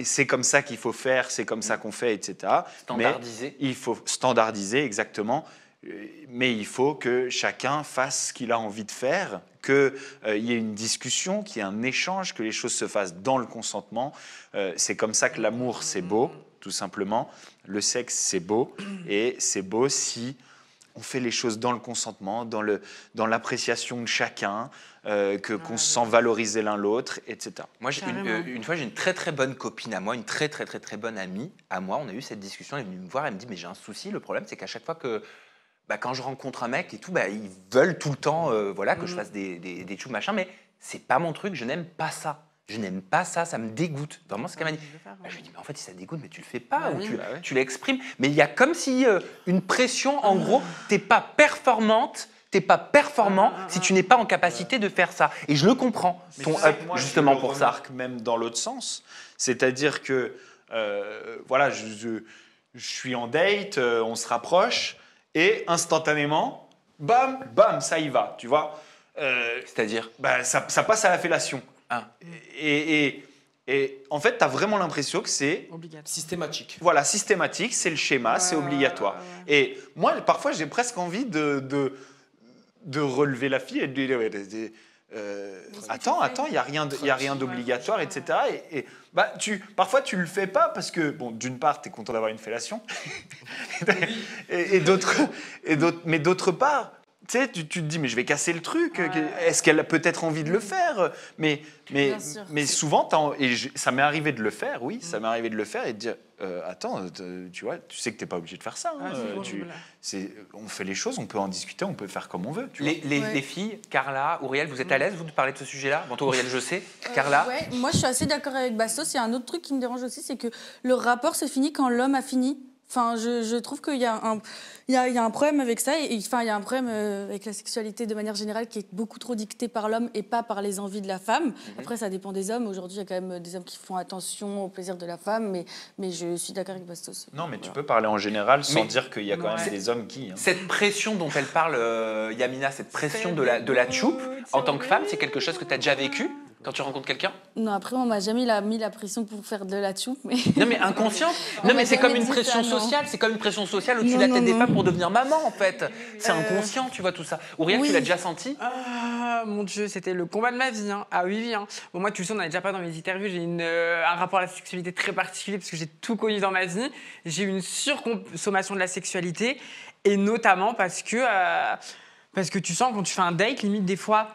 c'est comme ça qu'il faut faire, c'est comme ça qu'on fait, etc. Standardiser. Mais il faut standardiser exactement. Mais il faut que chacun fasse ce qu'il a envie de faire, qu'il y ait une discussion, qu'il y ait un échange, que les choses se fassent dans le consentement. C'est comme ça que l'amour, c'est beau, tout simplement. Le sexe, c'est beau. Et c'est beau si on fait les choses dans le consentement, dans l'appréciation de chacun, qu'on se sent valoriser l'un l'autre, etc. Moi, une fois, j'ai une très très bonne copine à moi, une très bonne amie à moi. On a eu cette discussion, elle est venue me voir, elle me dit mais j'ai un souci. Le problème, c'est qu'à chaque fois que quand je rencontre un mec et tout, ils veulent tout le temps que je fasse des tubes, machin, mais c'est pas mon truc, je n'aime pas ça. Je n'aime pas ça, ça me dégoûte. Vraiment, c'est ce qu'elle m'a dit. Je lui ai dit, mais en fait, si ça te dégoûte, mais tu le fais pas, ou tu l'exprimes. Mais il y a comme si une pression, en gros, t'es pas performante, t'es pas performant si tu n'es pas en capacité de faire ça. Et je le comprends, ton up, justement pour ça. Même dans l'autre sens. C'est-à-dire que, voilà, je suis en date, on se rapproche, et instantanément, bam, bam, ça y va, tu vois. C'est-à-dire ça passe à la fellation. Et en fait, tu as vraiment l'impression que c'est systématique. Voilà, systématique, c'est le schéma, c'est obligatoire. Et moi, parfois, j'ai presque envie de relever la fille et de lui dire attends, il n'y a rien d'obligatoire, etc. Et parfois, tu ne le fais pas parce que, bon, d'une part, tu es content d'avoir une fellation, mais d'autre part, tu sais, tu te dis, mais je vais casser le truc. Est-ce qu'elle a peut-être envie de le faire? Mais souvent, ça m'est arrivé de le faire, oui, ça m'est arrivé de le faire et de dire, attends, tu vois, tu sais que tu n'es pas obligé de faire ça. Hein, on fait les choses, on peut en discuter, on peut faire comme on veut. Les filles, Carla, Auriel, vous êtes à l'aise, vous, de parler de ce sujet-là? Bon, toi, Auriel, je sais. Carla? Ouais, moi, je suis assez d'accord avec Bastos. Il y a un autre truc qui me dérange aussi, c'est que le rapport se finit quand l'homme a fini. Enfin, je trouve qu'il y a un problème avec ça. Enfin, il y a un problème avec la sexualité de manière générale qui est beaucoup trop dictée par l'homme et pas par les envies de la femme. Après, ça dépend des hommes. Aujourd'hui, il y a quand même des hommes qui font attention au plaisir de la femme, mais je suis d'accord avec Bastos. Non, mais tu peux parler en général sans dire qu'il y a quand même des hommes qui... Cette pression dont elle parle, Yamina, cette pression de la choupe, en tant que femme, c'est quelque chose que tu as déjà vécu quand tu rencontres quelqu'un? Non, après, on m'a jamais mis la pression pour faire de la choupe. Mais... Non, mais inconsciente. Non, mais c'est comme une pression sociale. C'est comme une pression sociale où tu la tête des femmes pour devenir maman, en fait. C'est inconscient, tu vois, tout ça. Auriel, tu l'as déjà senti? Mon Dieu, c'était le combat de ma vie. Hein. Ah oui. Hein. Bon, moi, tu le sais, on n'en a déjà pas dans mes interviews. J'ai un rapport à la sexualité très particulier parce que j'ai tout connu dans ma vie. J'ai eu une surconsommation de la sexualité et notamment parce que tu sens quand tu fais un date, limite des fois...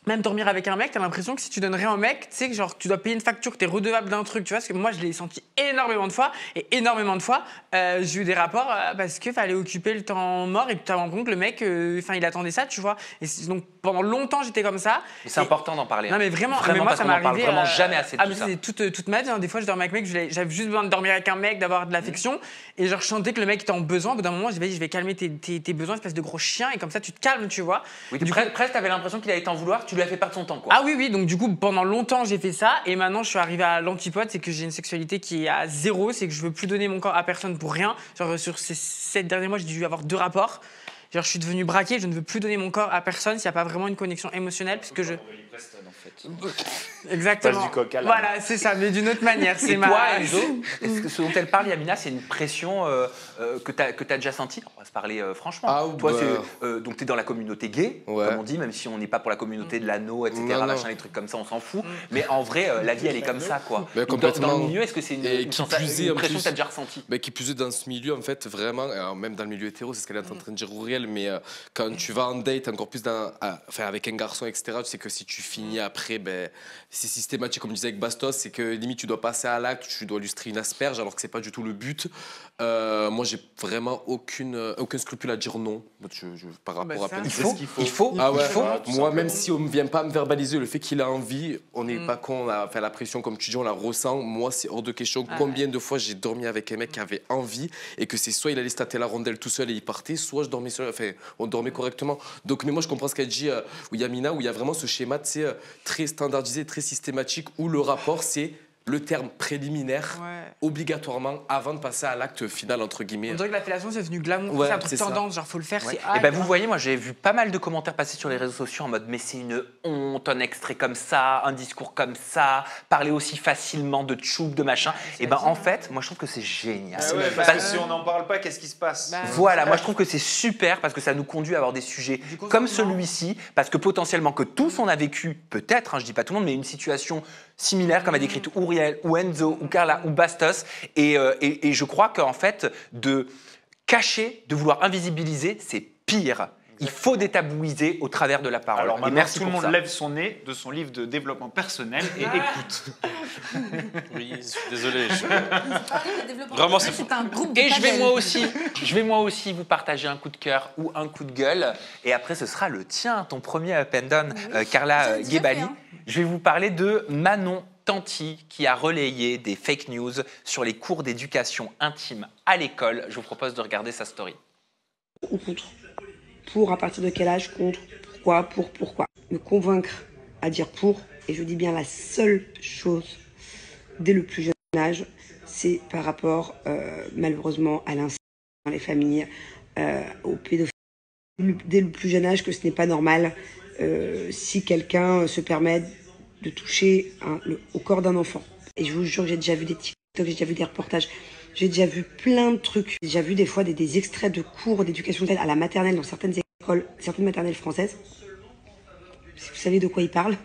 Même dormir avec un mec, t'as l'impression que si tu donnes rien au mec, tu sais que genre tu dois payer une facture, que t'es redevable d'un truc, tu vois. Parce que moi, je l'ai senti énormément de fois. Et énormément de fois, j'ai eu des rapports parce qu'il fallait occuper le temps mort. Et tu te rends compte que le mec, il attendait ça, tu vois. Et donc pendant longtemps, j'étais comme ça. Mais c'est important d'en parler. Non, mais vraiment, mais moi, ça m'est arrivé. Vraiment jamais assez de tout ça. C'est toute ma vie. Hein. Des fois, je dormais avec un mec, j'avais juste besoin de dormir avec un mec, d'avoir de l'affection. Et genre, je sentais que le mec était en besoin. Au bout d'un moment, je vais calmer tes besoins, espèce de gros chien. Et comme ça, tu te calmes, tu vois. Oui, presque, t'avais l'impression qu'il allait t'en vouloir, tu lui as fait perdre son temps, quoi. Ah oui, donc du coup, pendant longtemps, j'ai fait ça. Et maintenant, je suis arrivée à l'antipode, c'est que j'ai une sexualité qui est à zéro. C'est que je veux plus donner mon corps à personne pour rien. Genre, sur ces 7 derniers mois, j'ai dû avoir 2 rapports. Genre, je suis devenue braquée, je ne veux plus donner mon corps à personne s'il n'y a pas vraiment une connexion émotionnelle. Puisque je... Exactement. Du coq à l'âne. Voilà, c'est ça, mais d'une autre manière. Et toi, Enzo, est-ce que ce dont elle parle, Yamina, c'est une pression que tu as déjà sentie? On va se parler franchement. Toi, donc tu es dans la communauté gay, comme on dit, même si on n'est pas pour la communauté de l'anneau, etc., machin, les trucs comme ça, on s'en fout. Mais en vrai, la vie, elle est comme ça, quoi. Dans le milieu, est-ce que c'est une pression que tu as déjà ressentie? Qui plus est dans ce milieu, en fait, vraiment, même dans le milieu hétéro, c'est ce qu'elle est en train de dire, Auriel, mais quand tu vas en date, encore plus avec un garçon, etc., tu sais que si tu finis après, c'est systématique, comme je disais avec Bastos, c'est que limite tu dois passer à l'acte, tu dois illustrer une asperge, alors que c'est pas du tout le but. Moi, j'ai vraiment aucun scrupule à dire non. Par rapport à Il faut. Ah ouais. Il faut. Moi, même si on ne vient pas me verbaliser le fait qu'il a envie, on n'est pas con, on a fait la pression, comme tu dis, on la ressent. Moi, c'est hors de question. Combien de fois j'ai dormi avec un mec qui avait envie et que c'est soit il allait se tâter la rondelle tout seul et il partait, soit je dormais seul, enfin, on dormait correctement. Donc, mais moi, je comprends ce qu'elle dit, où il y a Mina, où il y a vraiment ce schéma, tu sais, très standardisé, très systématique, où le rapport, c'est le terme préliminaire, obligatoirement, avant de passer à l'acte final, entre guillemets. On dirait que la fellation, c'est devenu glamour, Ouais, c'est un truc c'est ça. tendance, genre faut le faire, c'est Et ben vous voyez, moi j'ai vu pas mal de commentaires passer sur les réseaux sociaux en mode mais c'est une honte, un extrait comme ça, un discours comme ça, parler aussi facilement de tchouk, de machin. Et ben en fait, moi je trouve que c'est génial. Parce que si on n'en parle pas, qu'est-ce qui se passe? Voilà, moi je trouve que c'est super parce que ça nous conduit à avoir des sujets comme celui-ci, parce que potentiellement que tous on a vécu, peut-être, hein, je dis pas tout le monde, mais une situation similaire comme a décrit Ouriel, ou Enzo, ou Carla, ou Bastos. Et je crois qu'en fait, de cacher, de vouloir invisibiliser, c'est pire. Il faut détabouiser au travers de la parole. Alors et maintenant, merci tout le pour monde ça. lève son nez de son livre de développement personnel et écoute. Oui, je suis désolé. Vraiment, c'est un groupe de Et je vais padel. moi aussi vous partager un coup de cœur ou un coup de gueule. Et après, ce sera le tien, ton premier up and down, Carla Ghebali. Je vais vous parler de Manon Tanti qui a relayé des fake news sur les cours d'éducation intime à l'école. Je vous propose de regarder sa story. Ou contre? Pour, à partir de quel âge? Contre? Pourquoi? Me convaincre à dire pour, et je dis bien la seule chose dès le plus jeune âge, c'est par rapport malheureusement à l'inceste dans les familles, aux pédophiles. Dès le plus jeune âge que ce n'est pas normal si quelqu'un se permet de toucher au corps d'un enfant. Et je vous jure que j'ai déjà vu des TikTok, j'ai déjà vu des reportages, j'ai déjà vu plein de trucs. J'ai déjà vu des fois des extraits de cours d'éducation à la maternelle dans certaines écoles, certaines maternelles françaises. Si vous savez de quoi ils parlent.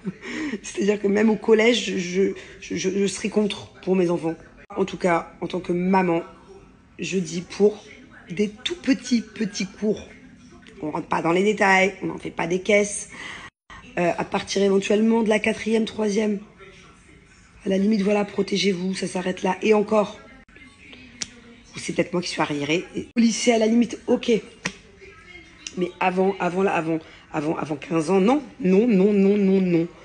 C'est-à-dire que même au collège, je serais contre pour mes enfants. En tout cas, en tant que maman, je dis pour des tout petits cours. On ne rentre pas dans les détails, on n'en fait pas des caisses. À partir éventuellement de la 4e, 3e. À la limite, voilà, protégez-vous, ça s'arrête là. Et encore, ou c'est peut-être moi qui suis arriérée. Au lycée, à la limite, ok. Mais avant 15 ans, non.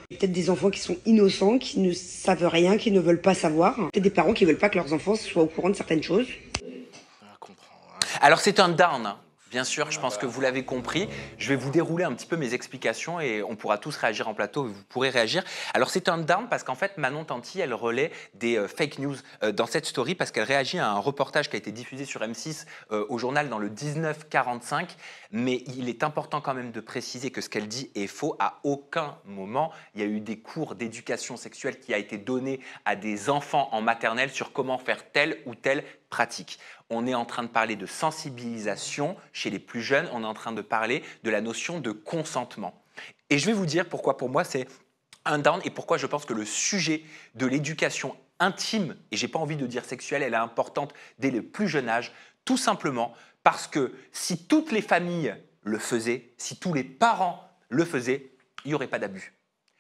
Peut-être des enfants qui sont innocents, qui ne savent rien, qui ne veulent pas savoir. Peut-être des parents qui ne veulent pas que leurs enfants soient au courant de certaines choses. Alors c'est un down. Bien sûr, je pense que vous l'avez compris. Je vais vous dérouler un petit peu mes explications et on pourra tous réagir en plateau et vous pourrez réagir. Alors c'est un down parce qu'en fait Manon Tanti, elle relaie des fake news dans cette story parce qu'elle réagit à un reportage qui a été diffusé sur M6 au journal dans le 1945. Mais il est important quand même de préciser que ce qu'elle dit est faux. À aucun moment, il y a eu des cours d'éducation sexuelle qui a été donné à des enfants en maternelle sur comment faire telle ou telle pratique. On est en train de parler de sensibilisation chez les plus jeunes, on est en train de parler de la notion de consentement. Et je vais vous dire pourquoi pour moi c'est un down et pourquoi je pense que le sujet de l'éducation intime, et j'ai pas envie de dire sexuelle, elle est importante dès le plus jeune âge, tout simplement parce que si toutes les familles le faisaient, si tous les parents le faisaient, il n'y aurait pas d'abus.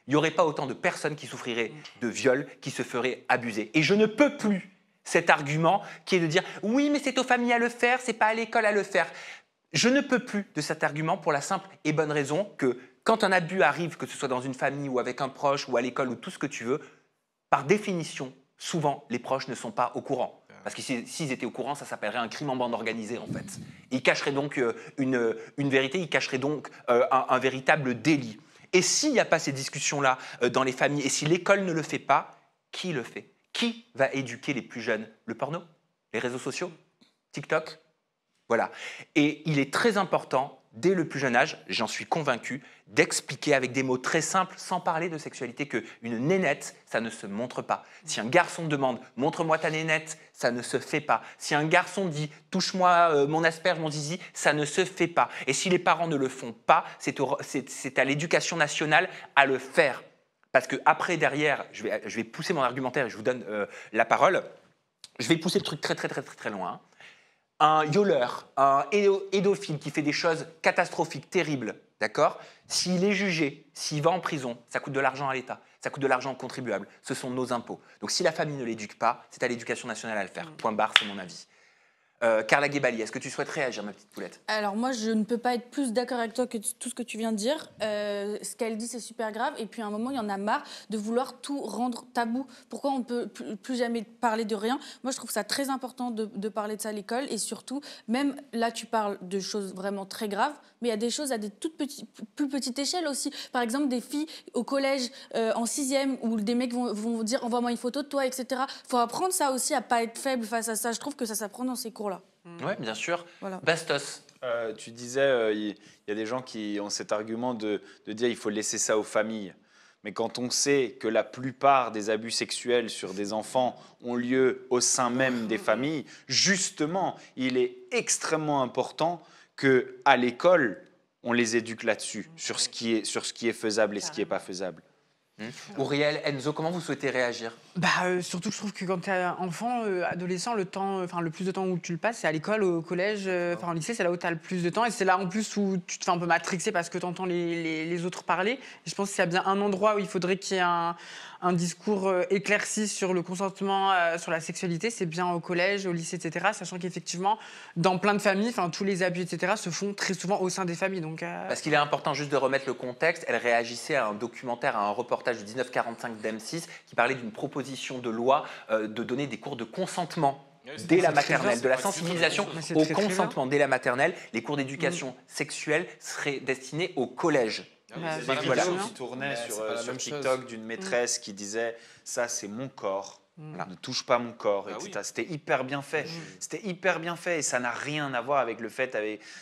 Il n'y aurait pas autant de personnes qui souffriraient de viol, qui se feraient abuser. Et je ne peux plus cet argument qui est de dire « oui, mais c'est aux familles à le faire, c'est pas à l'école à le faire ». Je ne peux plus de cet argument pour la simple et bonne raison que quand un abus arrive, que ce soit dans une famille ou avec un proche ou à l'école ou tout ce que tu veux, par définition, souvent, les proches ne sont pas au courant. Parce que s'ils étaient au courant, ça s'appellerait un crime en bande organisée, en fait. Ils cacheraient donc une vérité, ils cacheraient donc un véritable délit. Et s'il n'y a pas ces discussions-là dans les familles, et si l'école ne le fait pas, qui le fait ? Qui va éduquer les plus jeunes? Le porno? Les réseaux sociaux? TikTok? Voilà. Et il est très important, dès le plus jeune âge, j'en suis convaincu, d'expliquer avec des mots très simples, sans parler de sexualité, qu'une nénette, ça ne se montre pas. Si un garçon demande « montre-moi ta nénette », ça ne se fait pas. Si un garçon dit « touche-moi mon asperge, mon zizi », ça ne se fait pas. Et si les parents ne le font pas, c'est à l'éducation nationale à le faire. Parce qu'après, derrière, je vais pousser mon argumentaire et je vous donne la parole. Je vais pousser le truc très loin. Hein. Un violeur, un pédophile qui fait des choses catastrophiques, terribles, d'accord? S'il est jugé, s'il va en prison, ça coûte de l'argent à l'État, ça coûte de l'argent aux contribuables, ce sont nos impôts. Donc si la famille ne l'éduque pas, c'est à l'éducation nationale à le faire. Point barre, c'est mon avis. Carla Guébali, est-ce que tu souhaites réagir, ma petite poulette? Alors moi, je ne peux pas être plus d'accord avec toi que tout ce que tu viens de dire. Ce qu'elle dit, c'est super grave. Et puis à un moment, il y en a marre de vouloir tout rendre tabou. Pourquoi on ne peut plus jamais parler de rien? Moi, je trouve ça très important de parler de ça à l'école. Et surtout, même là, tu parles de choses vraiment très graves, mais il y a des choses à des plus petites échelles aussi. Par exemple, des filles au collège en 6e où des mecs vont dire « envoie-moi une photo de toi », etc. Il faut apprendre ça aussi, à ne pas être faible face à ça. Je trouve que ça s'apprend dans ces cours-là. Oui, bien sûr. Voilà. Bastos. Tu disais, il y a des gens qui ont cet argument de dire il faut laisser ça aux familles. Mais quand on sait que la plupart des abus sexuels sur des enfants ont lieu au sein même des familles, justement, il est extrêmement important qu'à l'école, on les éduque là-dessus, sur ce qui est faisable et ce qui n'est pas faisable. Auriel, Enzo, comment vous souhaitez réagir? Surtout, je trouve que quand tu es enfant, adolescent, le plus de temps où tu le passes, c'est à l'école, au collège, en lycée, c'est là où tu as le plus de temps. Et c'est là en plus où tu te fais un peu matrixer parce que tu entends les autres parler. Et je pense qu'il y a bien un endroit où il faudrait qu'il y ait un discours éclairci sur le consentement, sur la sexualité, c'est bien au collège, au lycée, etc. Sachant qu'effectivement, dans plein de familles, tous les abus, etc., se font très souvent au sein des familles. Donc, Parce qu'il est important juste de remettre le contexte. Elle réagissait à un documentaire, à un reportage de 1945 d'M6 qui parlait d'une proposition de loi de donner des cours de consentement dès la maternelle, de la sensibilisation au consentement dès la maternelle. Les cours d'éducation sexuelle seraient destinés au collège. Il y a des vidéos qui tournaient sur TikTok d'une maîtresse qui disait « ça c'est mon corps ». Ne touche pas mon corps, etc. Oui. C'était hyper bien fait. C'était hyper bien fait et ça n'a rien à voir avec le fait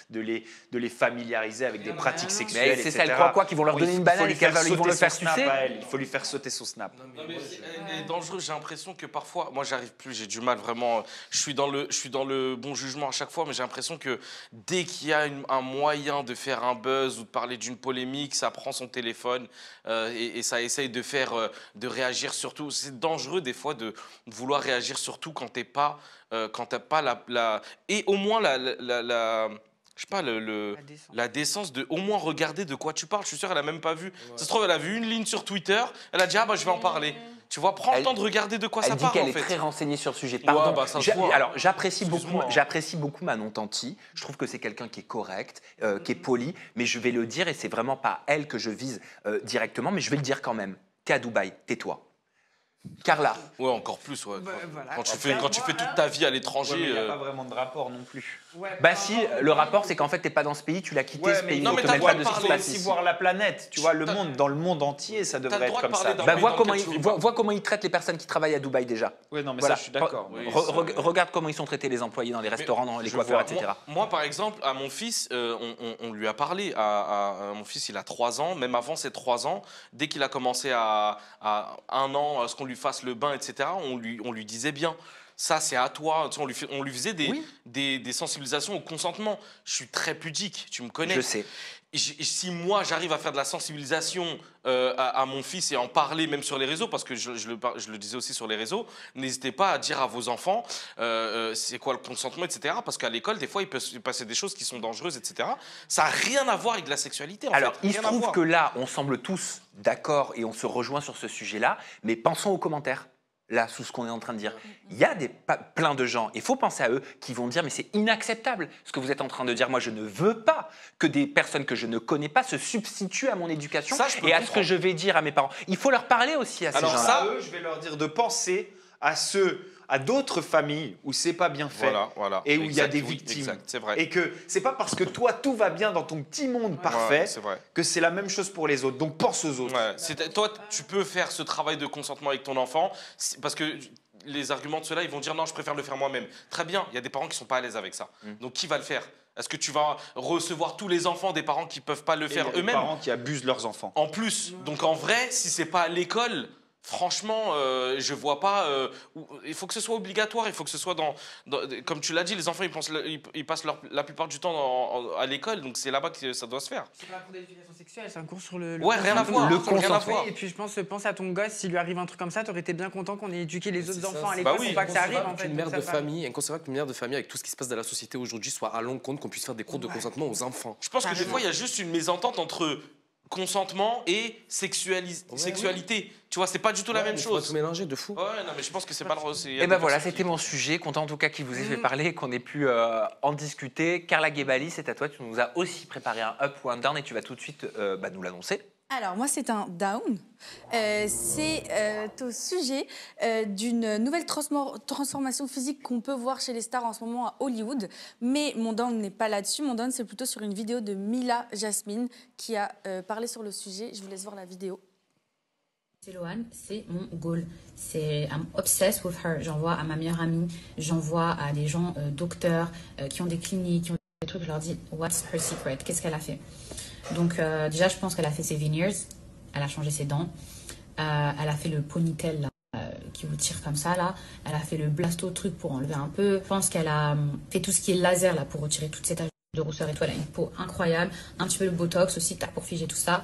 de les familiariser avec des pratiques sexuelles, etc. C'est ça, elle croit quoi? Qu'ils vont leur donner une banane et qu'ils vont le faire sucer? Il faut lui faire sauter son snap. Non, mais c'est dangereux. J'ai l'impression que parfois, moi j'arrive plus, j'ai du mal vraiment. Je suis dans le bon jugement à chaque fois, mais j'ai l'impression que dès qu'il y a un moyen de faire un buzz ou de parler d'une polémique, ça prend son téléphone et ça essaye de réagir surtout. C'est dangereux des fois de vouloir réagir surtout quand t'as pas et au moins je sais pas, la décence de au moins regarder de quoi tu parles. Je suis sûr elle a même pas vu. Ça se trouve elle a vu une ligne sur Twitter, elle a dit ah bah je vais en parler. Tu vois, prends le temps de regarder de quoi ça parle. Elle dit qu'elle est très renseignée sur le sujet. Pardon. Ouais, alors j'apprécie beaucoup Manon Tanti. Je trouve que c'est quelqu'un qui est correct, qui est poli, mais je vais le dire et c'est vraiment pas elle que je vise directement, mais je vais le dire quand même. T'es à Dubaï, tais-toi. Carla. Ouais, encore plus. Ouais. Voilà. Quand tu fais toute ta vie à l'étranger. Il n'y a pas vraiment de rapport non plus. Si, le rapport, c'est qu'en fait, tu n'es pas dans ce pays, tu l'as quitté ce pays. Non, mais tu as le droit de parler aussi, voir la planète. Tu vois, le monde, dans le monde entier, ça devrait être comme ça. Vois comment ils traitent les personnes qui travaillent à Dubaï déjà. Oui, non, mais ça, je suis d'accord. Regarde comment ils sont traités les employés dans les restaurants, dans les coiffeurs, etc. Moi, par exemple, à mon fils, on lui a parlé. À mon fils, il a 3 ans. Même avant ses 3 ans, dès qu'il a commencé à 1 an, à ce qu'on lui fasse le bain, etc., on lui disait bien. Ça, c'est à toi. Tu sais, on lui faisait des sensibilisations au consentement. Je suis très pudique, tu me connais. Je sais. Si moi, j'arrive à faire de la sensibilisation à mon fils et en parler même sur les réseaux, parce que je le disais aussi sur les réseaux, n'hésitez pas à dire à vos enfants c'est quoi le consentement, etc. Parce qu'à l'école, des fois, il peut se passer des choses qui sont dangereuses, etc. Ça n'a rien à voir avec la sexualité, Alors, il se trouve que là, on semble tous d'accord et on se rejoint sur ce sujet-là, mais pensons aux commentaires. Là, sous ce qu'on est en train de dire, il y a plein de gens, il faut penser à eux, qui vont dire mais c'est inacceptable ce que vous êtes en train de dire. Moi, je ne veux pas que des personnes que je ne connais pas se substituent à mon éducation et à ce que je vais dire à mes parents. Il faut leur parler aussi à ces gens-là. Alors ça, je vais leur dire de penser à d'autres familles où c'est pas bien fait et où il y a des victimes. C'est vrai. Et que c'est pas parce que toi tout va bien dans ton petit monde parfait que c'est la même chose pour les autres. Donc pense aux autres. Toi, tu peux faire ce travail de consentement avec ton enfant parce que les arguments de ceux-là, ils vont dire non, je préfère le faire moi-même. Très bien, il y a des parents qui sont pas à l'aise avec ça. Donc qui va le faire? Est-ce que tu vas recevoir tous les enfants des parents qui peuvent pas le faire eux-mêmes? Des parents qui abusent leurs enfants. En plus, donc en vrai, si c'est pas à l'école. Franchement, je vois pas. Il faut que ce soit obligatoire. Il faut que ce soit comme tu l'as dit, les enfants ils passent la plupart du temps à l'école, donc c'est là-bas que ça doit se faire. C'est pas un cours d'éducation sexuelle, c'est un cours sur le Ouais, rien à voir. Le Rien à voir. Et puis je pense à ton gosse, s'il lui arrive un truc comme ça, t'aurais été bien content qu'on ait éduqué les autres enfants à Bah l'école oui, pour pas que ça arrive. En fait, une mère de famille, inconcevable qu'une mère de famille avec tout ce qui se passe dans la société aujourd'hui soit à l'encontre qu'on puisse faire des cours de consentement aux enfants. Je pense que des fois il y a juste une mésentente entre consentement et sexualité. Tu vois, c'est pas du tout la même chose. On va tout mélanger de fou. Ouais, non, mais je pense que c'est pas le. Et ben voilà, c'était mon sujet. Content en tout cas qu'il vous ait fait parler et qu'on ait pu en discuter. Carla Guébali, c'est à toi. Tu nous as aussi préparé un up ou un down et tu vas tout de suite nous l'annoncer. Alors, moi, c'est un down. C'est au sujet d'une nouvelle transformation physique qu'on peut voir chez les stars en ce moment à Hollywood. Mais mon down n'est pas là-dessus. Mon down, c'est plutôt sur une vidéo de Mila Jasmine qui a parlé sur le sujet. Je vous laisse voir la vidéo. Lohan, c'est mon goal. I'm obsessed with her. J'envoie à ma meilleure amie, j'envoie à des gens docteurs qui ont des cliniques, qui ont des trucs. Je leur dis, what's her secret? Qu'est-ce qu'elle a fait? Donc déjà, je pense qu'elle a fait ses veneers, elle a changé ses dents, elle a fait le ponytail là, qui vous tire comme ça là, elle a fait le blasto truc pour enlever un peu. Je pense qu'elle a fait tout ce qui est laser là pour retirer toute cette tache de rousseur et tout. Elle a une peau incroyable, un petit peu le botox aussi pour figer tout ça.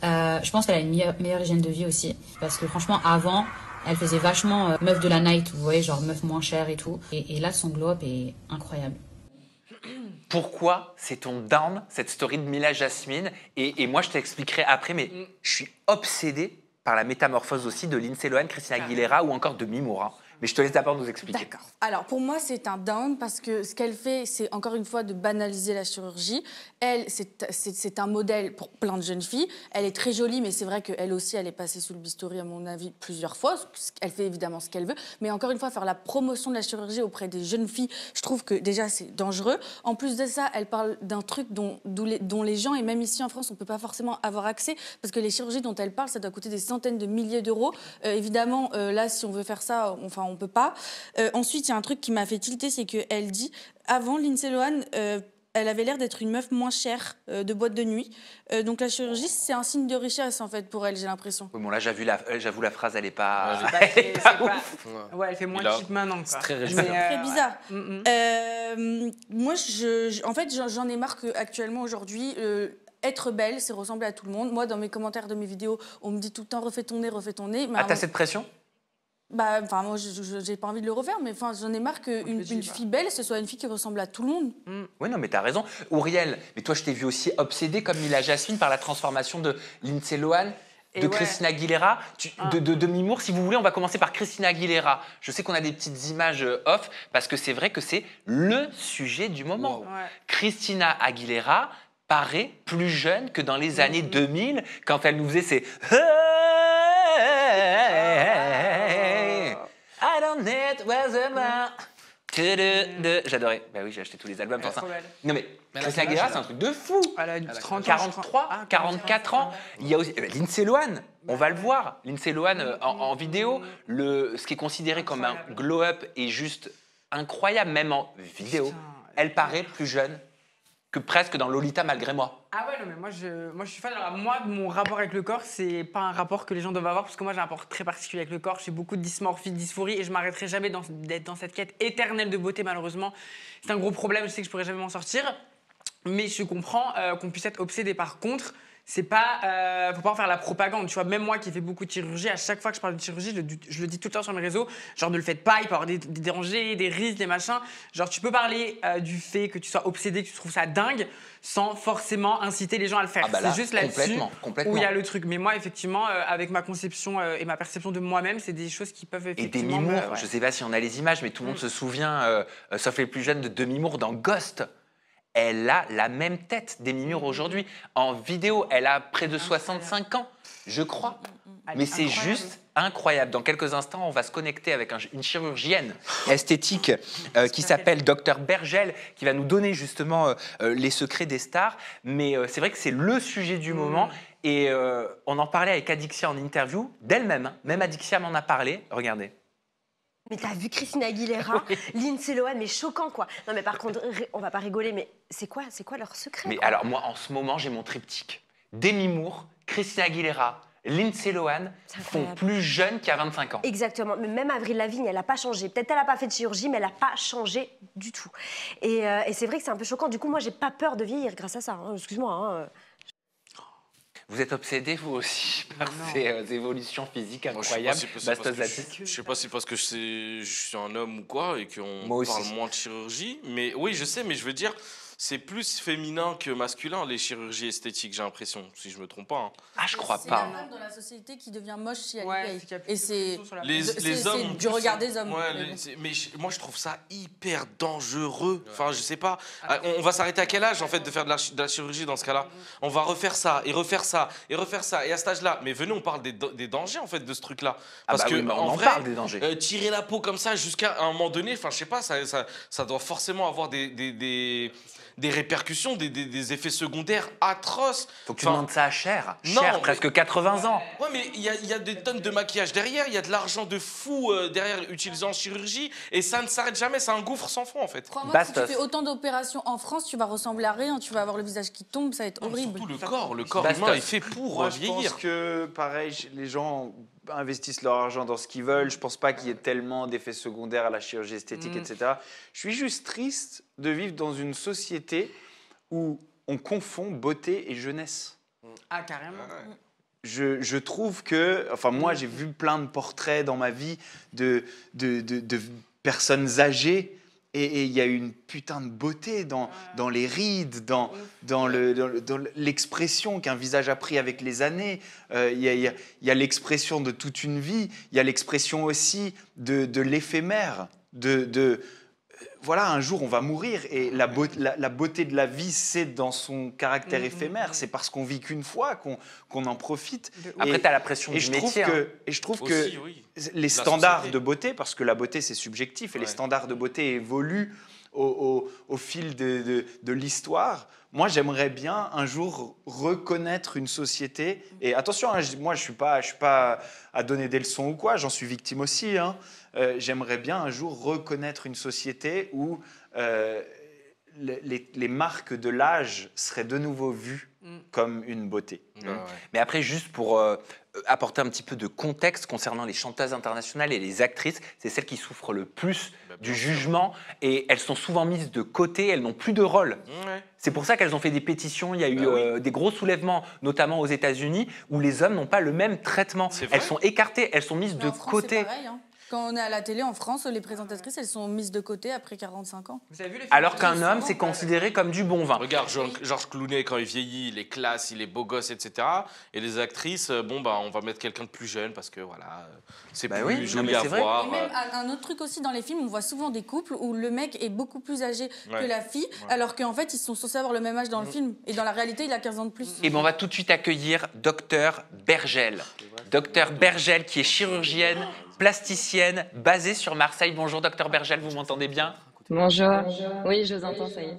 Je pense qu'elle a une meilleure hygiène de vie aussi, parce que franchement avant elle faisait vachement meuf de la night, vous voyez, genre meuf moins chère et tout. Et là son glow up est incroyable. Pourquoi c'est ton down, cette story de Mila Jasmine et moi, je t'expliquerai après, mais je suis obsédé par la métamorphose aussi de Lindsay Lohan, Christina Aguilera ou encore de Mimoura. Mais je te laisse d'abord nous expliquer. D'accord. Alors, pour moi, c'est un down parce que ce qu'elle fait, c'est encore une fois de banaliser la chirurgie. Elle, c'est un modèle pour plein de jeunes filles. Elle est très jolie, mais c'est vrai qu'elle aussi, elle est passée sous le bistouri, à mon avis, plusieurs fois. Elle fait évidemment ce qu'elle veut. Mais encore une fois, faire la promotion de la chirurgie auprès des jeunes filles, je trouve que déjà, c'est dangereux. En plus de ça, elle parle d'un truc dont les gens, et même ici en France, on ne peut pas forcément avoir accès parce que les chirurgies dont elle parle, ça doit coûter des centaines de milliers d'euros. Évidemment, là, si on veut faire ça, enfin, on peut pas. Ensuite, il y a un truc qui m'a fait tilter, c'est qu'elle dit, avant Lindsay Lohan, elle avait l'air d'être une meuf moins chère de boîte de nuit. Donc la chirurgie, c'est un signe de richesse en fait pour elle, j'ai l'impression. Oui, bon là, j'avoue la phrase, elle est pas. Ouais, elle fait moins cheap maintenant. C'est très très bizarre. Moi, en fait, j'en ai marre qu'actuellement, aujourd'hui, être belle, c'est ressembler à tout le monde. Moi, dans mes commentaires de mes vidéos, on me dit tout le temps refais ton nez, refais ton nez. Ah, t'as cette pression? Bah, enfin, moi, j'ai pas envie de le refaire, mais enfin, j'en ai marre qu'une fille belle, ce soit une fille qui ressemble à tout le monde. Oui, non, mais t'as raison. Auriel, mais toi, je t'ai vu aussi obsédée comme Mila Jasmine par la transformation de Lindsay Lohan, de Christina Aguilera, de Mimour. Si vous voulez, on va commencer par Christina Aguilera. Je sais qu'on a des petites images off, parce que c'est vrai que c'est le sujet du moment. Wow. Christina Aguilera paraît plus jeune que dans les années 2000, quand elle nous faisait ses... I don't need weather. J'adorais. Bah oui, j'ai acheté tous les albums. Non mais Christina Aguilera, c'est un truc de fou. Elle a 43, 44 ans. Il y a aussi Lindsay Lohan. On va le voir. Lindsay Lohan en vidéo. Ce qui est considéré comme un glow-up est juste incroyable, même en vidéo. Elle paraît plus jeune que presque dans Lolita malgré moi. Ah ouais, non, mais moi je suis fan. Alors, moi, mon rapport avec le corps, c'est pas un rapport que les gens doivent avoir, parce que moi j'ai un rapport très particulier avec le corps. J'ai beaucoup de dysmorphie, de dysphorie, et je m'arrêterai jamais d'être dans cette quête éternelle de beauté, malheureusement. C'est un gros problème, je sais que je pourrai jamais m'en sortir. Mais je comprends qu'on puisse être obsédé. Par contre, c'est pas, faut pas en faire la propagande, tu vois. Même moi qui fais beaucoup de chirurgie, à chaque fois que je parle de chirurgie, je le dis tout le temps sur mes réseaux, genre ne le faites pas, il peut y avoir des dérangés, des risques, des machins. Genre tu peux parler du fait que tu sois obsédé, que tu trouves ça dingue, sans forcément inciter les gens à le faire. Ah bah là, c'est juste là-dessus complètement. où il y a le truc. Mais moi, effectivement, avec ma conception et ma perception de moi-même, c'est des choses qui peuvent effectivement... Et des Mimour, je sais pas si on a les images, mais tout le monde se souvient, sauf les plus jeunes, de Mimour dans Ghost. Elle a la même tête des Mimour aujourd'hui. En vidéo, elle a près de 65 ans, je crois. Mais c'est juste incroyable. Dans quelques instants, on va se connecter avec une chirurgienne esthétique qui s'appelle Dr Bergel, qui va nous donner justement les secrets des stars. Mais c'est vrai que c'est le sujet du moment. Et on en parlait avec Adixia en interview, d'elle-même. Hein. Même Adixia m'en a parlé. Regardez. Mais t'as vu Christina Aguilera, Lindsay Lohan, mais choquant quoi. Non mais par contre, on va pas rigoler, mais c'est quoi leur secret? Mais quoi alors moi, en ce moment, j'ai mon triptyque. Demi Moore, Christina Aguilera, Lindsay Lohan font plus jeune qu'à 25 ans. Exactement. Mais même Avril Lavigne, elle n'a pas changé. Peut-être elle n'a pas fait de chirurgie, mais elle n'a pas changé du tout. Et c'est vrai que c'est un peu choquant. Du coup, moi, j'ai pas peur de vieillir grâce à ça. Hein. Excuse-moi. Hein. Vous êtes obsédé, vous aussi, par ces évolutions physiques incroyables. Je sais pas si parce que je suis un homme ou quoi et qu'on parle moins de chirurgie. Mais oui, je sais, mais je veux dire, c'est plus féminin que masculin, les chirurgies esthétiques, j'ai l'impression, si je me trompe pas. Hein. Ah, je crois C'est pas. la norme dans la société qui devient moche si elle est vieille. Et c'est Les hommes, c'est du regard des hommes. Mais moi, je trouve ça hyper dangereux. Enfin, je sais pas. On va s'arrêter à quel âge, en fait, de faire de la chirurgie dans ce cas-là? On va refaire ça, et refaire ça, et refaire ça. Et à cet âge-là, mais venez, on parle des dangers, en fait, de ce truc-là. Parce que, on en en vrai, parle des dangers. Tirer la peau comme ça jusqu'à un moment donné, enfin, je sais pas, ça doit forcément avoir des répercussions, des effets secondaires atroces. Faut que tu demandes ça à Cher. Cher, presque 80 ans. Ouais, mais il y a des tonnes de maquillage derrière, il y a de l'argent de fou derrière utilisé en chirurgie, et ça ne s'arrête jamais, c'est un gouffre sans fond en fait. Crois-moi, si tu fais autant d'opérations en France, tu vas ressembler à rien, tu vas avoir le visage qui tombe, ça va être horrible. Surtout le corps humain est fait pour Moi, vieillir. Je pense que, pareil, les gens investissent leur argent dans ce qu'ils veulent. Je pense pas qu'il y ait tellement d'effets secondaires à la chirurgie esthétique, etc. Je suis juste triste de vivre dans une société où on confond beauté et jeunesse. Ah, carrément. Je trouve que, enfin moi j'ai vu plein de portraits dans ma vie de personnes âgées et il y a une putain de beauté dans les rides, dans l'expression qu'un visage a pris avec les années. Il y a l'expression de toute une vie, il y a l'expression aussi de l'éphémère, voilà, un jour on va mourir et la beauté de la vie, c'est dans son caractère éphémère. C'est parce qu'on vit qu'une fois qu'on en profite. Après, tu as la pression du métier. Et je trouve que les standards de beauté, parce que la beauté c'est subjectif et les standards de beauté évoluent au fil de l'histoire. Moi, j'aimerais bien un jour reconnaître une société. Et attention, hein, moi, je suis pas à donner des leçons ou quoi. J'en suis victime aussi. Hein. J'aimerais bien un jour reconnaître une société où les marques de l'âge seraient de nouveau vues comme une beauté. Mais après, juste pour apporter un petit peu de contexte concernant les chanteuses internationales et les actrices, c'est celles qui souffrent le plus du jugement et elles sont souvent mises de côté, elles n'ont plus de rôle. C'est pour ça qu'elles ont fait des pétitions, il y a eu des gros soulèvements, notamment aux États-Unis, où les hommes n'ont pas le même traitement. Elles sont écartées, elles sont mises de côté. C'est pareil, hein. Quand on est à la télé en France, les présentatrices, elles sont mises de côté après 45 ans. Vous avez vu les Alors qu'un homme, c'est considéré comme du bon vin. Regarde, Georges Clooney, quand il vieillit, il est classe, il est beau gosse, etc. Et les actrices, on va mettre quelqu'un de plus jeune parce que voilà, c'est plus joli à voir. Et même un autre truc aussi, dans les films, on voit souvent des couples où le mec est beaucoup plus âgé que la fille, alors qu'en fait, ils sont censés avoir le même âge dans le film. Et dans la réalité, il a 15 ans de plus. Et on va tout de suite accueillir Docteur Bergel. Docteur Bergel, qui est chirurgienne, plasticienne, basée sur Marseille. Bonjour Docteur Bergel, vous m'entendez bien? Bonjour. Oui, je vous entends, ça y est.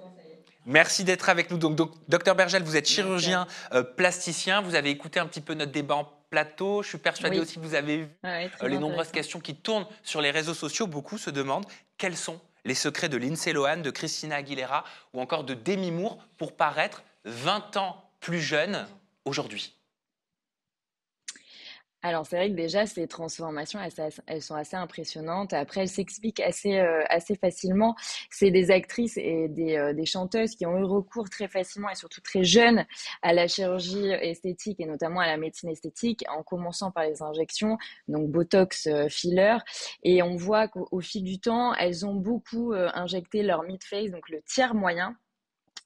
Merci d'être avec nous. Donc, Docteur Bergel, vous êtes chirurgien plasticien. Vous avez écouté un petit peu notre débat en plateau. Je suis persuadée aussi que vous avez vu les nombreuses questions qui tournent sur les réseaux sociaux. Beaucoup se demandent quels sont les secrets de Lindsay Lohan, de Christina Aguilera ou encore de Demi Moore pour paraître 20 ans plus jeune aujourd'hui. Alors, c'est vrai que déjà, ces transformations, elles sont assez impressionnantes. Après, elles s'expliquent assez facilement. C'est des actrices et des chanteuses qui ont eu recours très facilement et surtout très jeunes à la chirurgie esthétique et notamment à la médecine esthétique, en commençant par les injections, donc Botox, filler. Et on voit qu'au fil du temps, elles ont beaucoup injecté leur mid-face, donc le tiers moyen,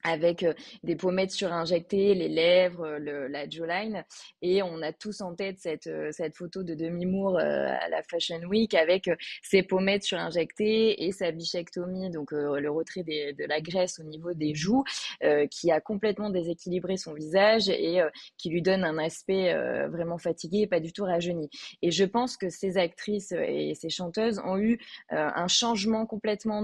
avec des pommettes surinjectées, les lèvres, la jawline. Et on a tous en tête cette photo de Demi Moore à la Fashion Week avec ses pommettes surinjectées et sa bichectomie, donc le retrait de la graisse au niveau des joues, qui a complètement déséquilibré son visage et qui lui donne un aspect vraiment fatigué et pas du tout rajeuni. Et je pense que ces actrices et ces chanteuses ont eu un changement complètement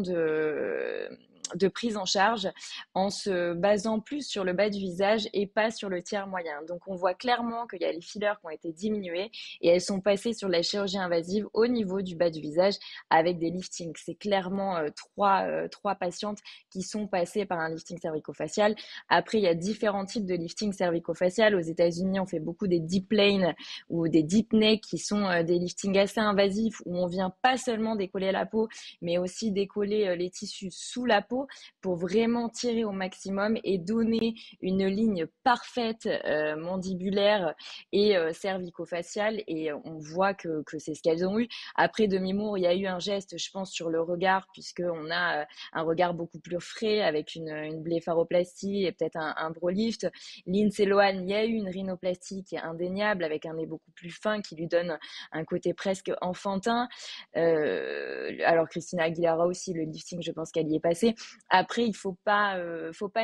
de prise en charge en se basant plus sur le bas du visage et pas sur le tiers moyen. Donc on voit clairement qu'il y a les fillers qui ont été diminués et elles sont passées sur la chirurgie invasive au niveau du bas du visage avec des liftings. C'est clairement trois patientes qui sont passées par un lifting cervico-facial. Après, il y a différents types de lifting cervico-facial. Aux États-Unis, on fait beaucoup des deep plane ou des deep neck qui sont des liftings assez invasifs où on vient pas seulement décoller la peau, mais aussi décoller les tissus sous la peau pour vraiment tirer au maximum et donner une ligne parfaite mandibulaire et cervico-faciale. Et on voit que c'est ce qu'elles ont eu. Après Demi-Moore, il y a eu un geste, je pense, sur le regard, puisqu'on a un regard beaucoup plus frais avec une blépharoplastie et peut-être un brolift. Lindsay Lohan, il y a eu une rhinoplastie qui est indéniable avec un nez beaucoup plus fin qui lui donne un côté presque enfantin. Alors Christina Aguilera aussi, le lifting, je pense qu'elle y est passée. Après, il faut pas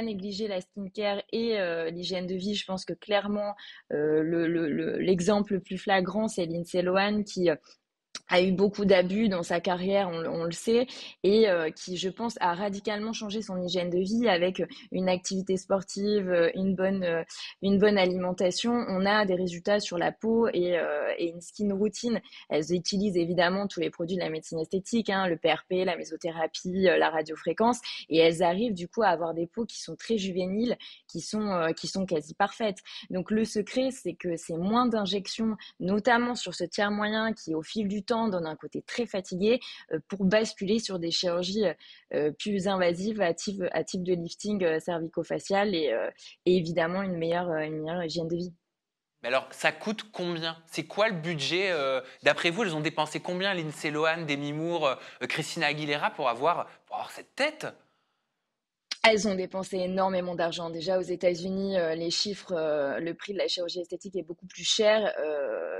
négliger la skincare et l'hygiène de vie. Je pense que clairement, l'exemple le plus flagrant, c'est Lindsay Lohan qui a eu beaucoup d'abus dans sa carrière, on le sait, et qui, je pense, a radicalement changé son hygiène de vie avec une activité sportive, une bonne alimentation. On a des résultats sur la peau et une skin routine. Elles utilisent évidemment tous les produits de la médecine esthétique, hein, le PRP, la mésothérapie, la radiofréquence, et elles arrivent du coup à avoir des peaux qui sont très juvéniles, qui sont quasi parfaites. Donc le secret, c'est que c'est moins d'injections, notamment sur ce tiers moyen qui, au fil du temps, donne un côté très fatigué pour basculer sur des chirurgies plus invasives à type de lifting cervico-facial et évidemment une meilleure hygiène de vie. Mais alors, ça coûte combien? C'est quoi le budget? D'après vous, elles ont dépensé combien, Lindsay Lohan, Demi Moore, Christina Aguilera, pour avoir cette tête? Elles ont dépensé énormément d'argent. Déjà aux États-Unis, les chiffres, le prix de la chirurgie esthétique est beaucoup plus cher.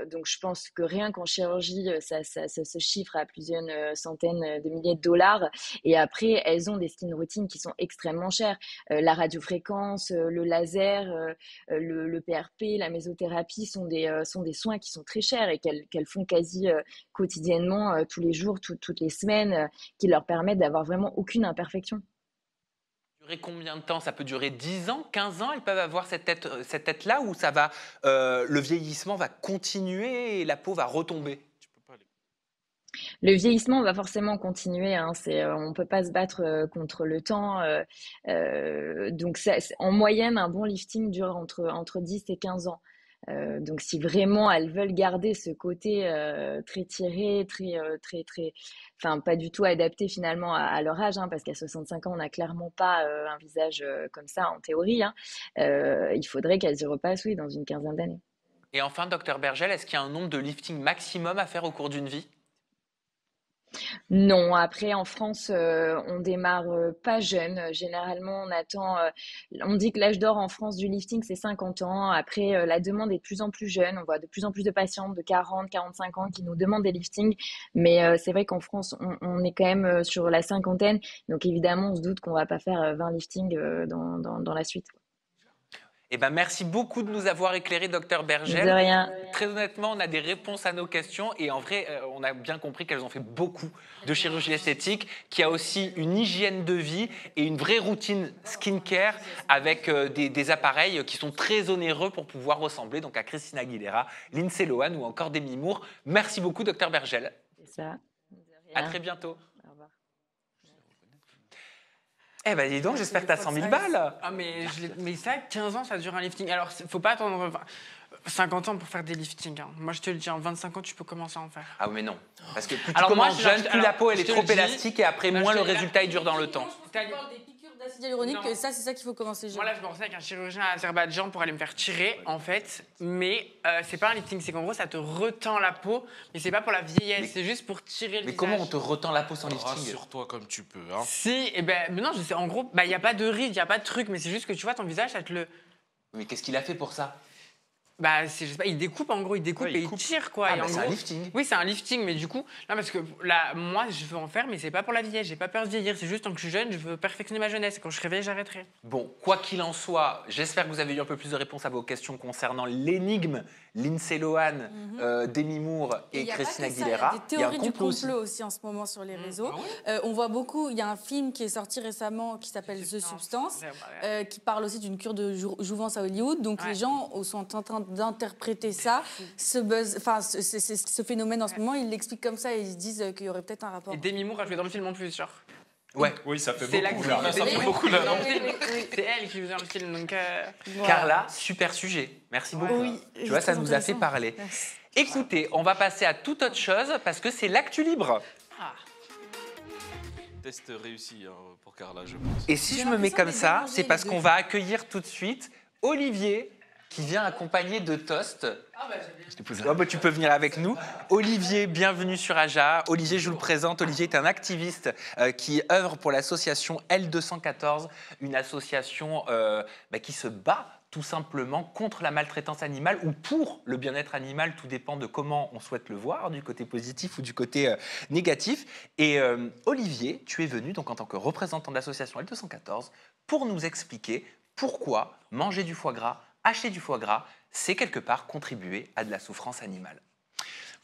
Donc je pense que rien qu'en chirurgie, ça se chiffre à plusieurs centaines de milliers de dollars. Et après, elles ont des skin routines qui sont extrêmement chères. La radiofréquence, le laser, le PRP, la mésothérapie sont des soins qui sont très chers et qu'elles font quasi quotidiennement, tous les jours, toutes les semaines, qui leur permettent d'avoir vraiment aucune imperfection. Combien de temps? Ça peut durer 10 ans, 15 ans? Elles peuvent avoir cette tête-là où ça va, le vieillissement va continuer et la peau va retomber? Le vieillissement va forcément continuer, hein. On ne peut pas se battre contre le temps. Donc en moyenne, un bon lifting dure entre 10 et 15 ans. Donc si vraiment elles veulent garder ce côté très tiré, enfin pas du tout adapté finalement à leur âge, hein, parce qu'à 65 ans on n'a clairement pas un visage comme ça en théorie, hein. Il faudrait qu'elles y repassent, oui, dans une quinzaine d'années. Et enfin, Dr Bergel, est-ce qu'il y a un nombre de liftings maximum à faire au cours d'une vie? Non, après en France, on démarre pas jeune. Généralement, on dit que l'âge d'or en France du lifting, c'est 50 ans. Après, la demande est de plus en plus jeune. On voit de plus en plus de patientes de 40, 45 ans qui nous demandent des liftings. Mais c'est vrai qu'en France, on est quand même sur la cinquantaine. Donc évidemment, on se doute qu'on va pas faire 20 liftings dans la suite. Eh ben, merci beaucoup de nous avoir éclairé, Dr Bergel. De rien. Très honnêtement, on a des réponses à nos questions et en vrai, on a bien compris qu'elles ont fait beaucoup de chirurgie esthétique, qu'il y a aussi une hygiène de vie et une vraie routine skincare avec des appareils qui sont très onéreux pour pouvoir ressembler donc à Christina Aguilera, Lindsay Lohan ou encore Demi Moore. Merci beaucoup, Dr Bergel. C'est ça. À très bientôt. Au revoir. Eh ben dis donc, j'espère que tu as 100 000 balles. Ah mais ça, 15 ans, ça dure un lifting. Alors, faut pas attendre 50 ans pour faire des liftings. Hein. Moi, je te le dis, en 25 ans, tu peux commencer à en faire. Ah mais non. Parce que plus tu commences jeune, plus la peau elle est trop élastique et après moins le résultat il dure dans le temps. Des piqûres d'acide hyaluronique, et ça, c'est ça qu'il faut commencer jeune. Moi, là, je pensais avec un chirurgien à Azerbaïdjan pour aller me faire tirer, en fait. Mais c'est pas un lifting, c'est qu'en gros, ça te retend la peau, mais c'est pas pour la vieillesse, c'est juste pour tirer le visage. Mais comment on te retend la peau sans lifting? Rassure-toi comme tu peux. Hein. Si, et ben, mais non, je sais, en gros, il n'y a pas de ride, il n'y a pas de truc, mais c'est juste que tu vois, ton visage, ça te le... Mais qu'est-ce qu'il a fait pour ça? Bah, je sais pas, il découpe en gros, il découpe et il tire quoi. Ah, Et bah, en c'est un gros- lifting. Oui, c'est un lifting, mais du coup, là, parce que là, moi, je veux en faire, mais c'est pas pour la vieillesse, j'ai pas peur de vieillir, c'est juste tant que je suis jeune, je veux perfectionner ma jeunesse. Quand je serai vieille, j'arrêterai. Bon, quoi qu'il en soit, j'espère que vous avez eu un peu plus de réponses à vos questions concernant l'énigme Lindsay Lohan, Demi Moore et il y a pas Christina que ça, Aguilera. Il y a des théories du complot aussi en ce moment sur les réseaux. On voit beaucoup, il y a un film qui est sorti récemment qui s'appelle The Substance, qui parle aussi d'une cure de jouvence à Hollywood. Donc les gens sont en train d'interpréter ça, ce buzz, enfin ce phénomène en ce moment, ils l'expliquent comme ça et ils se disent qu'il y aurait peut-être un rapport. Et Demi Moore a joué dans le film en plus, genre. Ouais. Oui, ça fait C'est beaucoup. l'actrice là. de Demi Moore qui joue dans le film. C'est elle qui joue dans le film, donc. Carla, super sujet. Merci beaucoup. Oui, tu vois, ça nous a fait parler. Écoutez, on va passer à toute autre chose parce que c'est l'actu libre. Test réussi hein, pour Carla, je pense. Et si je me mets comme ça, c'est parce qu'on va accueillir tout de suite Olivier qui vient accompagné de Toast. Oh, bah, tu peux venir avec nous. Olivier, bienvenue sur Aja. Olivier, je vous le présente. Olivier est un activiste qui œuvre pour l'association L214, une association qui se bat tout simplement contre la maltraitance animale ou pour le bien-être animal. Tout dépend de comment on souhaite le voir, du côté positif ou du côté négatif. Et Olivier, tu es venu donc en tant que représentant de l'association L214 pour nous expliquer pourquoi manger du foie gras, acheter du foie gras, c'est quelque part contribuer à de la souffrance animale.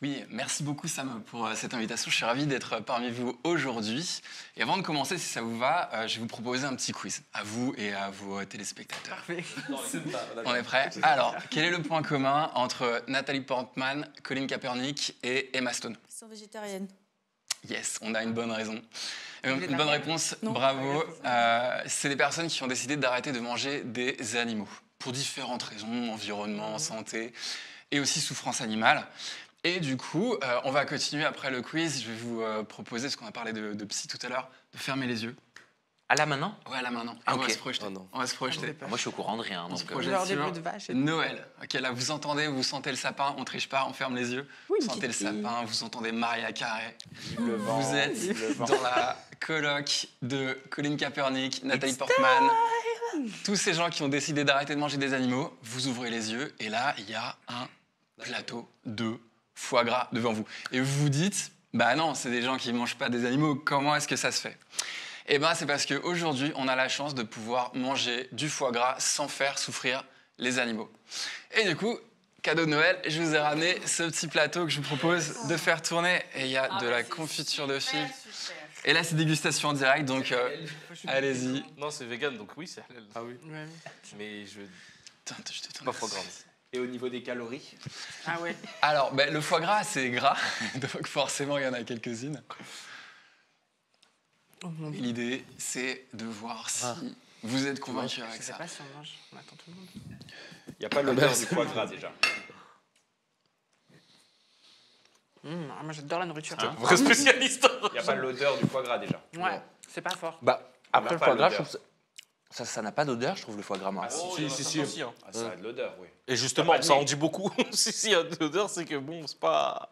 Oui, merci beaucoup Sam pour cette invitation. Je suis ravi d'être parmi vous aujourd'hui. Et avant de commencer, si ça vous va, je vais vous proposer un petit quiz à vous et à vos téléspectateurs. Parfait. On est prêts? Alors, quel est le point commun entre Nathalie Portman, Colin Kaepernick et Emma Stone? Ils sont végétariennes. Yes, on a une bonne raison. Une bonne réponse, bravo. C'est des personnes qui ont décidé d'arrêter de manger des animaux pour différentes raisons, environnement, santé et aussi souffrance animale. Et du coup, on va continuer après le quiz. Je vais vous proposer, parce qu'on a parlé de psy tout à l'heure, de fermer les yeux. À la main, non? Ouais, à la main, non. Ah, On va ok. se projeter. On va se projeter. Moi, je suis au courant de rien. On se Donc, projette sur Noël. Ok, là, vous entendez, vous sentez le sapin, on triche pas, on ferme les yeux. Vous sentez le sapin, vous entendez Mariah Carey. Vous êtes dans la coloc de Colin Kaepernick, Nathalie Portman. Tous ces gens qui ont décidé d'arrêter de manger des animaux, vous ouvrez les yeux et là, il y a un plateau de foie gras devant vous. Et vous vous dites, bah non, c'est des gens qui ne mangent pas des animaux, comment est-ce que ça se fait? Eh bien, c'est parce qu'aujourd'hui, on a la chance de pouvoir manger du foie gras sans faire souffrir les animaux. Et du coup, cadeau de Noël, je vous ai ramené ce petit plateau que je vous propose de faire tourner. Et il y a de la confiture de figue. Et là, c'est dégustation en direct, donc allez-y. Non, c'est vegan, donc oui, c'est halal. Ah oui. Ouais. Mais je... Je te tourne Pas foie gras. Et au niveau des calories? Ah ouais. Alors, le foie gras, c'est gras, donc forcément, il y en a quelques-unes. Et l'idée, c'est de voir si vous êtes convaincu avec Je sais ça. pas si on mange, on attend tout le monde. Il n'y a pas l'odeur du foie gras déjà. Moi, j'adore la nourriture. Un vrai spécialiste. Il n'y a pas l'odeur du foie gras déjà. Ouais, c'est pas fort. Bah, après On le n'a foie pas gras, je l'odeur. trouve ça n'a pas d'odeur, je trouve, le foie gras. Moi. Ah, si. Aussi, hein. Ah, ça a de l'odeur, oui. Et justement, ça en dit beaucoup. Si, il y a de l'odeur, c'est que bon, c'est pas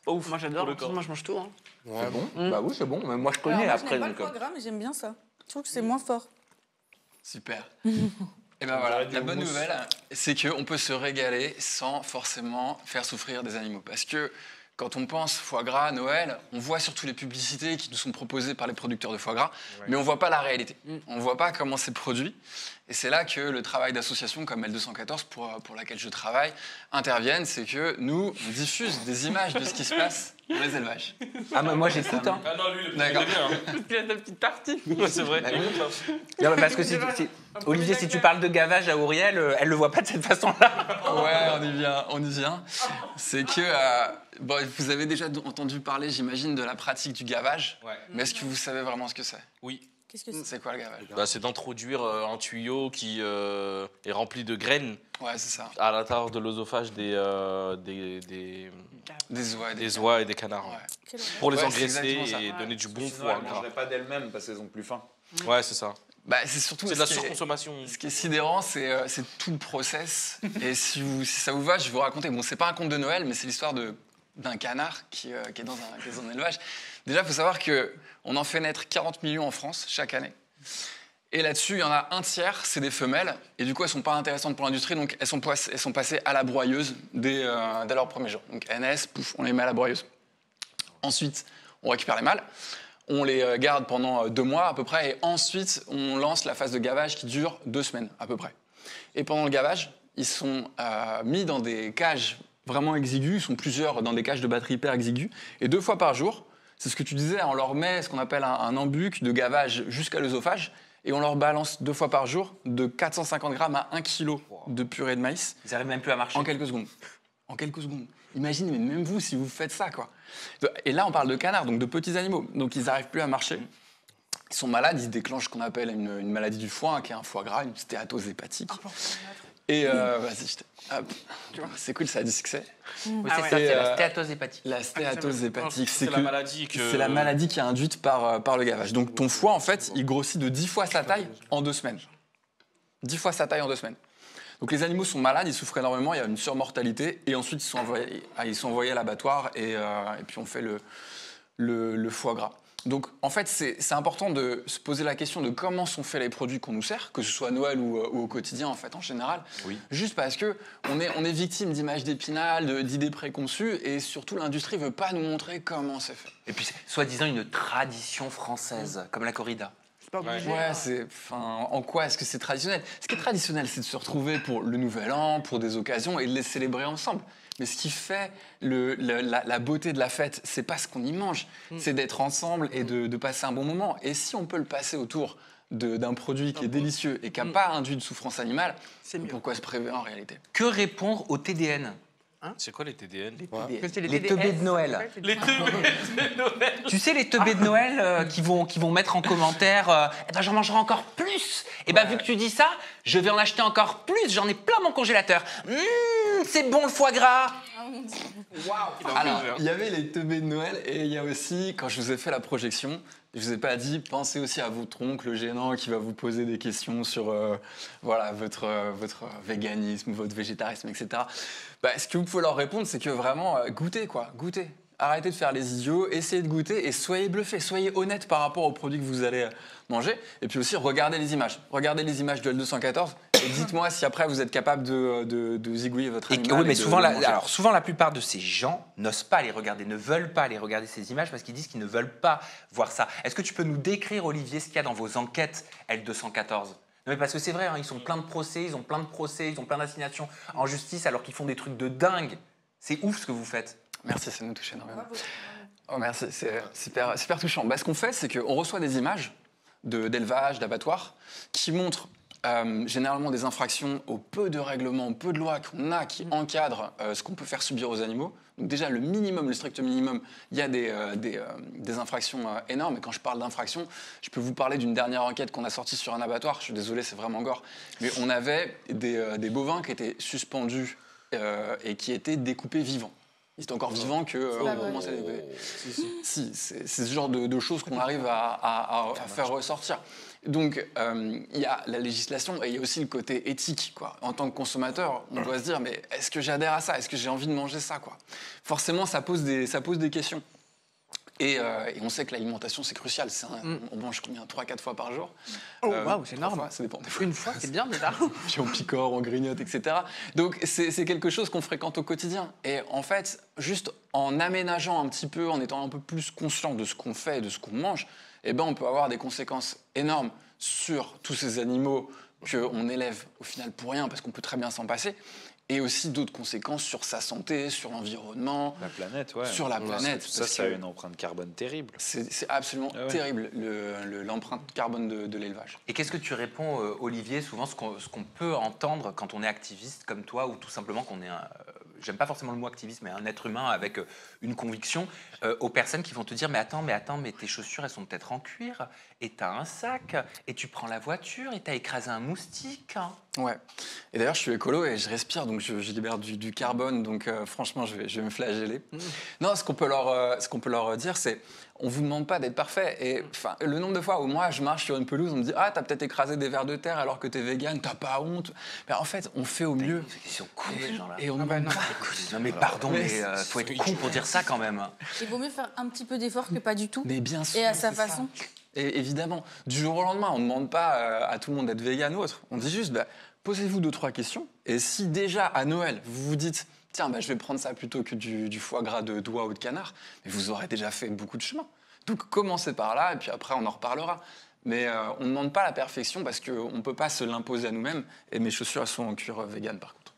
ouf. Moi, j'adore. pour le corps. Moi, je mange tout. Hein. C'est bon? Bah oui, c'est bon, mais moi je connais Alors, moi, je après. n'aime pas le Donc, foie gras, mais j'aime bien ça. Je trouve que c'est moins fort. Super. Et ben voilà, la bonne nouvelle, c'est qu'on peut se régaler sans forcément faire souffrir des animaux. Parce que quand on pense foie gras, Noël, on voit surtout les publicités qui nous sont proposées par les producteurs de foie gras, mais on ne voit pas la réalité. On ne voit pas comment c'est produit. Et c'est là que le travail d'associations comme L214, pour laquelle je travaille, interviennent. C'est que nous, on diffuse des images de ce qui se passe dans les élevages. Ah, mais moi j'écoute. Hein. Ah non, lui, le D'accord. Parce qu'il a ta petite tartine. C'est vrai. Bah oui. Non, mais parce que Olivier, si tu parles de gavage à Auriel, elle le voit pas de cette façon-là. Ouais, on y vient. C'est que vous avez déjà entendu parler, j'imagine, de la pratique du gavage. Ouais. Mais est-ce que vous savez vraiment ce que c'est? Oui. Qu'est-ce que c'est? C'est quoi le gavage? Bah, c'est d'introduire un tuyau qui est rempli de graines Ouais, c'est ça. à l'intérieur de l'œsophage des oies et des canards. Ouais. Pour les Ouais, c'est engraisser exactement ça. et donner du bon Sinon, foie elles ne gras. mangeraient pas d'elles-mêmes parce qu'elles ont plus faim. Ouais, c'est ça. Bah, c'est surtout C'est de la ce qui est- surconsommation. Ce qui est sidérant, c'est tout le process. Et si ça vous va, je vais vous raconter. Bon, c'est pas un conte de Noël, mais c'est l'histoire d'un canard qui est dans un élevage. Déjà, il faut savoir qu'on en fait naître 40 millions en France chaque année. Et là-dessus, il y en a un tiers, c'est des femelles. Et du coup, elles ne sont pas intéressantes pour l'industrie, donc elles sont passées à la broyeuse dès leur premier jour. Donc NS, pouf, on les met à la broyeuse. Ensuite, on récupère les mâles. On les garde pendant 2 mois à peu près. Et ensuite, on lance la phase de gavage qui dure 2 semaines à peu près. Et pendant le gavage, ils sont mis dans des cages vraiment exiguës. Ils sont plusieurs dans des cages de batterie hyper exiguës. Et 2 fois par jour, c'est ce que tu disais, on leur met ce qu'on appelle un embuc de gavage jusqu'à l'œsophage. Et on leur balance 2 fois par jour de 450 grammes à 1 kg de purée de maïs. Ils n'arrivent même plus à marcher. En quelques secondes. En quelques secondes. Imaginez, mais même vous, si vous faites ça, quoi. Et là, on parle de canards, donc de petits animaux. Donc, ils n'arrivent plus à marcher. Ils sont malades, ils se déclenchent ce qu'on appelle une maladie du foie, qui est un foie gras, une stéatose hépatique. Et vas-y, c'est cool, ça a du succès. Oui, c'est ça, c'est la stéatose hépatique. La stéatose hépatique, c'est la maladie que... C'est la maladie qui est induite par le gavage. Donc ton foie, en fait, il grossit de 10 fois sa taille en 2 semaines. 10 fois sa taille en 2 semaines. Donc les animaux sont malades, ils souffrent énormément, il y a une surmortalité, et ensuite ils sont envoyés à l'abattoir, et puis on fait le foie gras. Donc, en fait, c'est important de se poser la question de comment sont faits les produits qu'on nous sert, que ce soit à Noël ou au quotidien, en fait, en général. Oui. Juste parce que on est victime d'images d'Épinal, d'idées préconçues, et surtout, l'industrie ne veut pas nous montrer comment c'est fait. Et puis, c'est soi-disant une tradition française, comme la corrida. En quoi est-ce que c'est traditionnel? Ce qui est traditionnel, c'est de se retrouver pour le Nouvel An, pour des occasions, et de les célébrer ensemble. Mais ce qui fait la beauté de la fête, c'est pas ce qu'on y mange, c'est d'être ensemble et de passer un bon moment. Et si on peut le passer autour d'un produit qui est délicieux et qui n'a pas induit de souffrance animale, pourquoi se priver en réalité? Que répondre aux TDN? C'est quoi les TDN? Les teubés de Noël. Les teubés de Noël. Tu sais, les teubés de Noël qui vont mettre en commentaire eh ben, j'en mangerai encore plus. Et ben, vu que tu dis ça, je vais en acheter encore plus. J'en ai plein mon congélateur. C'est bon le foie gras. Alors, il y avait les teubés de Noël et il y a aussi, quand je vous ai fait la projection, je vous ai pas dit, pensez aussi à votre oncle gênant qui va vous poser des questions sur votre véganisme, votre végétarisme, etc. Ce que vous pouvez leur répondre, c'est que vraiment, goûtez. Arrêtez de faire les idiots, essayez de goûter et soyez bluffés, soyez honnêtes par rapport aux produits que vous allez manger. Et puis aussi, regardez les images. Regardez les images de L214 et dites-moi si après vous êtes capable de zigouiller votre animal. Oui, mais souvent la plupart de ces gens n'osent pas les regarder, ne veulent pas les regarder ces images parce qu'ils disent qu'ils ne veulent pas voir ça. Est-ce que tu peux nous décrire, Olivier, ce qu'il y a dans vos enquêtes L214 ? Non, mais parce que c'est vrai, ils sont plein de procès, ils ont plein d'assignations en justice alors qu'ils font des trucs de dingue. C'est ouf ce que vous faites. Merci, ça nous touche énormément. Oh, merci, c'est super touchant. Ce qu'on fait, c'est qu'on reçoit des images d'élevage, d'abattoirs, qui montrent généralement des infractions au peu de règlements, peu de lois qu'on a qui encadrent ce qu'on peut faire subir aux animaux. Donc déjà, le minimum, le strict minimum, il y a des infractions énormes. Et quand je parle d'infractions, je peux vous parler d'une dernière enquête qu'on a sortie sur un abattoir. Je suis désolé, c'est vraiment gore. Mais on avait des bovins qui étaient suspendus et qui étaient découpés vivants. Ils étaient encore vivants que on commençait les... Si, c'est ce genre de choses qu'on arrive à faire ressortir. Donc, il y a la législation et il y a aussi le côté éthique, quoi. En tant que consommateur, on doit se dire, mais est-ce que j'adhère à ça? Est-ce que j'ai envie de manger ça, quoi? Forcément, ça pose des questions. Et on sait que l'alimentation, c'est crucial. On mange combien? 3-4 fois par jour? Oh, waouh, c'est énorme. Ça dépend des fois. Une fois, c'est bien déjà. Puis on picore, on grignote, etc. Donc, c'est quelque chose qu'on fréquente au quotidien. Et en fait, juste en aménageant un petit peu, en étant un peu plus conscient de ce qu'on fait et de ce qu'on mange, eh ben, on peut avoir des conséquences énormes sur tous ces animaux qu'on élève au final pour rien, parce qu'on peut très bien s'en passer. Et aussi d'autres conséquences sur sa santé, sur l'environnement. La planète, ouais. Sur la planète. Ça a une empreinte carbone terrible. C'est absolument terrible, l'empreinte carbone de l'élevage. Et qu'est-ce que tu réponds, Olivier, souvent ce qu'on peut entendre quand on est activiste comme toi, ou tout simplement qu'on est j'aime pas forcément le mot activiste, mais un être humain avec une conviction, aux personnes qui vont te dire mais attends, mais tes chaussures, elles sont peut-être en cuir, et t'as un sac, et tu prends la voiture, et t'as écrasé un moustique. Ouais. Et d'ailleurs, je suis écolo et je respire, donc je libère du carbone, donc franchement, je vais me flageller. Non, ce qu'on peut leur dire, c'est on vous demande pas d'être parfait. Et le nombre de fois où moi, je marche sur une pelouse, on me dit ah, t'as peut-être écrasé des vers de terre alors que t'es végane, t'as pas honte. Mais en fait, on fait au mieux. Ils sont cons, ces gens-là. Et on non, mais pardon, mais faut être con pour dire ça quand même. Il vaut mieux faire un petit peu d'effort que pas du tout. Mais bien sûr. Et à sa façon. Et évidemment, du jour au lendemain, on ne demande pas à tout le monde d'être vegan ou autre. On dit juste, posez-vous 2-3 questions. Et si déjà, à Noël, vous vous dites, tiens, je vais prendre ça plutôt que du foie gras de doigt ou de canard, mais vous aurez déjà fait beaucoup de chemin. Donc commencez par là, et puis après, on en reparlera. Mais on ne demande pas la perfection parce qu'on ne peut pas se l'imposer à nous-mêmes. Et mes chaussures, elles sont en cuir vegan, par contre.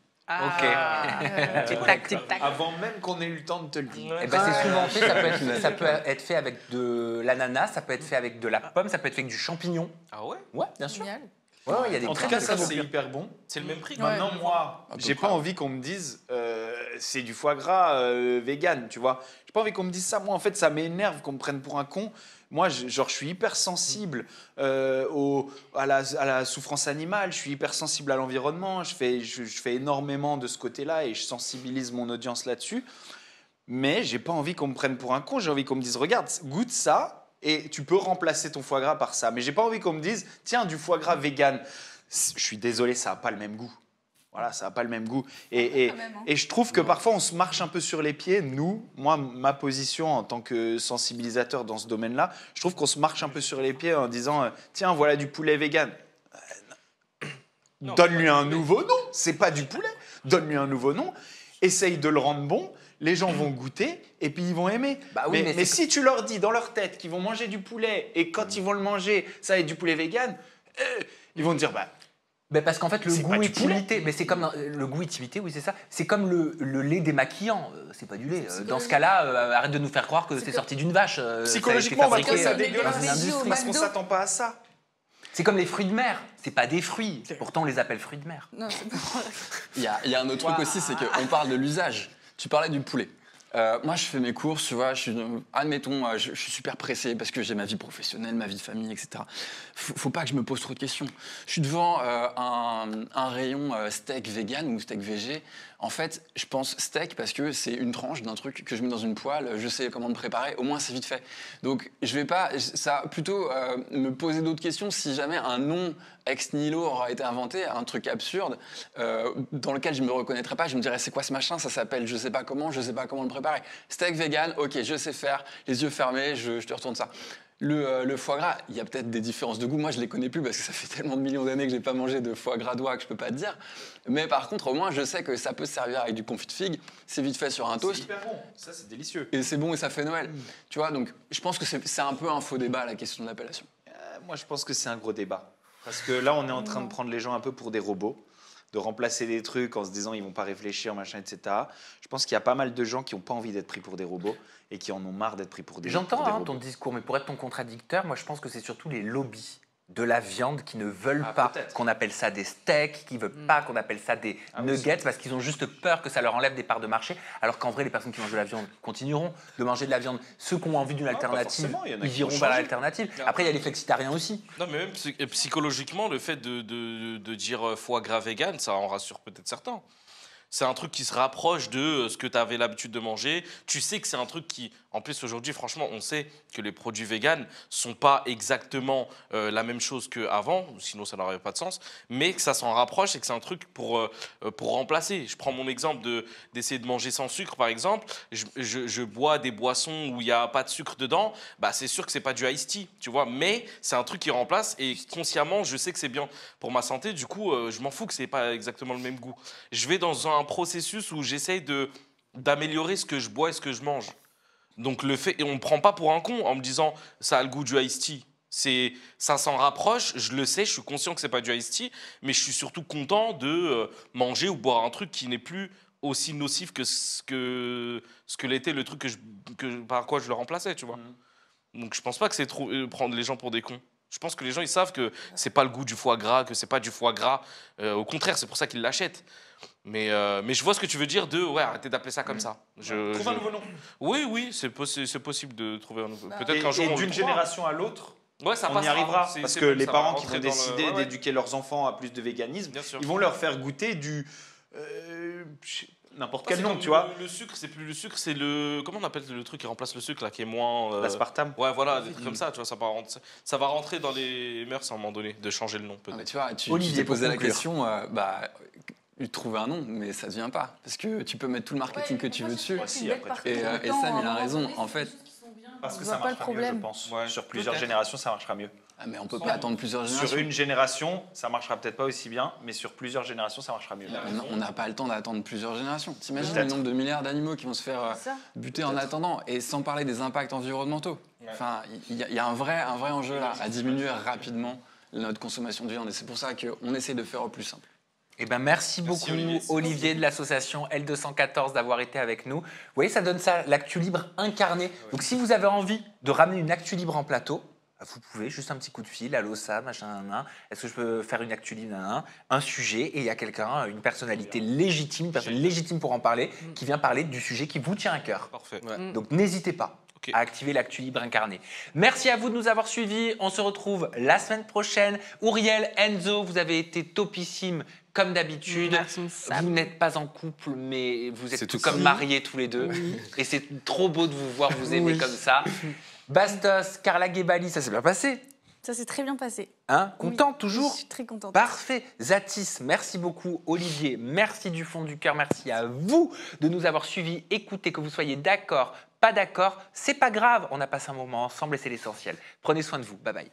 Tic-tac, tic-tac. Avant même qu'on ait eu le temps de te le dire. Eh ben, c'est souvent fait, ça peut être fait avec de l'ananas, ça peut être fait avec de la pomme, ça peut être fait avec du champignon. Ah ouais? Ouais, bien sûr. Génial. Ouais, il y a des en tout cas, ça, c'est hyper bon. C'est le même prix. Maintenant, moi, j'ai pas envie qu'on me dise c'est du foie gras vegan, tu vois. J'ai pas envie qu'on me dise ça. Moi, en fait, ça m'énerve qu'on me prenne pour un con. Moi, je suis hyper sensible à la souffrance animale. Je suis hyper sensible à l'environnement. Je fais énormément de ce côté-là et je sensibilise mon audience là-dessus. Mais j'ai pas envie qu'on me prenne pour un con. J'ai envie qu'on me dise regarde, goûte ça. Et tu peux remplacer ton foie gras par ça. Mais j'ai pas envie qu'on me dise, tiens, du foie gras vegan. Je suis désolé, ça n'a pas le même goût. Voilà, ça n'a pas le même goût. Et je trouve que parfois, on se marche un peu sur les pieds. Nous, moi, ma position en tant que sensibilisateur dans ce domaine-là, je trouve qu'on se marche un peu sur les pieds en disant, tiens, voilà du poulet vegan. Donne-lui un nouveau nom. C'est pas du poulet. Donne-lui un nouveau nom. Essaye de le rendre bon. Les gens vont goûter et puis ils vont aimer. Bah oui, mais si tu leur dis dans leur tête qu'ils vont manger du poulet et quand ils vont le manger, ça va être du poulet vegan, ils vont dire parce qu'en fait, le goût utilité, mais c'est comme le goût utilité, oui, c'est ça. C'est comme le lait démaquillant, c'est pas du lait. Dans ce cas-là, arrête de nous faire croire que c'est sorti d'une vache. Psychologiquement, on va trouver ça dans une dégueulasse industrie. parce qu'on s'attend pas à ça. C'est comme les fruits de mer, c'est pas des fruits. Pourtant, on les appelle fruits de mer. Non, Il y a un autre truc aussi, c'est qu'on parle de l'usage. Tu parlais du poulet. Moi, je fais mes courses, tu vois, admettons, je suis super pressé parce que j'ai ma vie professionnelle, ma vie de famille, etc. Faut pas que je me pose trop de questions. Je suis devant un rayon steak vegan ou steak végé. En fait, je pense steak parce que c'est une tranche d'un truc que je mets dans une poêle, je sais comment me préparer, au moins c'est vite fait. Donc, je vais pas, ça plutôt me poser d'autres questions si jamais un nom ex nihilo aura été inventé, un truc absurde, dans lequel je me reconnaîtrais pas, je me dirais c'est quoi ce machin, ça s'appelle je sais pas comment le préparer. Steak vegan, ok, je sais faire, les yeux fermés, je te retourne ça. Le foie gras, il y a peut-être des différences de goût. Moi, je les connais plus parce que ça fait tellement de millions d'années que j'ai pas mangé de foie gras d'oie que je peux pas te dire. Mais par contre, au moins, je sais que ça peut se servir avec du confit de figue. C'est vite fait sur un toast. C'est hyper bon. Ça, c'est délicieux. Et c'est bon et ça fait Noël. Tu vois, donc je pense que c'est un peu un faux débat, la question de l'appellation. Moi, je pense que c'est un gros débat. Parce que là, on est en train de prendre les gens un peu pour des robots, de remplacer des trucs en se disant ils vont pas réfléchir, machin, etc. Je pense qu'il y a pas mal de gens qui n'ont pas envie d'être pris pour des robots et qui en ont marre d'être pris pour des robots. J'entends ton discours, mais pour être ton contradicteur, moi je pense que c'est surtout les lobbies de la viande qui ne veulent pas qu'on appelle ça des steaks, qui ne veulent pas qu'on appelle ça des nuggets, parce qu'ils ont juste peur que ça leur enlève des parts de marché, alors qu'en vrai, les personnes qui mangent de la viande continueront de manger de la viande. Ceux qui ont envie d'une alternative, ils iront vers l'alternative. Après, il y a les flexitariens aussi. Non, mais même psychologiquement, le fait de dire foie gras vegan, ça en rassure peut-être certains. C'est un truc qui se rapproche de ce que tu avais l'habitude de manger. Tu sais que c'est un truc qui, en plus aujourd'hui, franchement, on sait que les produits véganes sont pas exactement la même chose qu'avant, sinon ça n'aurait pas de sens, mais que ça s'en rapproche et que c'est un truc pour remplacer. Je prends mon exemple d'essayer de manger sans sucre, par exemple. Je bois des boissons où il n'y a pas de sucre dedans, bah, c'est sûr que c'est pas du iced tea, tu vois, mais c'est un truc qui remplace et consciemment, je sais que c'est bien pour ma santé, du coup, je m'en fous que c'est pas exactement le même goût. Je vais dans un processus où j'essaye d'améliorer ce que je bois et ce que je mange. Donc et on me prend pas pour un con en me disant ça a le goût du iced tea. Ça s'en rapproche, je le sais, je suis conscient que c'est pas du iced tea, mais je suis surtout content de manger ou boire un truc qui n'est plus aussi nocif que ce que l'était le truc par quoi je le remplaçais, tu vois. Donc je pense pas que c'est prendre les gens pour des cons. Je pense que les gens ils savent que c'est pas le goût du foie gras, que c'est pas du foie gras. Au contraire, c'est pour ça qu'ils l'achètent. Mais je vois ce que tu veux dire arrêtez d'appeler ça comme ça. Trouve un nouveau nom. Oui, c'est possible de trouver un nouveau. Peut-être qu'un jour et d'une génération à l'autre, ça on y arrivera. Parce que les parents qui vont rentrer décider d'éduquer leurs enfants à plus de véganisme, ils vont leur faire goûter du n'importe quel nom, tu vois. Le sucre, c'est plus le sucre, c'est le comment on appelle le truc qui remplace le sucre là, qui est moins l'aspartame. Ouais, voilà, des trucs comme ça, tu vois, ça va rentrer dans les mœurs à un moment donné de changer le nom peut-être. Tu vois, tu t'es posé la question, trouver un nom, mais ça ne vient pas. Parce que tu peux mettre tout le marketing que tu veux dessus. Et Sam, il a raison. En fait, Parce que Je ça vois pas le marchera mieux, je problème. pense. Ouais, Sur plusieurs peut-être. générations, ça marchera mieux. Ah, mais on peut pas attendre plusieurs générations. Sur une génération, ça marchera peut-être pas aussi bien, mais sur plusieurs générations, ça marchera mieux. On n'a pas le temps d'attendre plusieurs générations. T'imagines Peut-être. le nombre de milliards d'animaux qui vont se faire C'est ça. buter en attendant, et sans parler des impacts environnementaux. Enfin, il y a un vrai enjeu là, à diminuer rapidement notre consommation de viande, et c'est pour ça qu'on essaie de faire au plus simple. Eh ben, merci beaucoup, Olivier de l'association L214, d'avoir été avec nous. Vous voyez, ça donne ça, l'actu libre incarné. Donc, si vous avez envie de ramener une actu libre en plateau, vous pouvez, juste un petit coup de fil, allô ça, machin, est-ce que je peux faire une actu libre, un sujet, et il y a quelqu'un, une personnalité légitime, une personne légitime pour en parler, qui vient parler du sujet qui vous tient à cœur. Parfait. Donc, n'hésitez pas à activer l'actu libre incarné. Merci à vous de nous avoir suivis. On se retrouve la semaine prochaine. Ouriel, Enzo, vous avez été topissime comme d'habitude. Vous n'êtes pas en couple, mais vous êtes tout comme mariés tous les deux. Et c'est trop beau de vous voir vous aimer comme ça. Bastos, Carla Guébali, ça s'est bien passé. Ça s'est très bien passé. Hein, contente toujours? Je suis très contente. Parfait. Zatis, merci beaucoup. Olivier, merci du fond du cœur. Merci à vous de nous avoir suivis. Écoutez, que vous soyez d'accord, pas d'accord, c'est pas grave. On a passé un moment ensemble et c'est l'essentiel. Prenez soin de vous. Bye bye.